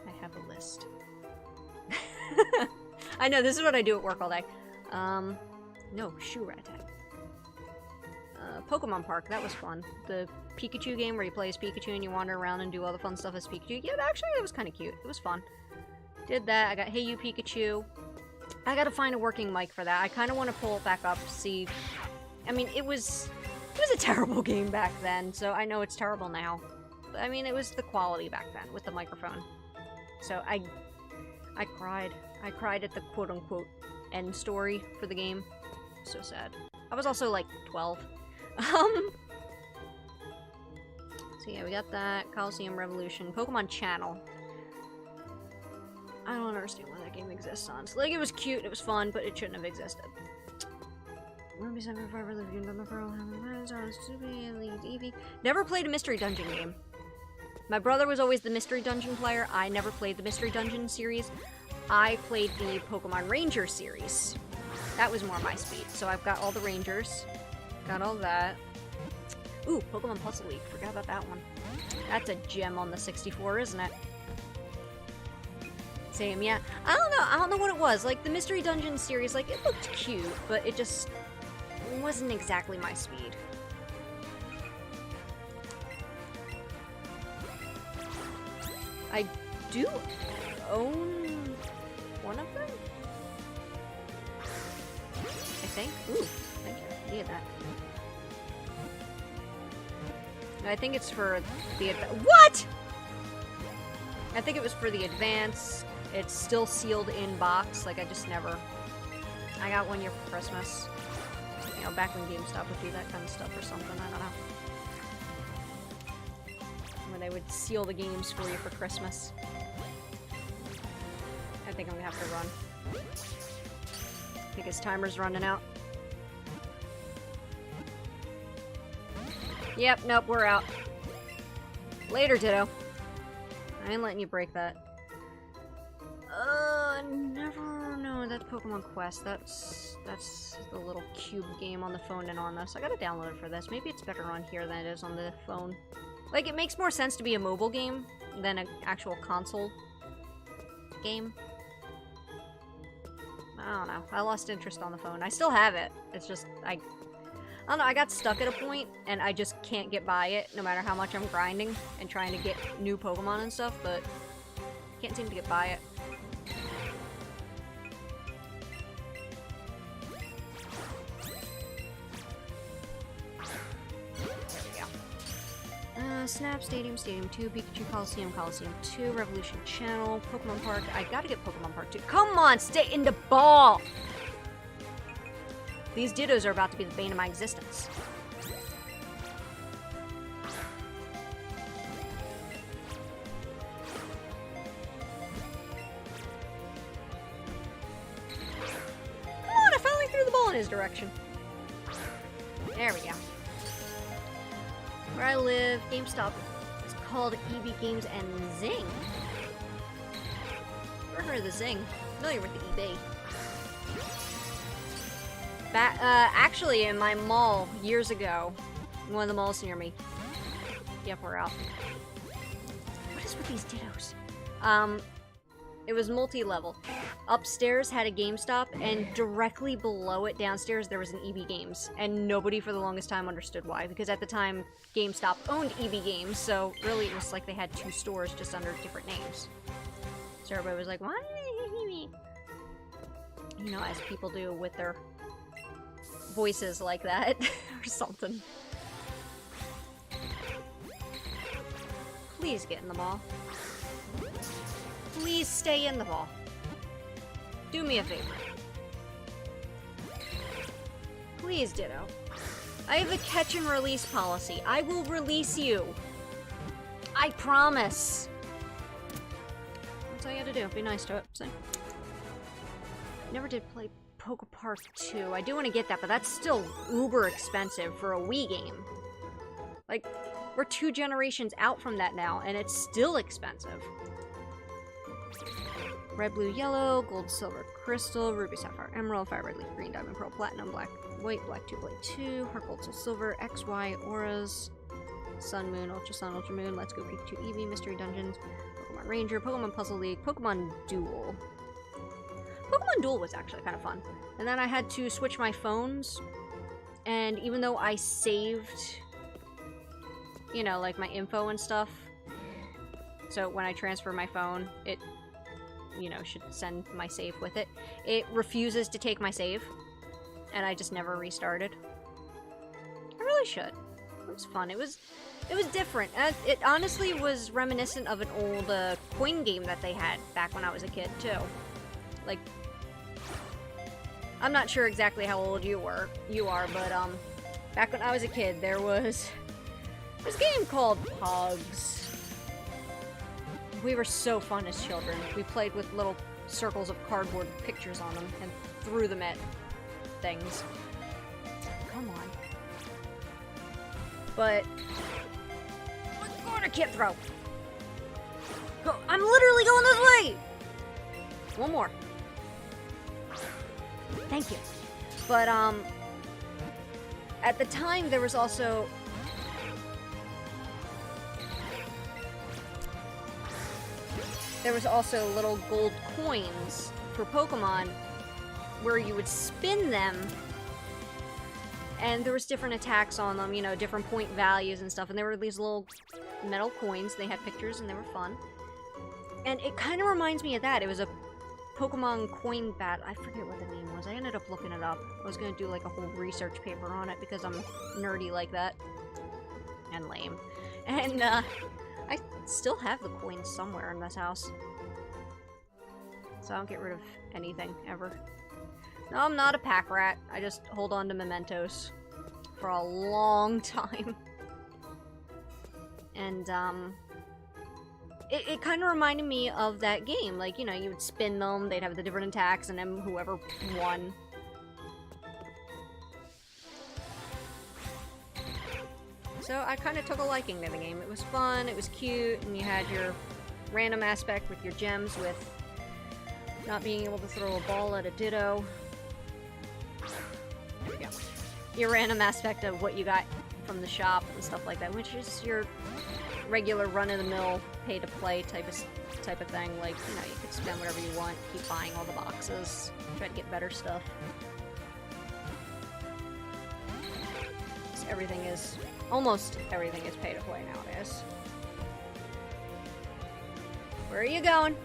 I have a list. I know, this is what I do at work all day. No, Shoe Rat Attack. Pokemon Park, that was fun. The Pikachu game where you play as Pikachu and you wander around and do all the fun stuff as Pikachu. Yeah, actually, it was kind of cute. It was fun. Did that. I got Hey You Pikachu. I gotta find a working mic for that. I kind of want to pull it back up, see... I mean, it was a terrible game back then, so I know it's terrible now. But, I mean, it was the quality back then with the microphone. So I cried. I cried at the quote-unquote end story for the game. So sad. I was also, like, 12. So yeah, we got that. Coliseum Revolution. Pokemon Channel. I don't understand why that game exists on. So, like, it was cute, it was fun, but it shouldn't have existed. Ruby 75 Relivion, Number Pearl, Never played a Mystery Dungeon game. My brother was always the Mystery Dungeon player. I never played the Mystery Dungeon series. I played the Pokemon Ranger series. That was more my speed. So I've got all the Rangers. Got all that. Ooh, Pokemon Puzzle League. Forgot about that one. That's a gem on the 64, isn't it? Same, yeah. I don't know what it was. Like, the Mystery Dungeon series, like, it looked cute, but it just wasn't exactly my speed. I do own one of them? I think. Ooh, thank you. I needed that. I think it's for the what? I think it was for the advance. It's still sealed in box. Like, I just never... I got one year for Christmas. You know, back when GameStop would do that kind of stuff or something. I don't know. Where they would seal the games for you for Christmas. I think I'm gonna have to run. I think his timer's running out. Yep, nope, we're out. Later, Ditto. I ain't letting you break that. Never... No, that's Pokemon Quest. That's the little cube game on the phone and on this. I gotta download it for this. Maybe it's better on here than it is on the phone. Like, it makes more sense to be a mobile game than an actual console game. I don't know. I lost interest on the phone. I still have it. It's just, I don't know, I got stuck at a point, and I just can't get by it, no matter how much I'm grinding and trying to get new Pokemon and stuff, but can't seem to get by it. Snap, Stadium, Stadium 2, Pikachu, Coliseum, Coliseum 2, Revolution Channel, Pokemon Park. I gotta get Pokemon Park 2. Come on, stay in the ball! These Dittos are about to be the bane of my existence. his direction. There we go. Where I live, GameStop is called EB Games and Zing. Never heard of the Zing. Familiar with the EB. Actually, in my mall years ago, one of the malls near me. Yep, we're out. What is with these dittos? It was multi-level. Upstairs had a GameStop, and directly below it, downstairs, there was an EB Games. And nobody for the longest time understood why, because at the time, GameStop owned EB Games, so really it was like they had two stores just under different names. So everybody was like, why? You know, as people do with their voices like that, or something. Please get in the ball. Please stay in the ball. Do me a favor. Please, Ditto. I have a catch and release policy. I will release you. I promise. That's all you gotta do. Be nice to it. So. Never did play Poke Park 2. I do want to get that, but that's still uber expensive for a Wii game. Like, we're 2 generations out from that now, and it's still expensive. Red, blue, yellow, gold, silver, crystal, ruby, sapphire, emerald, fire, red, leaf, green, diamond, pearl, platinum, black, white, black 2, blade 2, heart, gold, soul, silver, X, Y, auras, sun, moon, ultra moon, let's go Pikachu, Eevee, mystery dungeons, Pokemon Ranger, Pokemon Puzzle League, Pokemon Duel. Pokemon Duel was actually kind of fun. And then I had to switch my phones, and even though I saved, you know, like my info and stuff, so when I transfer my phone, it, you know, should send my save with it. It refuses to take my save, and I just never restarted. I really should. It was fun. It was different. It honestly was reminiscent of an old coin game that they had back when I was a kid, too. Like, I'm not sure exactly how old you are, but back when I was a kid, there was this game called Pogs. We were so fun as children. We played with little circles of cardboard with pictures on them and threw them at things. Come on. But I can't throw. Go! I'm literally going this way. One more. Thank you. But at the time there was also little gold coins for Pokemon where you would spin them, and there was different attacks on them, you know, different point values and stuff, and there were these little metal coins. They had pictures and they were fun. And it kind of reminds me of that. It was a Pokemon coin bat. I forget what the name was. I ended up looking it up. I was going to do like a whole research paper on it because I'm nerdy like that. And lame. And I still have the coins somewhere in this house. So I don't get rid of anything, ever. No, I'm not a pack rat. I just hold on to mementos for a long time. And, it kind of reminded me of that game. Like, you know, you would spin them, they'd have the different attacks, and then whoever won. So I kind of took a liking to the game. It was fun, it was cute, and you had your random aspect with your gems with not being able to throw a ball at a Ditto. There we go. Your random aspect of what you got from the shop and stuff like that, which is your regular run-of-the-mill pay-to-play type of thing. Like, you know, you could spend whatever you want, keep buying all the boxes, try to get better stuff. Almost everything is pay-to-play nowadays. Where are you going?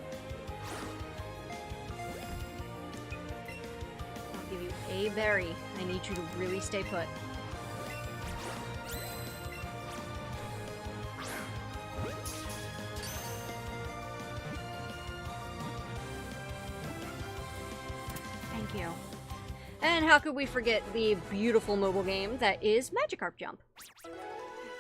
I'll give you a berry. I need you to really stay put. Thank you. And how could we forget the beautiful mobile game that is Magikarp Jump?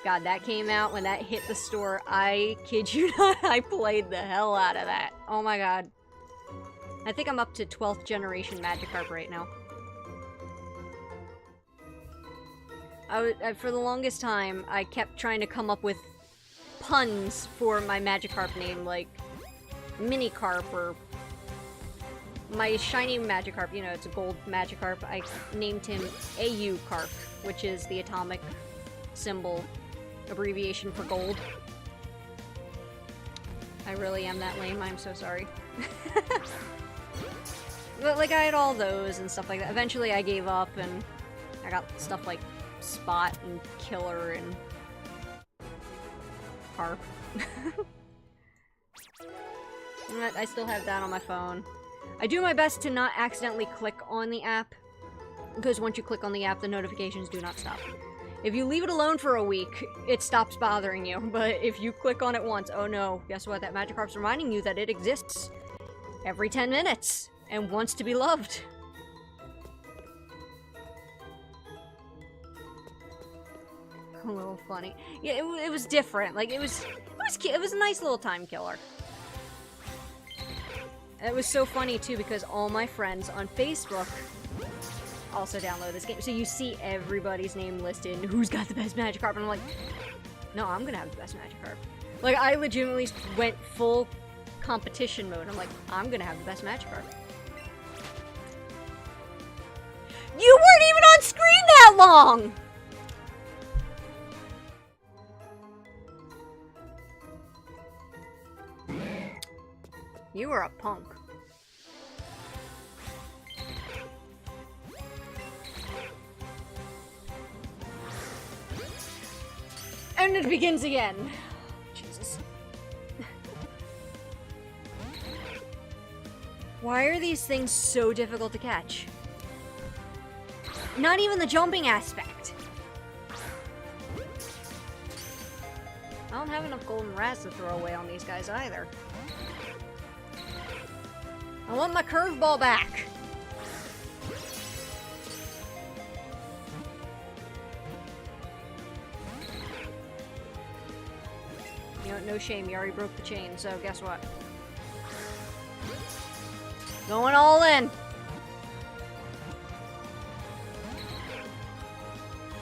God, that came out when that hit the store. I kid you not, I played the hell out of that. Oh my god. I think I'm up to 12th generation Magikarp right now. For the longest time, I kept trying to come up with puns for my Magikarp name, like Minicarp or my shiny Magikarp. You know, it's a gold Magikarp. I named him AU Carp, which is the atomic symbol abbreviation for gold. I really am that lame. I'm so sorry. But like I had all those and stuff like that. Eventually, I gave up and I got stuff like Spot and Killer and Harp. I still have that on my phone. I do my best to not accidentally click on the app, because once you click on the app, the notifications do not stop. If you leave it alone for a week, it stops bothering you, but if you click on it once, oh no, guess what? That Magikarp's reminding you that it exists every 10 minutes and wants to be loved. A little funny. Yeah, it was different. Like, it was cute. It was a nice little time killer. It was so funny, too, because all my friends on Facebook also download this game. So you see everybody's name listed, who's got the best Magikarp, and I'm like, no, I'm gonna have the best Magikarp. Like, I legitimately went full competition mode. I'm like, I'm gonna have the best Magikarp. You weren't even on screen that long! You were a punk. And it begins again. Jesus. Why are these things so difficult to catch? Not even the jumping aspect. I don't have enough golden rats to throw away on these guys either. I want my curveball back. You know, no shame, you already broke the chain, so guess what? Going all in.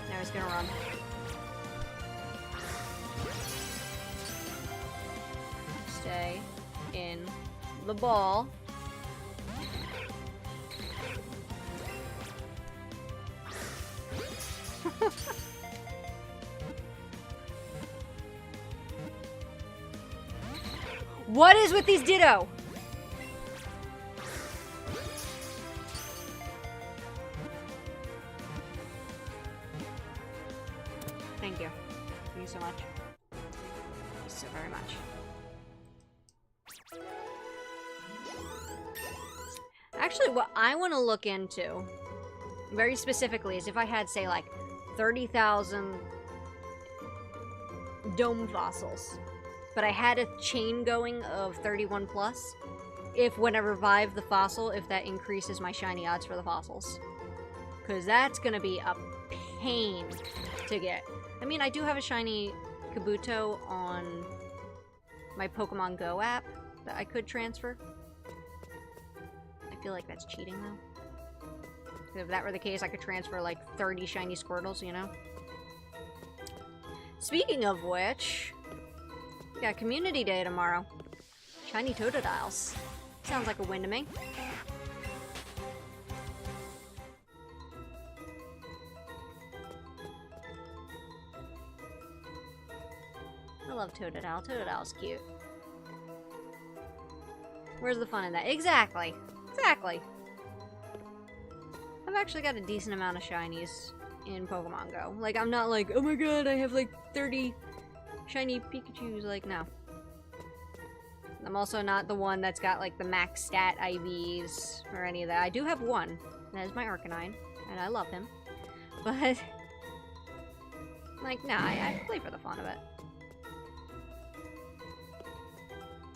Now he's gonna run. Stay in the ball. What is with these Ditto? Thank you. Thank you so much. Thank you so very much. Actually, what I want to look into, very specifically, is if I had, say, like, 30,000 dome fossils, but I had a chain going of 31 plus, if when I revive the fossil, if that increases my shiny odds for the fossils. Because that's going to be a pain to get. I mean, I do have a shiny Kabuto on my Pokemon Go app that I could transfer. I feel like that's cheating, though. If that were the case, I could transfer like 30 shiny Squirtles, you know? Speaking of which, we got Community Day tomorrow. Shiny Totodiles. Sounds like a win to me. I love Totodile. Totodile's cute. Where's the fun in that? Exactly. Exactly. I've actually got a decent amount of shinies in Pokemon Go. Like, I'm not like, oh my god, I have like 30 shiny Pikachus. Like, no. I'm also not the one that's got like the max stat IVs or any of that. I do have one. That is my Arcanine, and I love him. But, like, nah, I play for the fun of it.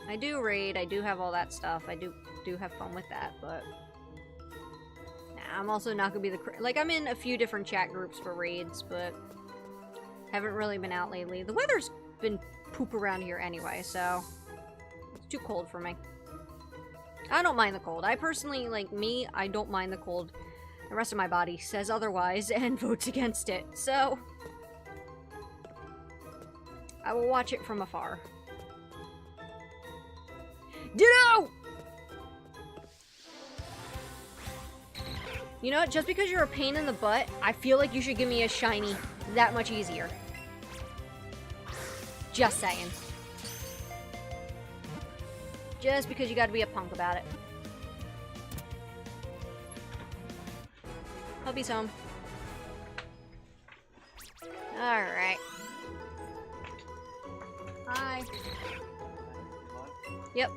I do raid, I do have all that stuff. I do have fun with that, but I'm also not gonna be the like, I'm in a few different chat groups for raids, but haven't really been out lately. The weather's been poop around here anyway, so it's too cold for me. I don't mind the cold. I personally, like me, I don't mind the cold. The rest of my body says otherwise and votes against it, so I will watch it from afar. Ditto! You know what? Just because you're a pain in the butt, I feel like you should give me a shiny that much easier. Just saying. Just because you gotta be a punk about it. Hubby's home. Alright. Hi. Yep.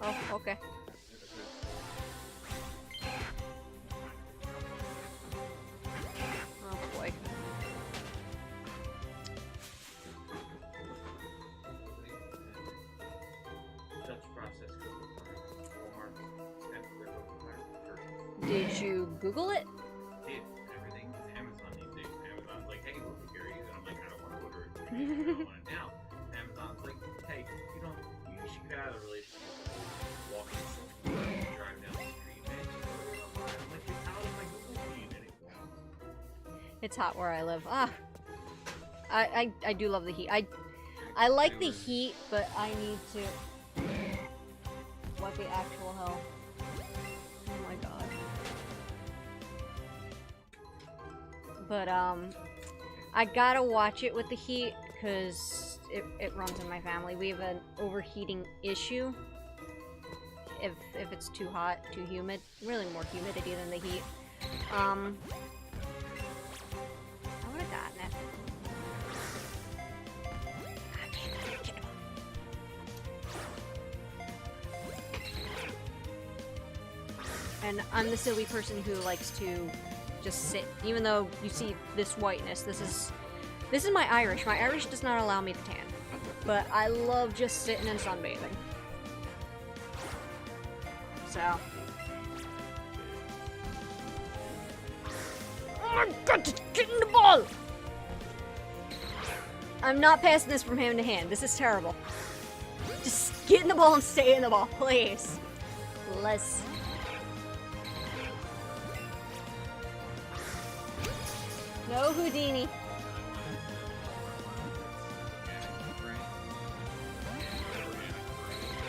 Oh, okay. Oh boy. Did you Google it? Did everything is Amazon these days. Amazon's like, hey, look at Gary's, and I'm like, I don't want to order it. I don't want it now. Amazon's like, hey, you should get out of the relationship. Walking, drive down the street, man. I'm like, it's out of my Google feed anymore. It's hot where I live. Ah, I do love the heat. I like the heat, but I need to. What the actual hell? Oh my god. But I gotta watch it with the heat because it runs in my family. We have an overheating issue. If it's too hot, too humid, really more humidity than the heat. I would have gotten it. And I'm the silly person who likes to just sit, even though you see this whiteness. This is my Irish. My Irish does not allow me to tan, but I love just sitting and sunbathing. So. Oh my god, just get in the ball! I'm not passing this from hand to hand. This is terrible. Just get in the ball and stay in the ball, please. Let's. No Houdini.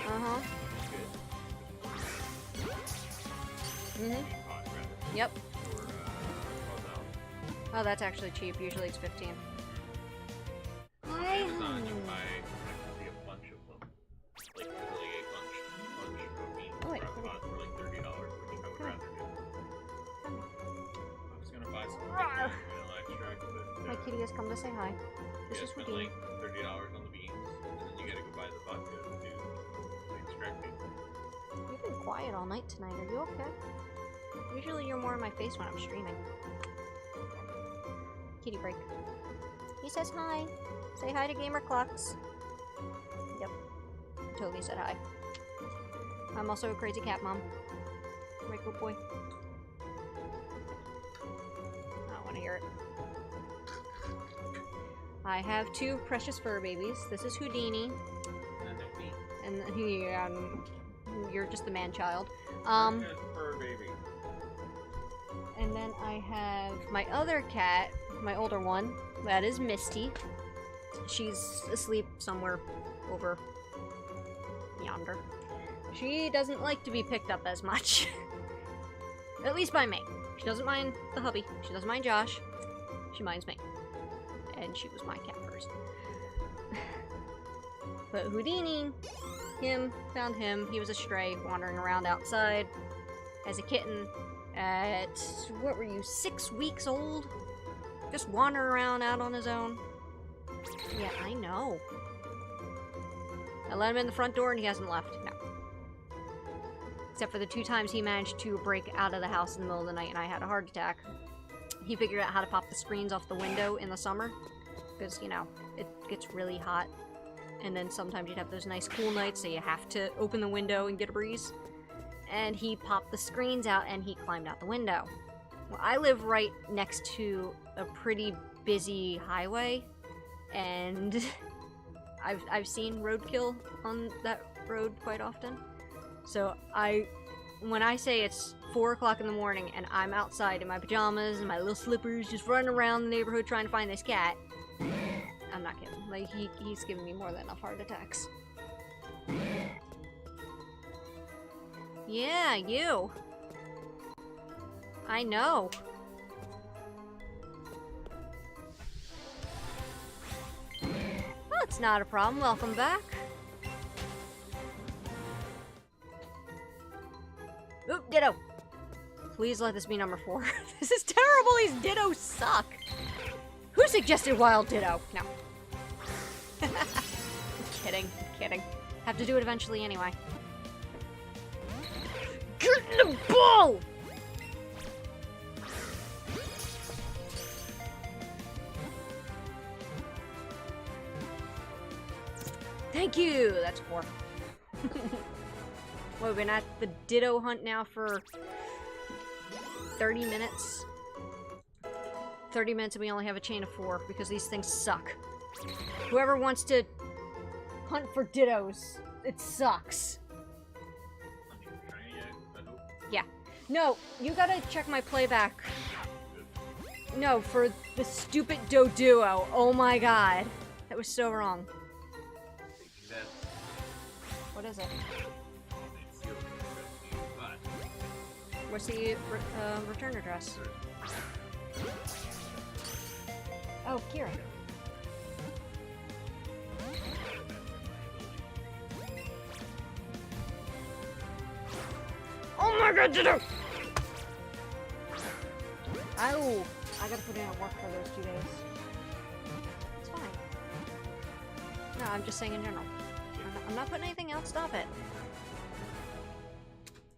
Uh-huh. Mm-hmm. Yep. Oh, that's actually cheap. Usually it's 15. Amazon, you buy actually a bunch of them. Like, literally a bunch of beans for like $30, which I would rather do. I was gonna buy some vanilla extract, but my kitty has come to say hi. This is spent Houdini. like $30 on the beans, and then you gotta go buy the vodka to do the extracting. You've been quiet all night tonight. Are you okay? Usually you're more in my face when I'm streaming. Kitty break. He says hi. Say hi to Gamer Clocks. Yep. Totally said hi. I'm also a crazy cat mom. Right, good boy. I don't want to hear it. I have two precious fur babies. This is Houdini. And you're just the man-child. Fur baby. And then I have my other cat, my older one. That is Misty. She's asleep somewhere over yonder. She doesn't like to be picked up as much. At least by me. She doesn't mind the hubby. She doesn't mind Josh. She minds me. And she was my cat first. But Houdini, found him. He was a stray wandering around outside as a kitten at, what were you, 6 weeks old? Just wandering around out on his own. Yeah, I know. I let him in the front door and he hasn't left. No. Except for the 2 times he managed to break out of the house in the middle of the night and I had a heart attack. He figured out how to pop the screens off the window in the summer. Because, you know, it gets really hot. And then sometimes you'd have those nice cool nights, so you have to open the window and get a breeze. And he popped the screens out and he climbed out the window. Well, I live right next to a pretty busy highway. And I've seen roadkill on that road quite often. So I when I say it's 4 o'clock in the morning and I'm outside in my pajamas and my little slippers just running around the neighborhood trying to find this cat, I'm not kidding. Like, he's giving me more than enough heart attacks. Yeah, you. I know. That's not a problem. Welcome back. Oop, Ditto. Please let this be number 4. This is terrible. These Dittos suck. Who suggested Wild Ditto? No. I'm kidding. Kidding. Have to do it eventually anyway. Get in the ball! Thank you! That's 4. Well, we've been at the Ditto hunt now for 30 minutes. 30 minutes and we only have a chain of 4 because these things suck. Whoever wants to hunt for Dittos, it sucks. Yeah. No, you gotta check my playback. No, for the stupid Doduo. Oh my god. That was so wrong. What is it? What's the return address? Oh, Kira. Oh my god, Ditto! Oh, I gotta put in at work for those 2 days. It's fine. No, I'm just saying in general. I'm not putting anything else. Stop it.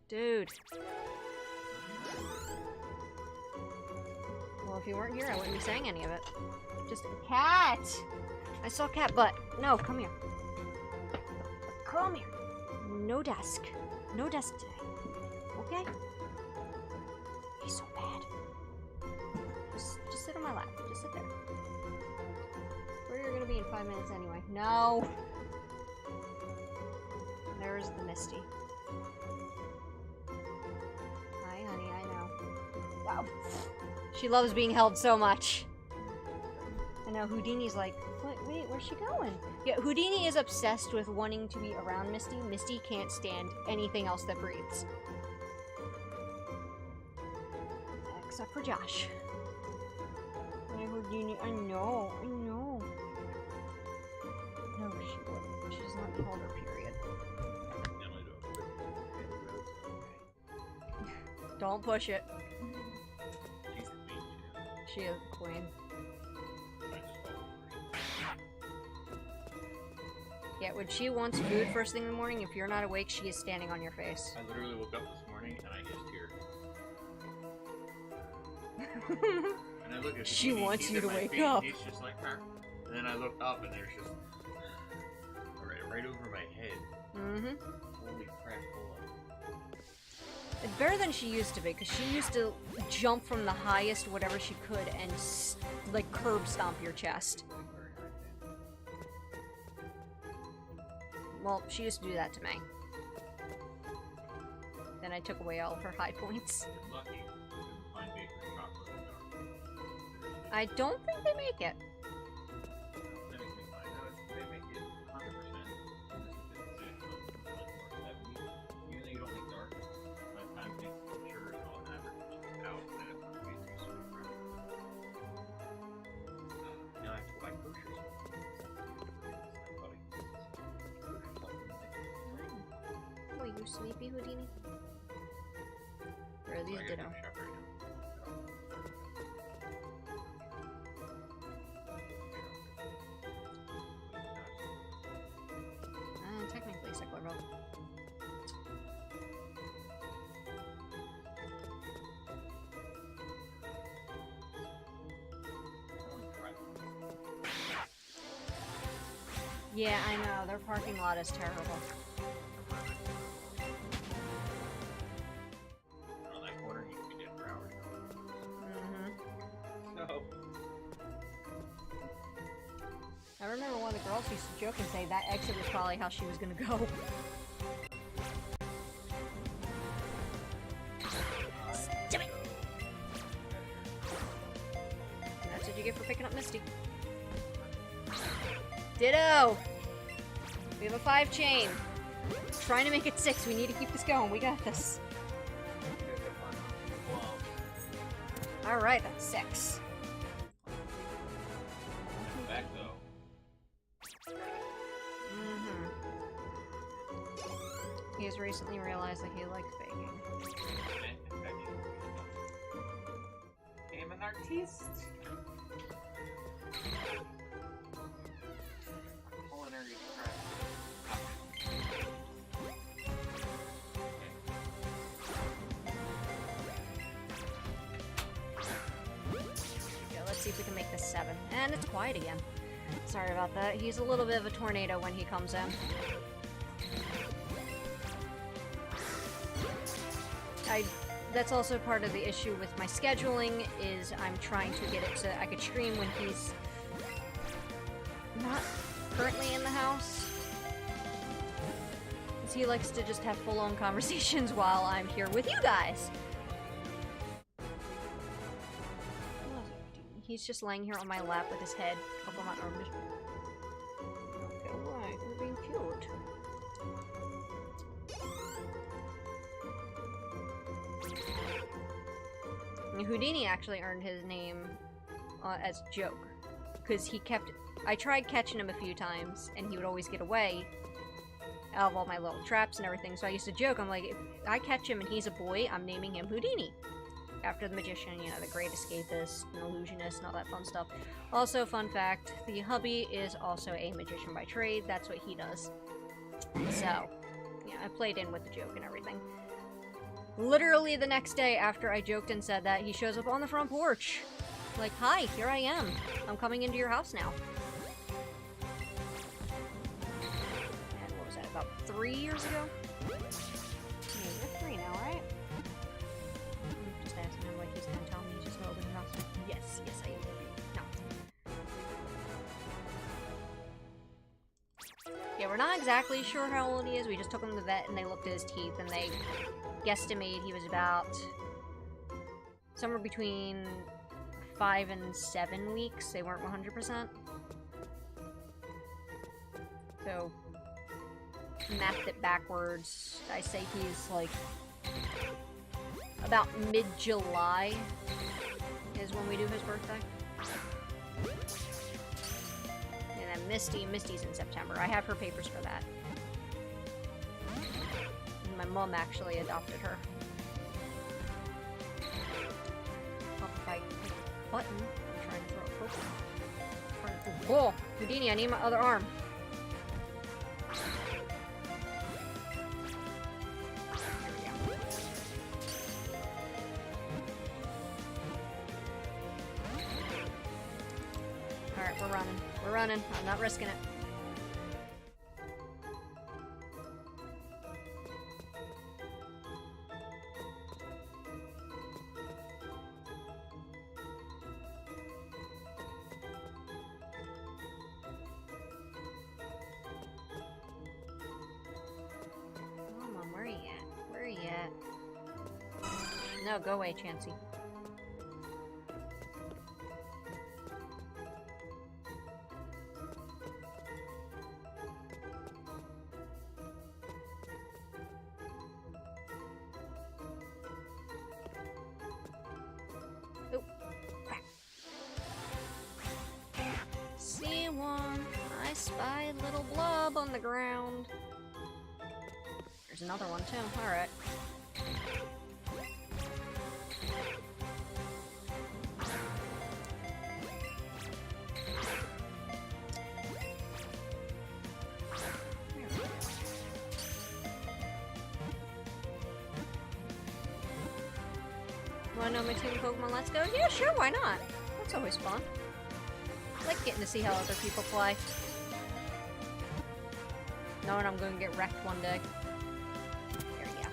Dude. Well, if you weren't here, I wouldn't be saying any of it. Just a cat! I saw cat butt. No, come here. Come here. No desk. No desk today. Okay? He's so bad. Just sit on my lap. Just sit there. Where you're gonna be in 5 minutes anyway. No! There's the Misty. Hi, honey, I know. Wow. She loves being held so much. I know, Houdini's like, wait, where's she going? Yeah, Houdini is obsessed with wanting to be around Misty. Misty can't stand anything else that breathes. Except for Josh. Hey, Houdini, I know. No, she wouldn't. She does not hold her period. Don't push it. She is the queen. Yeah, when she wants food first thing in the morning, if you're not awake, she is standing on your face. I literally woke up this morning and I just hear. And I look at she wants you to wake feet, up. He's just like her. And then I look up and there's just right over my head. Mm-hmm. Holy crap, hold on. It's better than she used to be, because she used to jump from the highest whatever she could and, like, curb stomp your chest. Well, she used to do that to me. Then I took away all of her high points. Lucky. Find bakery chocolate in the dark. I don't think they make it. They make it 100%. Usually you don't make dark. By the time it makes sugar and all that out, then it's going to be too sweet for it. Now I have to buy groceries. Oh, you sleepy, Houdini? Where are these Ditto? Technically, Cycler Belt. Yeah, I know. Their parking lot is terrible. On that corner, you can be dead for hours. Mm-hmm. No. I remember one of the girls used to joke and say that exit was probably how she was gonna go. picking up Misty. Ditto! We have a 5 chain. Trying to make it 6. We need to keep this going. We got this. Alright, that's 6. Back though. He has recently realized that he likes baking. I'm an artiste. Culinary craft. Okay, let's see if we can make this 7. And it's quiet again. Sorry about that. He's a little bit of a tornado when he comes in. That's also part of the issue with my scheduling, is I'm trying to get it so that I could stream when he's not currently in the house. Because he likes to just have full-on conversations while I'm here with you guys. He's just laying here on my lap with his head up on my arm. Okay, alright, we're being cute. Houdini actually earned his name as a joke, because I tried catching him a few times, and he would always get away out of all my little traps and everything, so I used to joke, I'm like, if I catch him and he's a boy, I'm naming him Houdini. After the magician, you know, the great escapist, and illusionist, and all that fun stuff. Also, fun fact, the hubby is also a magician by trade, that's what he does. So, yeah, I played in with the joke and everything. Literally the next day after I joked and said that, he shows up on the front porch. Like, hi, here I am. I'm coming into your house now. And what was that, about 3 years ago? Yeah, you're 3 now, right? I'm just asking him like he's gonna tell me he just moved in the house. Yes, I am. No. Yeah, we're not exactly sure how old he is. We just took him to the vet and they looked at his teeth and they guesstimate he was about somewhere between 5 and 7 weeks. They weren't 100%. So, mapped it backwards. I say he's like about mid-July is when we do his birthday. And then Misty's in September. I have her papers for that. My mom actually adopted her. Oh, if I hit the button, I'm trying to throw a Pokemon. Whoa! Houdini, I need my other arm. There we go. Alright, we're running. We're running. I'm not risking it. No, go away, Chansey. Oh, crap. See one. I spy a little blob on the ground. There's another one, too. Alright. Wanna know my team Pokemon Let's Go? Yeah, sure, why not? That's always fun. I like getting to see how other people play. Knowing I'm gonna get wrecked one day. There you go.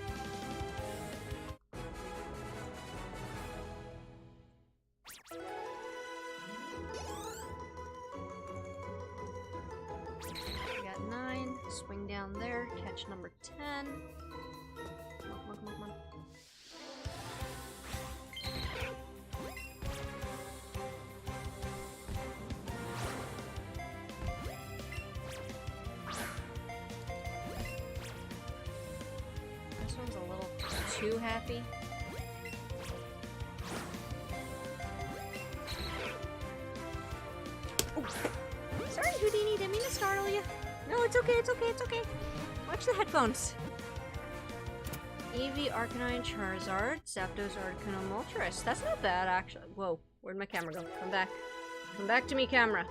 We got 9. Swing down there. Catch number 10. Come on, come on, come on. too happy. Ooh. Sorry, Houdini, didn't mean to startle you. No, it's okay, it's okay, it's okay. Watch the headphones. Eevee, Arcanine, Charizard, Zapdos, Arcanine, Moltres. That's not bad, actually. Whoa, where'd my camera go? Come back. Come back to me, camera.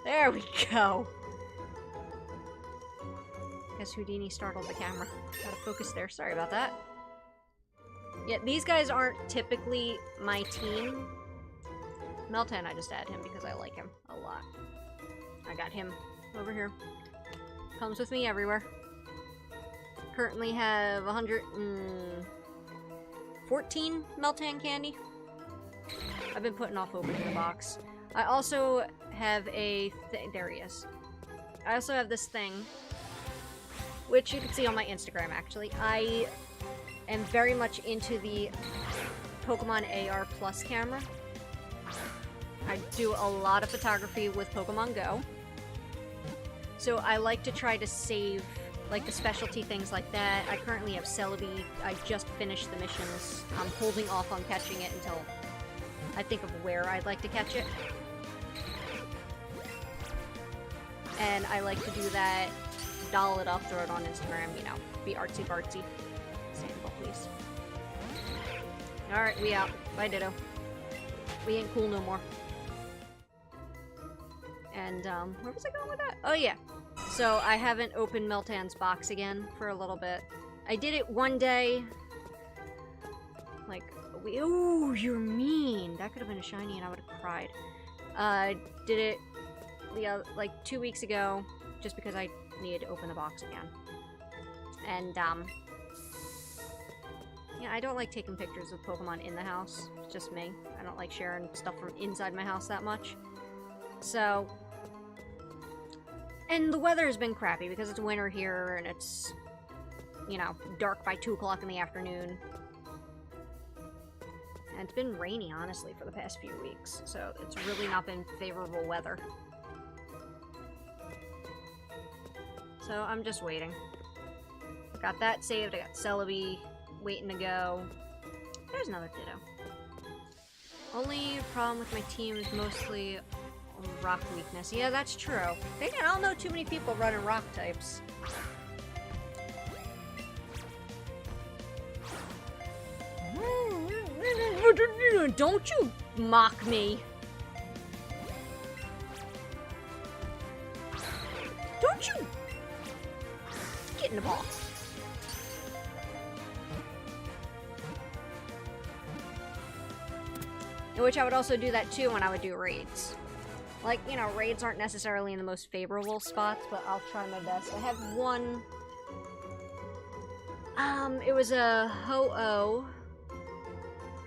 There we go. Guess Houdini startled the camera. Gotta focus there. Sorry about that. Yeah, these guys aren't typically my team. Meltan, I just add him because I like him a lot. I got him over here. Comes with me everywhere. Currently have 114 Meltan candy. I've been putting off opening the box. I also have a there he is. I also have this thing, which you can see on my Instagram actually. I am very much into the Pokemon AR Plus camera. I do a lot of photography with Pokemon Go. So I like to try to save like the specialty things like that. I currently have Celebi. I just finished the missions. I'm holding off on catching it until I think of where I'd like to catch it. And I like to do that, doll it up, throw it on Instagram, you know, be artsy fartsy. Sandable, please. Alright, we out. Bye, Ditto. We ain't cool no more. And, where was I going with that? Oh, yeah. So, I haven't opened Meltan's box again for a little bit. I did it one day. Like, ooh, you're mean. That could have been a shiny and I would have cried. Did it, like 2 weeks ago, just because I needed to open the box again. And, yeah, I don't like taking pictures of Pokemon in the house. It's just me. I don't like sharing stuff from inside my house that much. So, and the weather has been crappy because it's winter here and it's, you know, dark by 2 o'clock in the afternoon. And it's been rainy, honestly, for the past few weeks. So it's really not been favorable weather. So I'm just waiting. Got that saved. I got Celebi waiting to go. There's another Ditto. Only problem with my team is mostly rock weakness. Yeah, that's true. Dang it, I don't know too many people running rock types. Don't you mock me. Don't you get in the ball. In which I would also do that too when I would do raids. Like, you know, raids aren't necessarily in the most favorable spots, but I'll try my best. I have one... it was a Ho-Oh.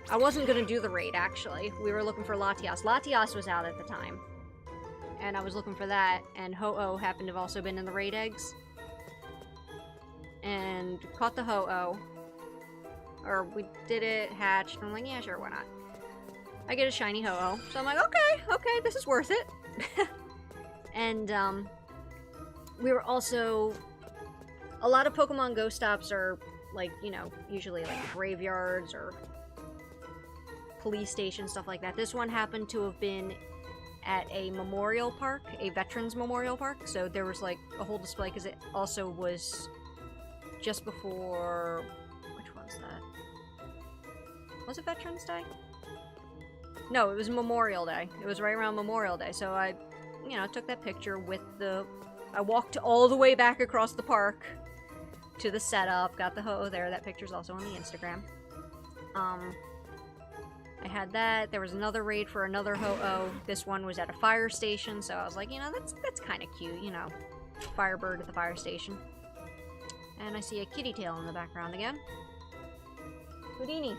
I wasn't gonna do the raid, actually. We were looking for Latias. Latias was out at the time. And I was looking for that, and Ho-Oh happened to have also been in the raid eggs. And caught the Ho-Oh. Or we did it, hatched, and I'm like, yeah, sure, why not? I get a shiny Ho-Oh. So I'm like, okay, this is worth it. And, we were also... A lot of Pokemon Go stops are, like, you know, usually, like, graveyards or police stations, stuff like that. This one happened to have been at a memorial park, a veterans memorial park. So there was, like, a whole display, because it also was just before... Which one's that? Was it Veterans Day? No, it was Memorial Day. It was right around Memorial Day, so I, you know, took that picture with the... I walked all the way back across the park to the setup, got the Ho-Oh there. That picture's also on the Instagram. I had that. There was another raid for another Ho-Oh. This one was at a fire station, so I was like, you know, that's kind of cute, you know. Firebird at the fire station. And I see a kitty tail in the background again. Houdini.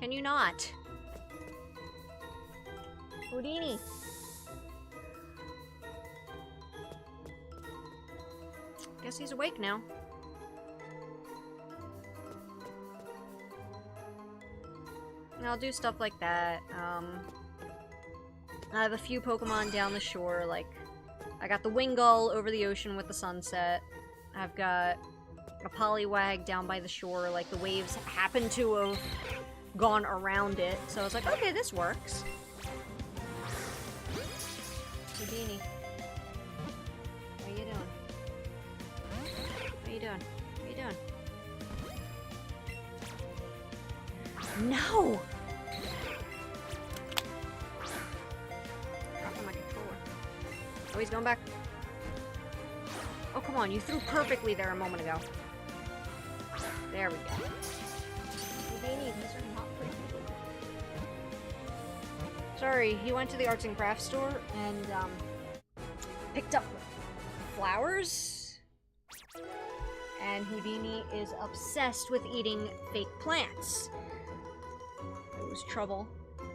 Can you not? Houdini. Guess he's awake now. And I'll do stuff like that. I have a few Pokemon down the shore, like... I got the Wingull over the ocean with the sunset. I've got a Poliwag down by the shore. Like, the waves happen to have gone around it. So I was like, okay, this works. Houdini. What are you doing? What are you doing? What are you doing? No! Dropping my controller. Oh, he's going back. Oh, come on. You threw perfectly there a moment ago. There we go. Houdini, these are not pretty. Sorry, he went to the arts and crafts store and, picked up flowers. And Houdini is obsessed with eating fake plants. It was trouble.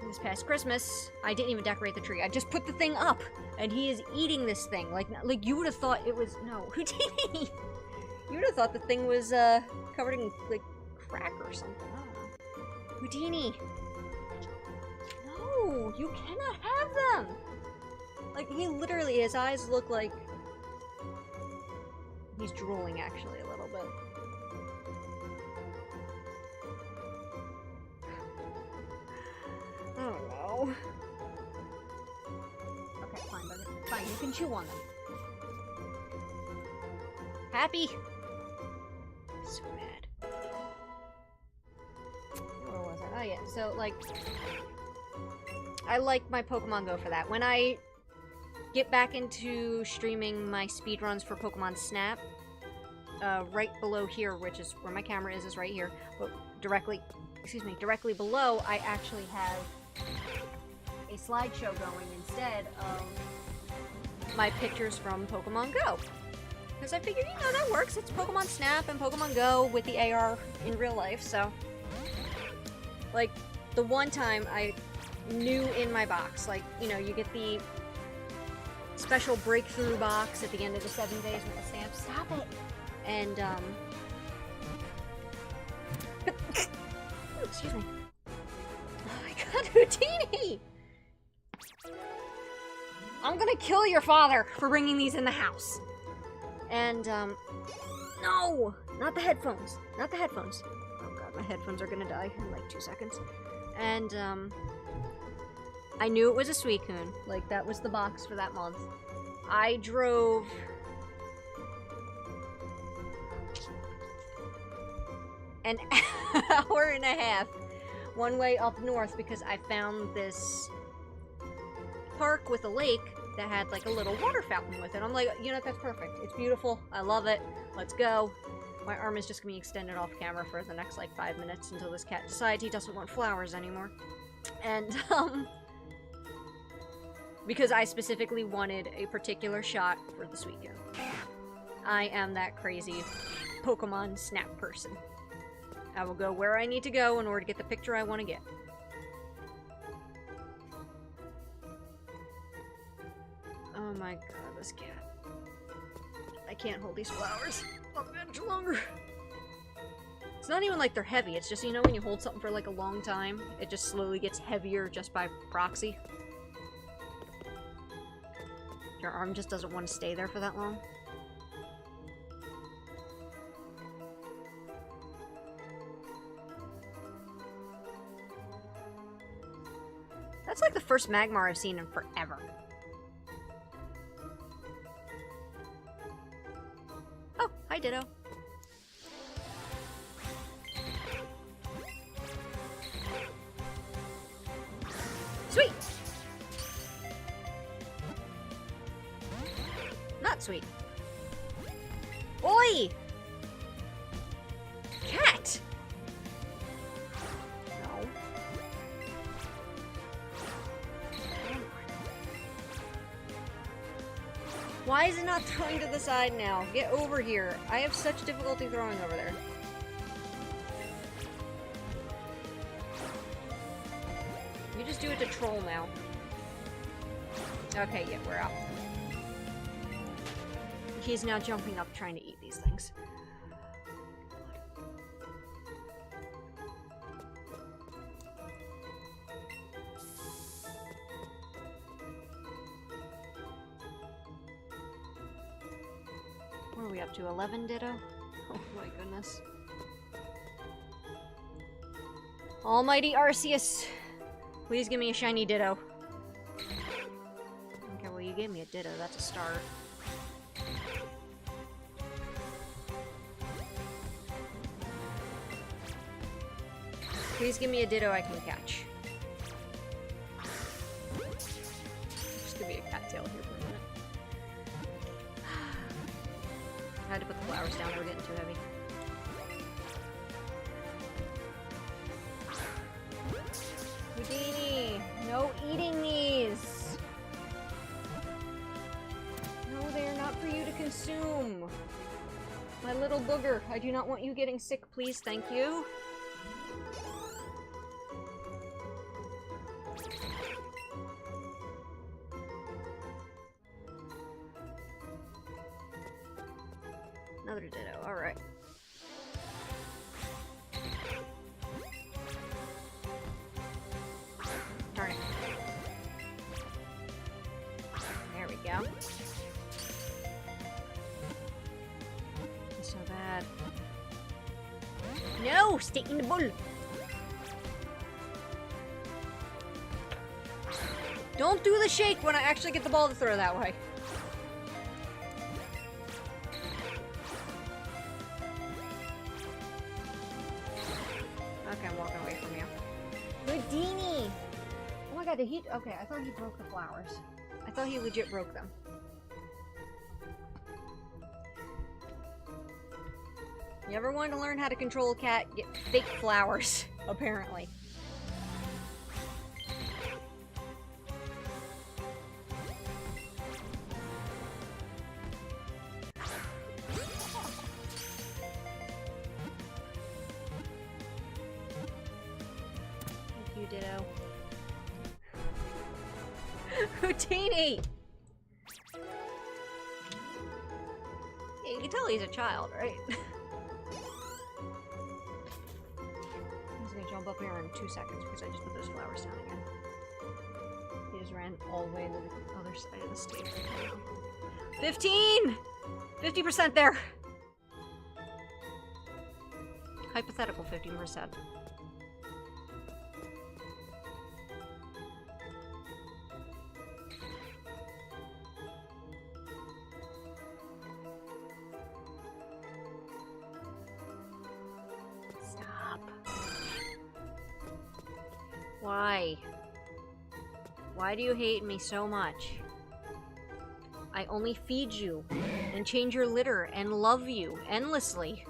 This past Christmas, I didn't even decorate the tree. I just put the thing up, and he is eating this thing. Like you would have thought it was... No, Houdini! You would have thought the thing was, covered in, like, crack or something. I don't know. Houdini! No! You cannot have them! Like, he literally, his eyes look like... He's drooling, actually, a little bit. I don't know. Okay, fine, buddy. Fine, you can chew on them. Happy? So mad. Where was I? Oh yeah, so, like... I like my Pokemon Go for that. When I get back into streaming my speedruns for Pokemon Snap, right below here, which is where my camera is right here, but directly below, I actually have a slideshow going instead of my pictures from Pokemon Go. Because I figured, you know, that works. It's Pokemon Snap and Pokemon Go with the AR in real life, so... Like, the one time I knew in my box, like, you know, you get the special breakthrough box at the end of the 7 days with the stamp. Stop it! And, oh, excuse me. Oh my god, Houdini! I'm gonna kill your father for bringing these in the house. And, no! Not the headphones. Not the headphones. Oh god, my headphones are gonna die in like 2 seconds. And, I knew it was a Suicune. Like, that was the box for that month. I drove... an hour and a half one way up north because I found this park with a lake that had like a little water fountain with it. I'm like, you know, that's perfect. It's beautiful. I love it. Let's go. My arm is just gonna be extended off camera for the next like 5 minutes until this cat decides he doesn't want flowers anymore. And because I specifically wanted a particular shot for this weekend. I am that crazy Pokemon Snap person. I will go where I need to go in order to get the picture I want to get. Oh my god, this cat. I can't hold these flowers much longer. It's not even like they're heavy, it's just, you know, when you hold something for like a long time, it just slowly gets heavier just by proxy. Your arm just doesn't want to stay there for that long. That's like the first Magmar I've seen in forever. Oh, hi Ditto. Sweet! Not sweet. Oi! Cat! No. Why is it not throwing to the side now? Get over here. I have such difficulty throwing over there. You just do it to troll now. Okay, yeah, we're out. He's now jumping up trying to eat these things. What are we up to? 11 Ditto? Oh my goodness. Almighty Arceus, please give me a shiny Ditto. Okay, well you gave me a Ditto, that's a start. Please give me a Ditto I can catch. Just give me a cattail here for a minute. I had to put the flowers down, they were getting too heavy. Houdini! No eating these! No, they are not for you to consume! My little booger, I do not want you getting sick, please, thank you. Another Ditto, alright. Darn it. There we go. It's so bad. No! Stay in the bull! Don't do the shake when I actually get the ball to throw that way. Okay, I'm walking away from you. Houdini! Oh my god, did he? Okay, I thought he broke the flowers. I thought he legit broke them. You ever wanted to learn how to control a cat? Get fake flowers, apparently. Thank you, Ditto. Houdini! Yeah, you can tell he's a child, right? He's gonna jump up here in 2 seconds because I just put those flowers down again. He just ran all the way to the other side of the stage. 15! 50% there! Hypothetical 15%. Why? Why do you hate me so much? I only feed you and change your litter and love you endlessly.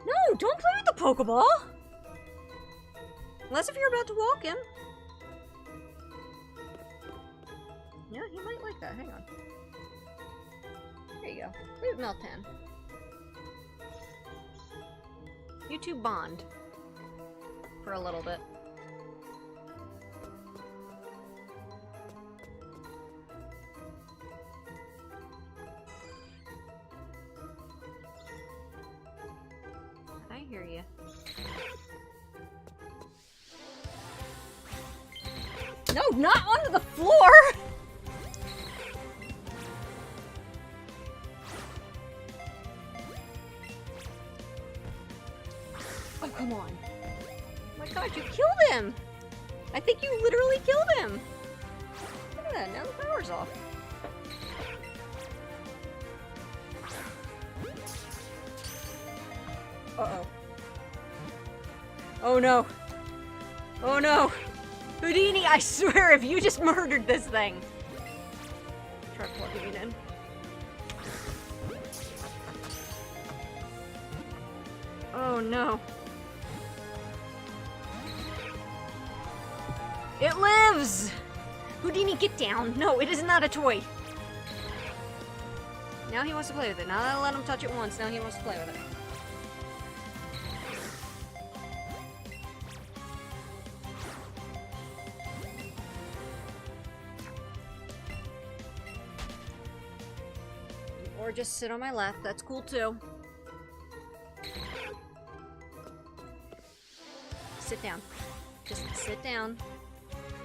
No, don't play with the Pokeball! Unless if you're about to walk him. Yeah, he might like that. Hang on. There you go. Leave Meltan. You two bond. For a little bit. I hear you. No, not onto the floor! Oh, come on. Oh my god, you killed him! I think you literally killed him! Look at that, now the power's off. Uh-oh. Oh no. Oh no! Houdini, I swear, if you just murdered this thing! Try plugging it in. Oh no. It lives! Houdini, get down! No, it is not a toy! Now he wants to play with it. Now that I let him touch it once, now he wants to play with it. Or just sit on my lap, that's cool too. Sit down. Just sit down.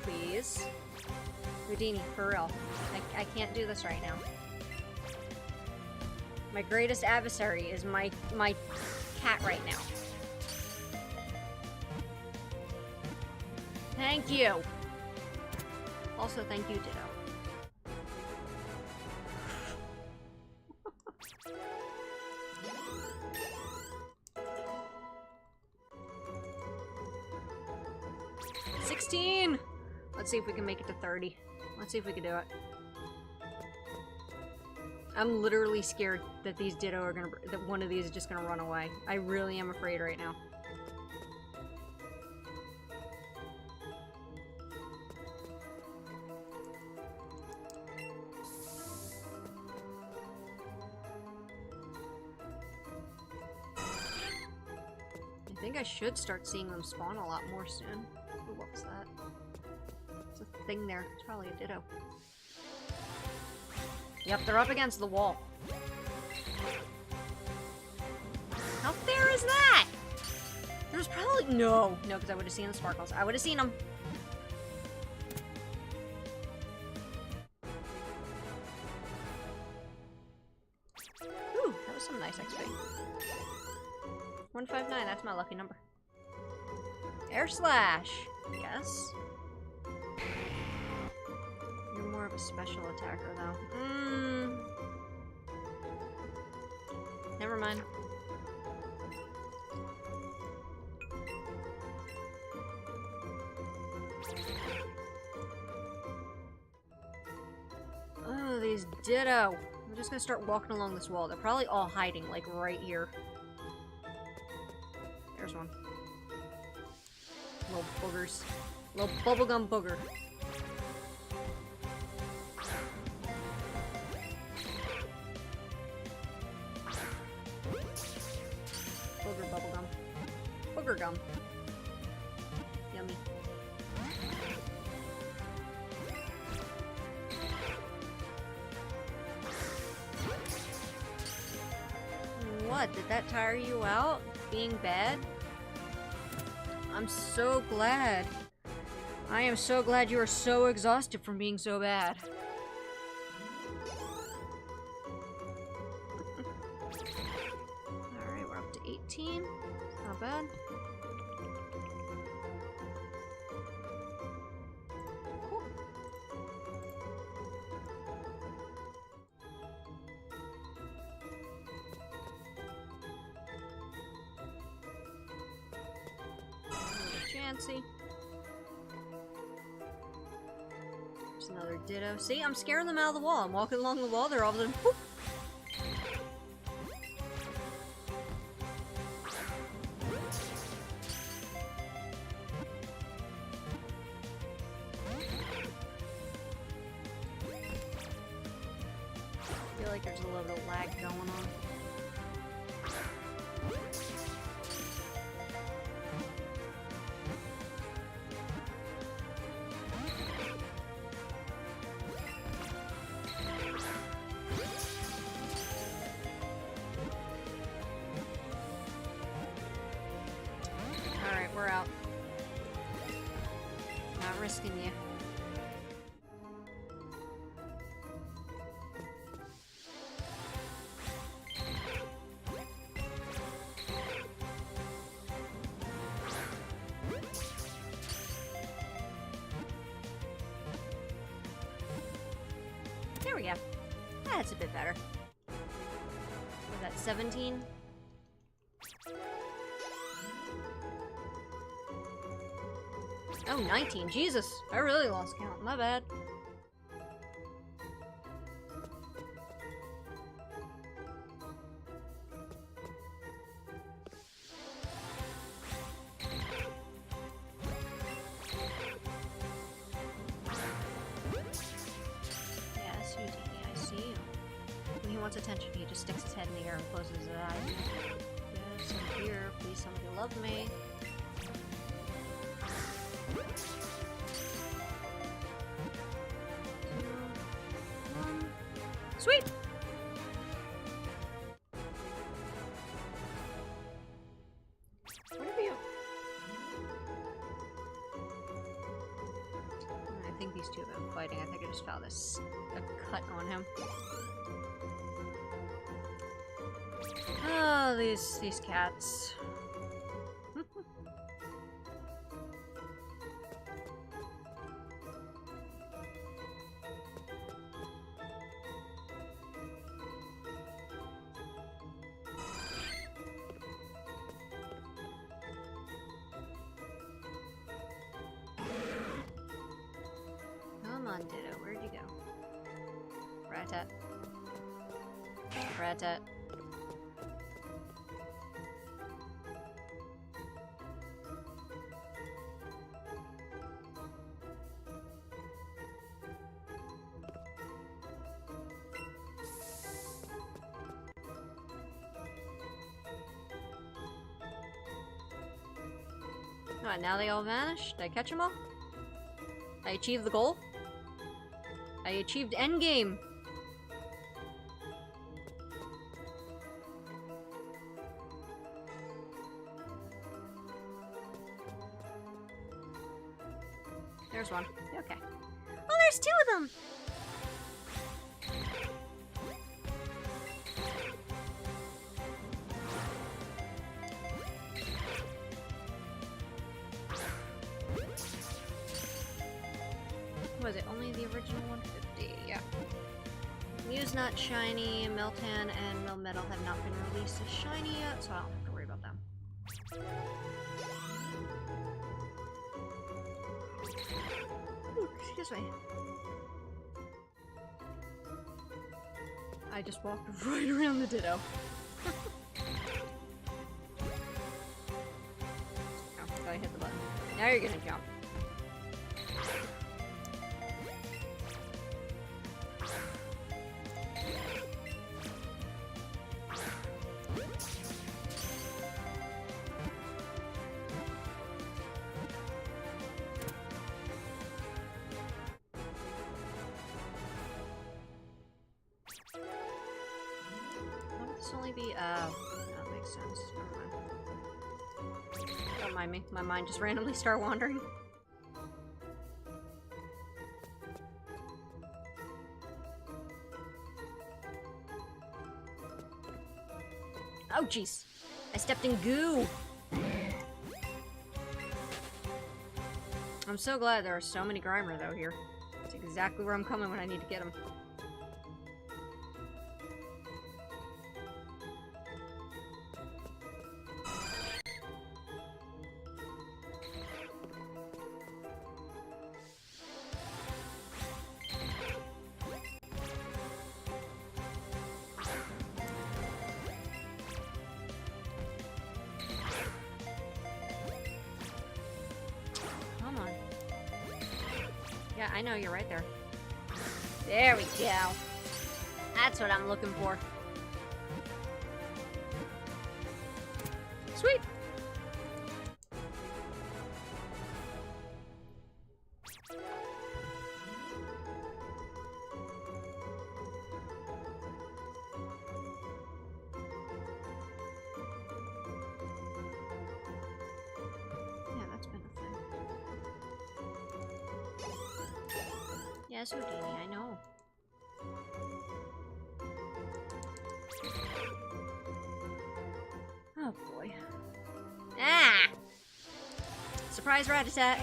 Please. Houdini, for real. I can't do this right now. My greatest adversary is my cat right now. Thank you. Also, thank you, Ditto. Let's see if we can make it to 30. Let's see if we can do it. I'm literally scared that these Ditto are gonna, that one of these is just gonna run away. I really am afraid right now. I think I should start seeing them spawn a lot more soon. Ooh, what was that? There's a thing there. It's probably a Ditto. Yep, they're up against the wall. How fair is that? There's probably... No, because I would have seen the sparkles. I would have seen them. Ooh, that was some nice XP. 159, that's my lucky number. Air Slash. Yes. You're more of a special attacker, though. Never mind. Oh, these Ditto. I'm just gonna start walking along this wall. They're probably all hiding, like, right here. There's one. Little boogers. Little bubblegum booger. Booger bubblegum. Booger gum. Yummy. What? Did that tire you out? Being bad? I'm so glad. I am so glad you are so exhausted from being so bad. Alright, we're up to 18. Not bad. Cool. Chancy. There's another Ditto. See, I'm scaring them out of the wall. I'm walking along the wall, they're all of a sudden, whoop. I feel like there's a little bit of lag going on. We're out. Not risking you. There we go. That's a bit better. Was that 17? Oh, 19. Jesus. I really lost count. My bad. Yeah, Susie, I see you. When he wants attention, he just sticks his head in the air and closes his eyes. Yes, I'm here. Please, somebody love me. Sweet! Whatever you... I think these two have been fighting. I think I just found a cut on him. Oh, these cats. Come on, Ditto, where'd you go? Ratat. Ratat. Alright, now they all vanished. Did I catch them all? I achieved the goal? I achieved endgame! There's one. Okay. Oh, there's two of them! Was it only the original 150? Yeah. Mew's not shiny, Meltan and Melmetal have not been released as shiny yet, so I don't have to worry about them. Ooh, excuse me. I just walked right around the Ditto. Oh, gotta hit the button. Now you're gonna jump. Only be that makes sense. Never mind. Don't mind me. My mind just randomly start wandering. Oh jeez. I stepped in goo. I'm so glad there are so many Grimer though here. It's exactly where I'm coming when I need to get them. Yeah, I know, you're right there. There we go. That's what I'm looking for. Sweet! Yes, Houdini, I know. Oh boy. Ah! Surprise rat attack!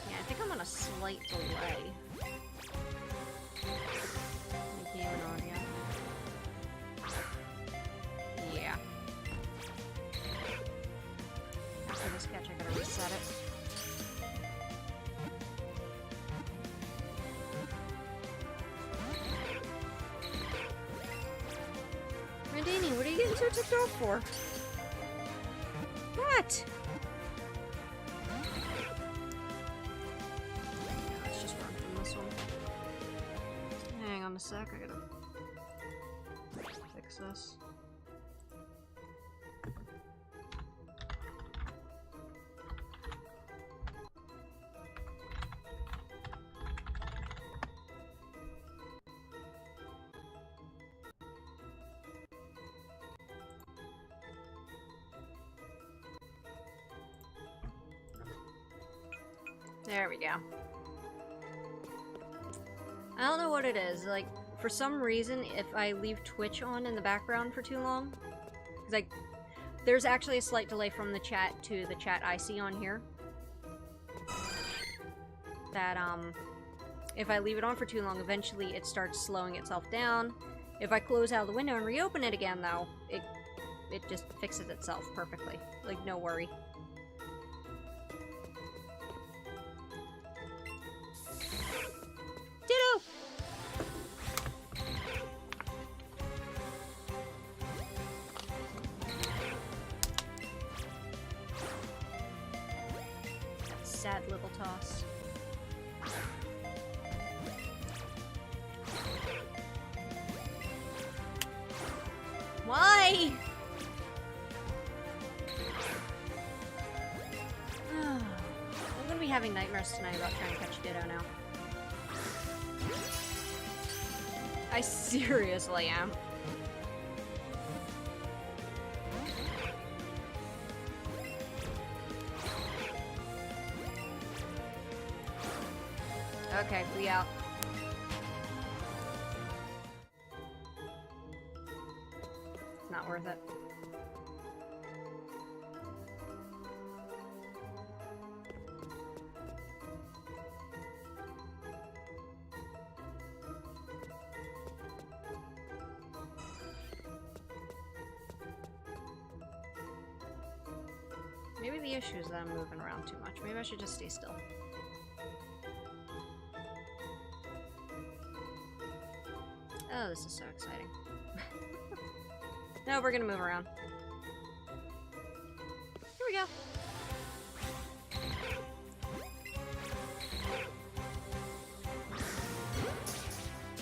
Yeah, I think I'm on a slight delay. Reset it. Randini, what are you getting so ticked off for? What? Let's just run from this one. Hang on a sec, I gotta fix this. There we go. I don't know what it is. Like, for some reason, if I leave Twitch on in the background for too long, like, there's actually a slight delay from the chat to the chat I see on here. That, if I leave it on for too long, eventually it starts slowing itself down. If I close out of the window and reopen it again, though, it just fixes itself perfectly. Like, no worry. Ditto! That sad little toss. Why? I'm gonna be having nightmares tonight about trying to catch Ditto now. I seriously am. Okay, we out. It's not worth it. Maybe the issue is that I'm moving around too much. Maybe I should just stay still. Oh, this is so exciting. No, we're gonna move around. Here we go.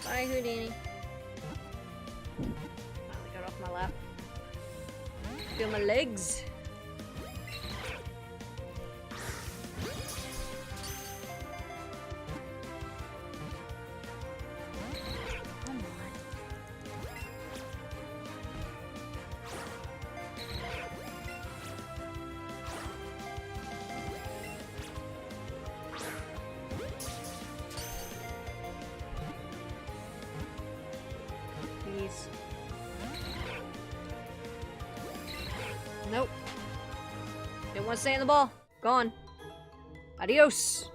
Bye, Houdini. Finally got off my lap. Feel my legs. Nope. Didn't want to stay in the ball. Gone. Adios.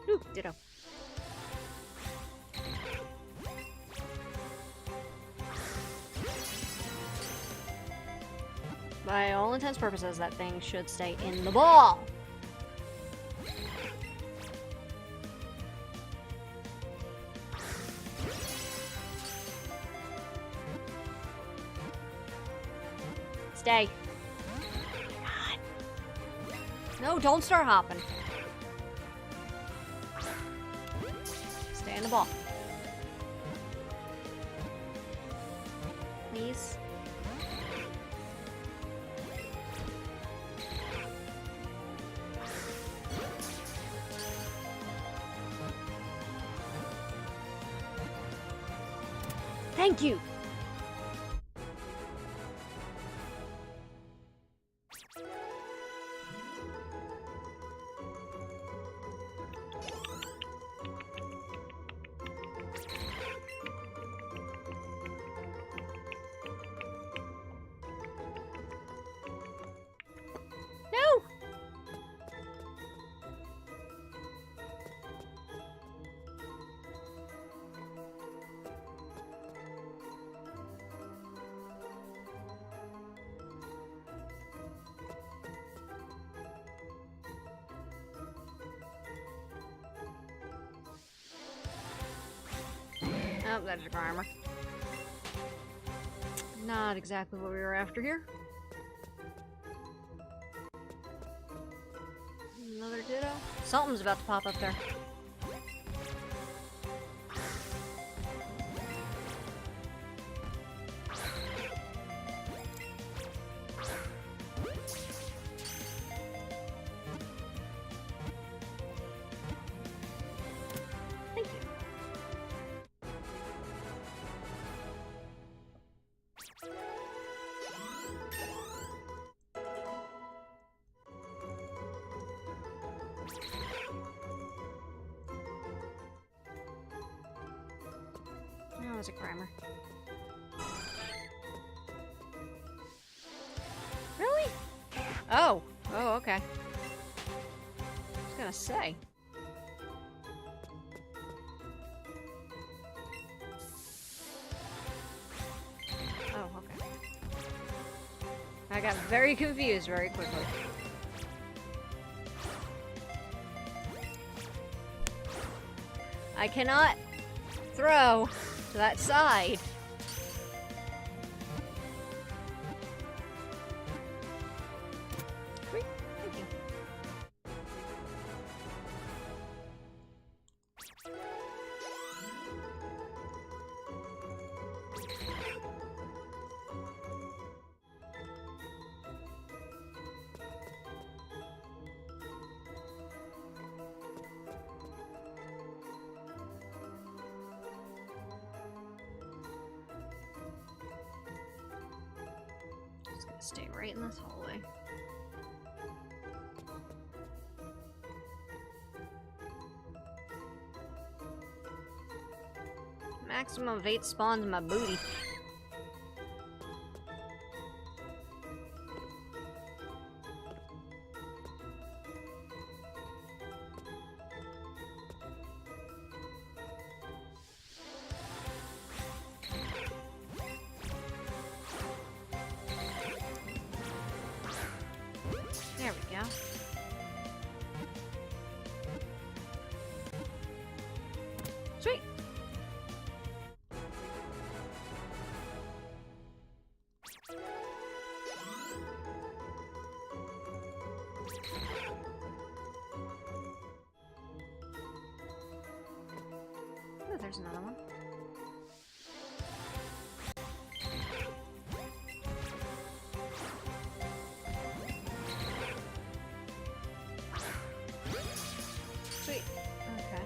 Ooh, ditto. By all intents and purposes, that thing should stay in the ball. Stay. God. No, don't start hopping. Stay in the ball. Please. Thank you. No. Oh, that's a armor. Not exactly what we were after here. Another Ditto? Something's about to pop up there. Thank you. That was a grimer. Really? Oh. Oh, okay. I was gonna say. Oh, okay. I got very confused very quickly. I cannot throw to that side. Sweet. Thank you. Just gonna stay right in this hallway. Maximum of 8 spawns in my booty. There we go. Sweet. Oh, there's another one. Sweet. Okay.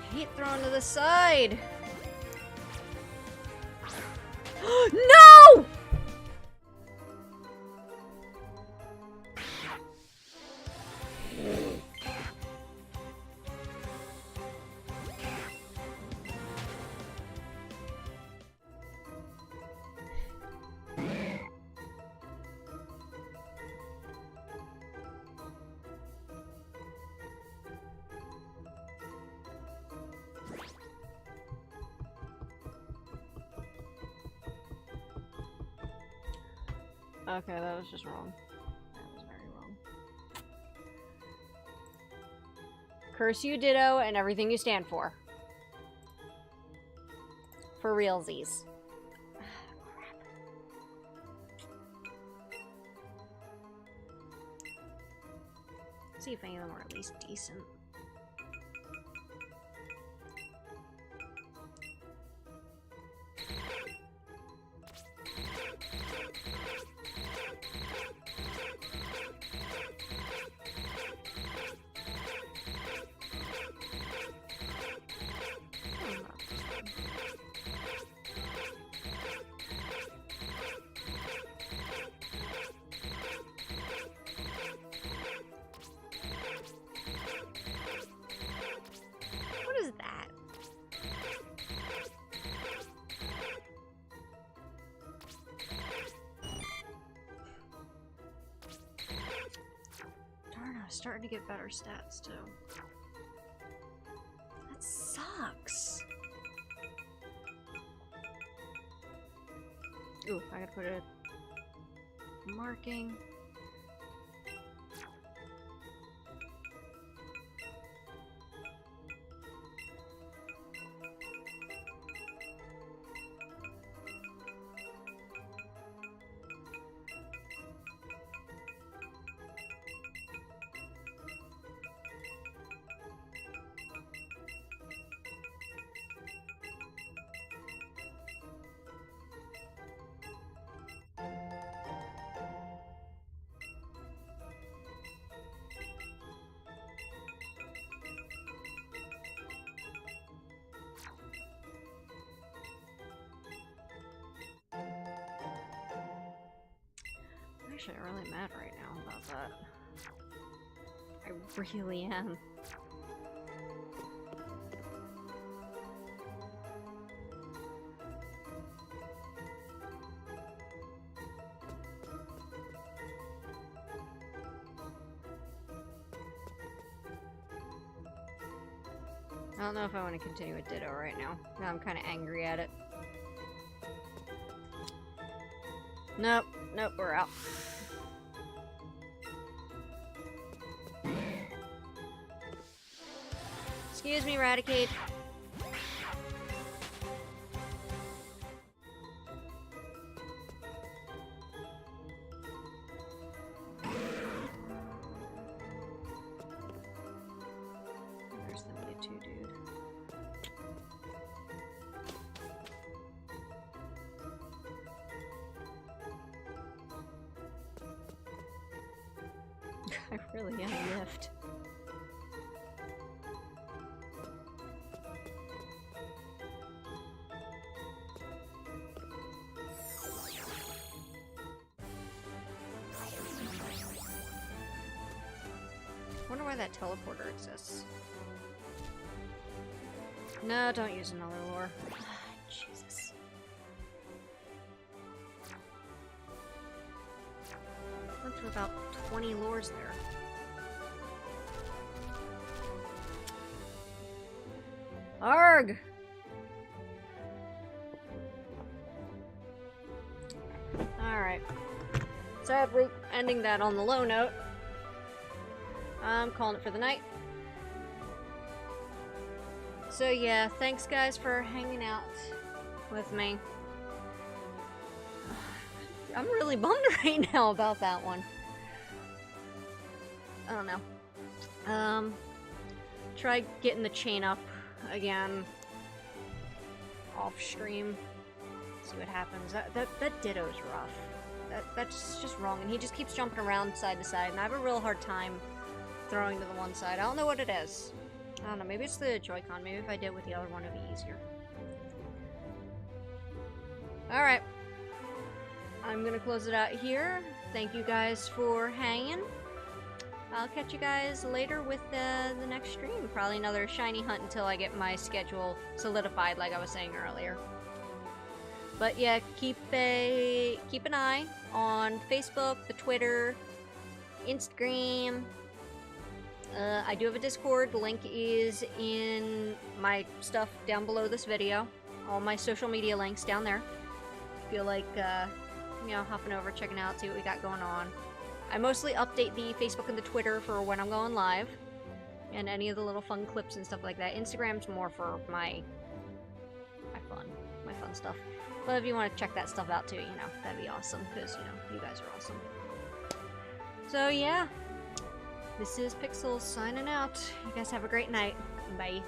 I hate throwing to the side. No! Okay, that was just wrong. That was very wrong. Curse you, Ditto, and everything you stand for. For realsies. Crap. See if any of them are at least decent. What is that? Darn, I was starting to get better stats too. That sucks. Ooh, I gotta put a marking. Actually, I'm really mad right now about that. I really am. I don't know if I want to continue with Ditto right now. I'm kind of angry at it. Nope, nope, we're out. Excuse me, Raticate. There's the Mewtwo dude. I really am a lift. Wonder why that teleporter exists. No, don't use another lure. Jesus. Went through about 20 lures there. Arg! Alright. Sadly, ending that on the low note. I'm calling it for the night. So yeah, thanks guys for hanging out with me. I'm really bummed right now about that one. I don't know. Try getting the chain up again off stream. See what happens. That Ditto's rough. That's just wrong, and he just keeps jumping around side to side, and I have a real hard time throwing to the one side. I don't know what it is. I don't know, maybe it's the Joy-Con. Maybe if I did it with the other one, it'd be easier. Alright. I'm gonna close it out here. Thank you guys for hanging. I'll catch you guys later with the next stream. Probably another shiny hunt until I get my schedule solidified, like I was saying earlier. But yeah, keep an eye on Facebook, the Twitter, Instagram. I do have a Discord. The link is in my stuff down below this video. All my social media links down there. Feel like, you know, hopping over, checking out, see what we got going on. I mostly update the Facebook and the Twitter for when I'm going live. And any of the little fun clips and stuff like that. Instagram's more for my fun stuff. But if you want to check that stuff out too, you know, that'd be awesome. Because, you know, you guys are awesome. So, yeah. This is Pixels signing out. You guys have a great night. Bye.